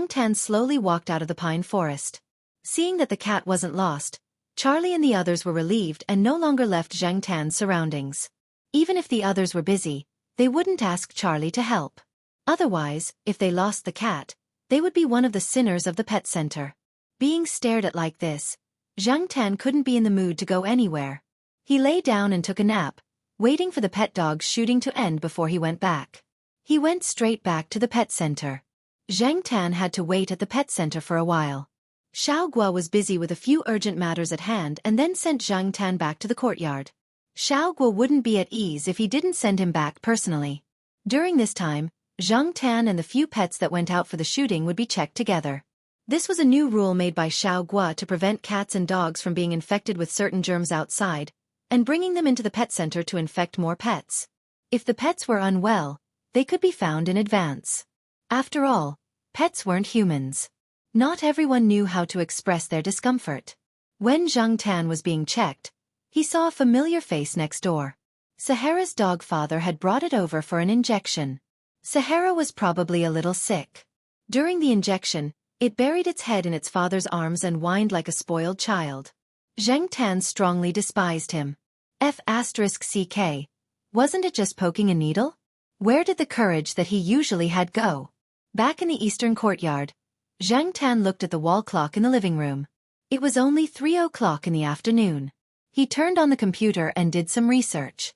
Tan slowly walked out of the pine forest. Seeing that the cat wasn't lost, Charlie and the others were relieved and no longer left Zhang Tan's surroundings. Even if the others were busy, they wouldn't ask Charlie to help. Otherwise, if they lost the cat, they would be one of the sinners of the pet center. Being stared at like this, Zhang Tan couldn't be in the mood to go anywhere. He lay down and took a nap, waiting for the pet dog's shooting to end before he went back. He went straight back to the pet center. Zhang Tan had to wait at the pet center for a while. Xiao Guo was busy with a few urgent matters at hand and then sent Zhang Tan back to the courtyard. Xiao Guo wouldn't be at ease if he didn't send him back personally. During this time, Zhang Tan and the few pets that went out for the shooting would be checked together. This was a new rule made by Xiao Guo to prevent cats and dogs from being infected with certain germs outside, and bringing them into the pet center to infect more pets. If the pets were unwell, they could be found in advance. After all, pets weren't humans. Not everyone knew how to express their discomfort. When Zhang Tan was being checked, he saw a familiar face next door. Sahara's dog father had brought it over for an injection. Sahara was probably a little sick. During the injection, it buried its head in its father's arms and whined like a spoiled child. Zhang Tan strongly despised him. F***ck. Wasn't it just poking a needle? Where did the courage that he usually had go? Back in the eastern courtyard, Zhang Tan looked at the wall clock in the living room. It was only 3 o'clock in the afternoon. He turned on the computer and did some research.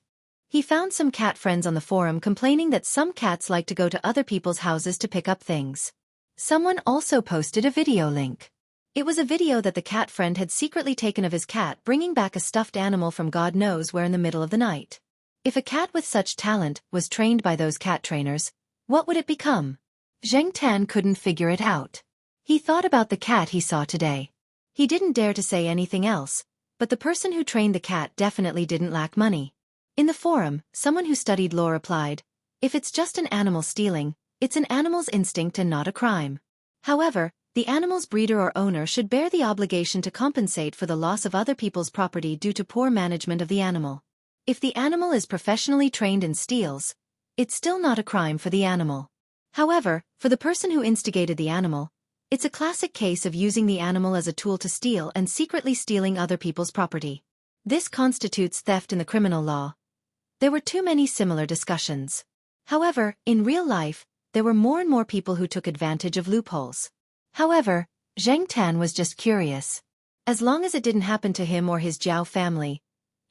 He found some cat friends on the forum complaining that some cats like to go to other people's houses to pick up things. Someone also posted a video link. It was a video that the cat friend had secretly taken of his cat bringing back a stuffed animal from God knows where in the middle of the night. If a cat with such talent was trained by those cat trainers, what would it become? Zhang Tan couldn't figure it out. He thought about the cat he saw today. He didn't dare to say anything else, but the person who trained the cat definitely didn't lack money. In the forum, someone who studied law replied, "If it's just an animal stealing, it's an animal's instinct and not a crime. However, the animal's breeder or owner should bear the obligation to compensate for the loss of other people's property due to poor management of the animal. If the animal is professionally trained and steals, it's still not a crime for the animal. However, for the person who instigated the animal, it's a classic case of using the animal as a tool to steal and secretly stealing other people's property. This constitutes theft in the criminal law." There were too many similar discussions. However, in real life, there were more and more people who took advantage of loopholes. However, Zhang Tan was just curious. As long as it didn't happen to him or his Jiao family,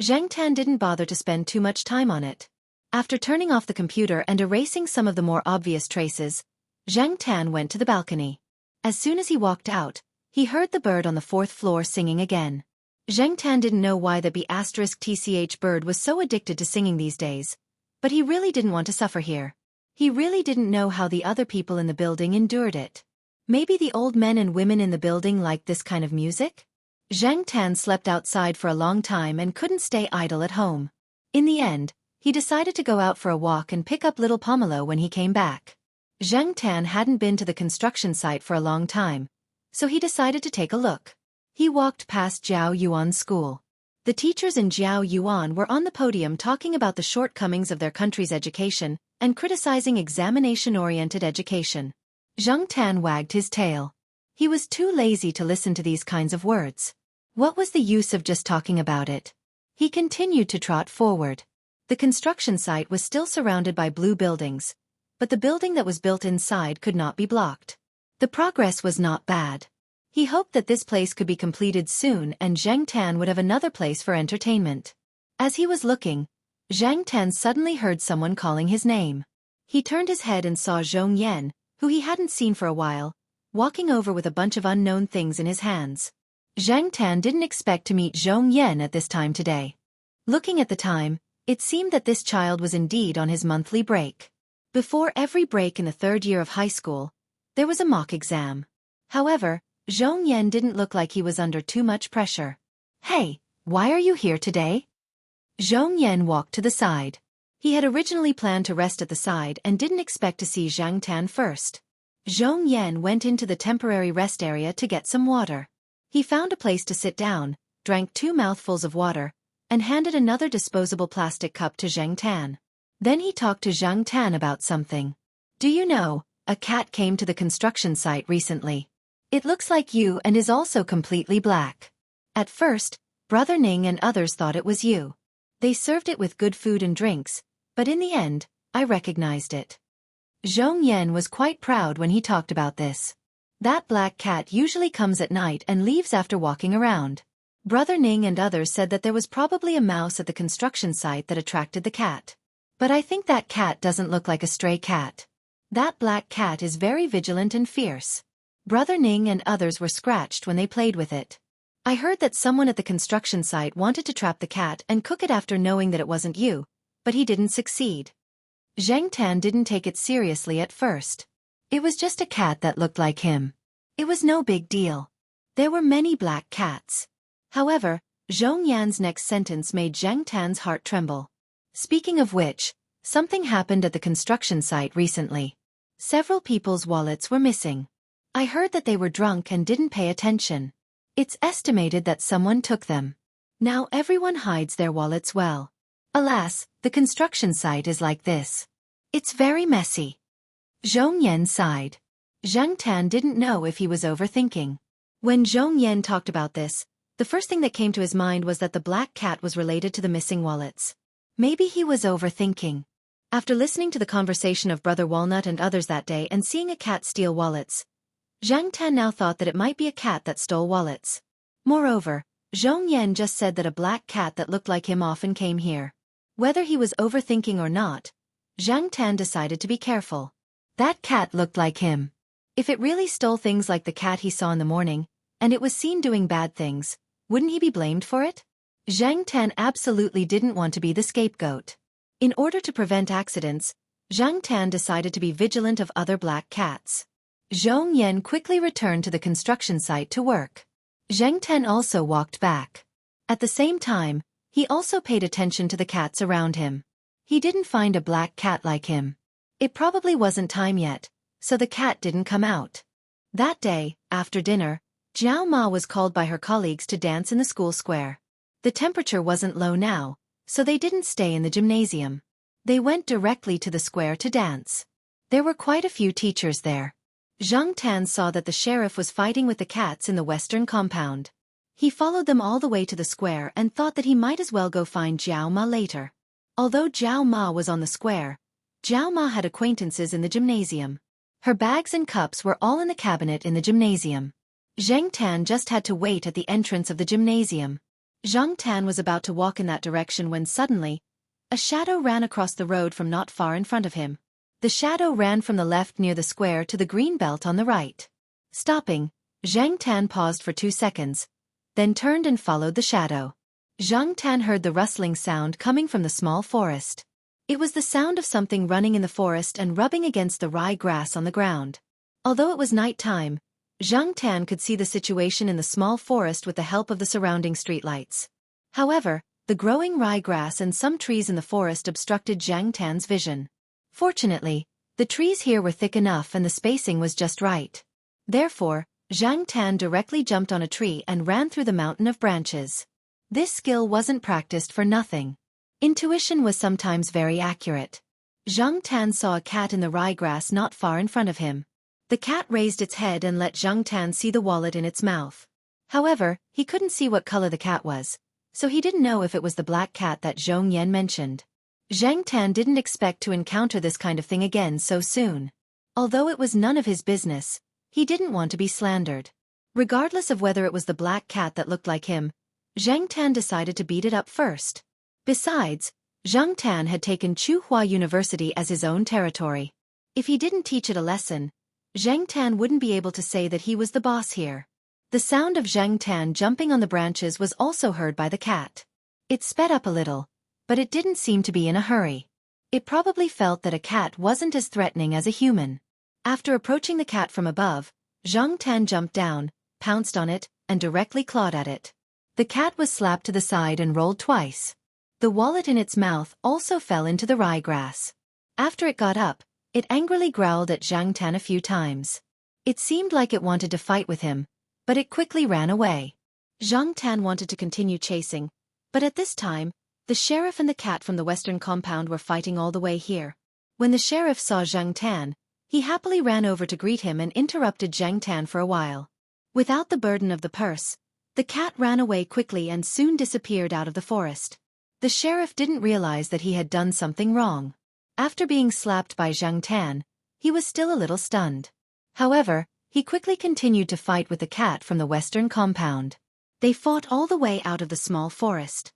Zhang Tan didn't bother to spend too much time on it. After turning off the computer and erasing some of the more obvious traces, Zhang Tan went to the balcony. As soon as he walked out, he heard the bird on the 4th floor singing again. Zhang Tan didn't know why the B***tch bird was so addicted to singing these days, but he really didn't want to suffer here. He really didn't know how the other people in the building endured it. Maybe the old men and women in the building liked this kind of music? Zhang Tan slept outside for a long time and couldn't stay idle at home. In the end, he decided to go out for a walk and pick up little Pomelo when he came back. Zhang Tan hadn't been to the construction site for a long time, so he decided to take a look. He walked past Jiao Yuan's school. The teachers in Jiao Yuan were on the podium talking about the shortcomings of their country's education and criticizing examination-oriented education. Zhang Tan wagged his tail. He was too lazy to listen to these kinds of words. What was the use of just talking about it? He continued to trot forward. The construction site was still surrounded by blue buildings, but the building that was built inside could not be blocked. The progress was not bad. He hoped that this place could be completed soon and Zhang Tan would have another place for entertainment. As he was looking, Zhang Tan suddenly heard someone calling his name. He turned his head and saw Zhong Yan, who he hadn't seen for a while, walking over with a bunch of unknown things in his hands. Zhang Tan didn't expect to meet Zhong Yan at this time today. Looking at the time, it seemed that this child was indeed on his monthly break. Before every break in the 3rd year of high school, there was a mock exam. However, Zhong Yan didn't look like he was under too much pressure. "Hey, why are you here today?" Zhong Yan walked to the side. He had originally planned to rest at the side and didn't expect to see Zhang Tan first. Zhong Yan went into the temporary rest area to get some water. He found a place to sit down, drank 2 mouthfuls of water, and handed another disposable plastic cup to Zhang Tan. Then he talked to Zhang Tan about something. "Do you know, a cat came to the construction site recently. It looks like you and is also completely black. At first, Brother Ning and others thought it was you. They served it with good food and drinks, but in the end, I recognized it." Zhong Yan was quite proud when he talked about this. That black cat usually comes at night and leaves after walking around. Brother Ning and others said that there was probably a mouse at the construction site that attracted the cat. But I think that cat doesn't look like a stray cat. That black cat is very vigilant and fierce. Brother Ning and others were scratched when they played with it. I heard that someone at the construction site wanted to trap the cat and cook it after knowing that it wasn't you, but he didn't succeed. Zheng Tan didn't take it seriously at first. It was just a cat that looked like him. It was no big deal. There were many black cats. However, Zhong Yan's next sentence made Zheng Tan's heart tremble. Speaking of which, something happened at the construction site recently. Several people's wallets were missing. I heard that they were drunk and didn't pay attention. It's estimated that someone took them. Now everyone hides their wallets well. Alas, the construction site is like this. It's very messy. Zhong Yan sighed. Zheng Tan didn't know if he was overthinking. When Zhong Yan talked about this, the first thing that came to his mind was that the black cat was related to the missing wallets. Maybe he was overthinking. After listening to the conversation of Brother Walnut and others that day and seeing a cat steal wallets, Zhang Tan now thought that it might be a cat that stole wallets. Moreover, Zhong Yan just said that a black cat that looked like him often came here. Whether he was overthinking or not, Zhang Tan decided to be careful. That cat looked like him. If it really stole things like the cat he saw in the morning, and it was seen doing bad things, wouldn't he be blamed for it? Zhang Tan absolutely didn't want to be the scapegoat. In order to prevent accidents, Zhang Tan decided to be vigilant of other black cats. Zhong Yan quickly returned to the construction site to work. Zheng Tan also walked back. At the same time, he also paid attention to the cats around him. He didn't find a black cat like him. It probably wasn't time yet, so the cat didn't come out. That day, after dinner, Jiao Ma was called by her colleagues to dance in the school square. The temperature wasn't low now, so they didn't stay in the gymnasium. They went directly to the square to dance. There were quite a few teachers there. Zhang Tan saw that the sheriff was fighting with the cats in the western compound. He followed them all the way to the square and thought that he might as well go find Jiao Ma later. Although Jiao Ma was on the square, Jiao Ma had acquaintances in the gymnasium. Her bags and cups were all in the cabinet in the gymnasium. Zheng Tan just had to wait at the entrance of the gymnasium. Zhang Tan was about to walk in that direction when suddenly, a shadow ran across the road from not far in front of him. The shadow ran from the left near the square to the green belt on the right. Stopping, Zhang Tan paused for 2 seconds, then turned and followed the shadow. Zhang Tan heard the rustling sound coming from the small forest. It was the sound of something running in the forest and rubbing against the rye grass on the ground. Although it was night time, Zhang Tan could see the situation in the small forest with the help of the surrounding streetlights. However, the growing rye grass and some trees in the forest obstructed Zhang Tan's vision. Fortunately, the trees here were thick enough and the spacing was just right. Therefore, Zhang Tan directly jumped on a tree and ran through the mountain of branches. This skill wasn't practiced for nothing. Intuition was sometimes very accurate. Zhang Tan saw a cat in the ryegrass not far in front of him. The cat raised its head and let Zhang Tan see the wallet in its mouth. However, he couldn't see what color the cat was, so he didn't know if it was the black cat that Zhong Yan mentioned. Zhang Tan didn't expect to encounter this kind of thing again so soon. Although it was none of his business, he didn't want to be slandered. Regardless of whether it was the black cat that looked like him, Zhang Tan decided to beat it up first. Besides, Zhang Tan had taken Tsinghua University as his own territory. If he didn't teach it a lesson, Zhang Tan wouldn't be able to say that he was the boss here. The sound of Zhang Tan jumping on the branches was also heard by the cat. It sped up a little, but it didn't seem to be in a hurry. It probably felt that a cat wasn't as threatening as a human. After approaching the cat from above, Zhang Tan jumped down, pounced on it, and directly clawed at it. The cat was slapped to the side and rolled twice. The wallet in its mouth also fell into the ryegrass. After it got up, it angrily growled at Zhang Tan a few times. It seemed like it wanted to fight with him, but it quickly ran away. Zhang Tan wanted to continue chasing, but at this time, the sheriff and the cat from the western compound were fighting all the way here. When the sheriff saw Zhang Tan, he happily ran over to greet him and interrupted Zhang Tan for a while. Without the burden of the purse, the cat ran away quickly and soon disappeared out of the forest. The sheriff didn't realize that he had done something wrong. After being slapped by Zhang Tan, he was still a little stunned. However, he quickly continued to fight with the cat from the western compound. They fought all the way out of the small forest.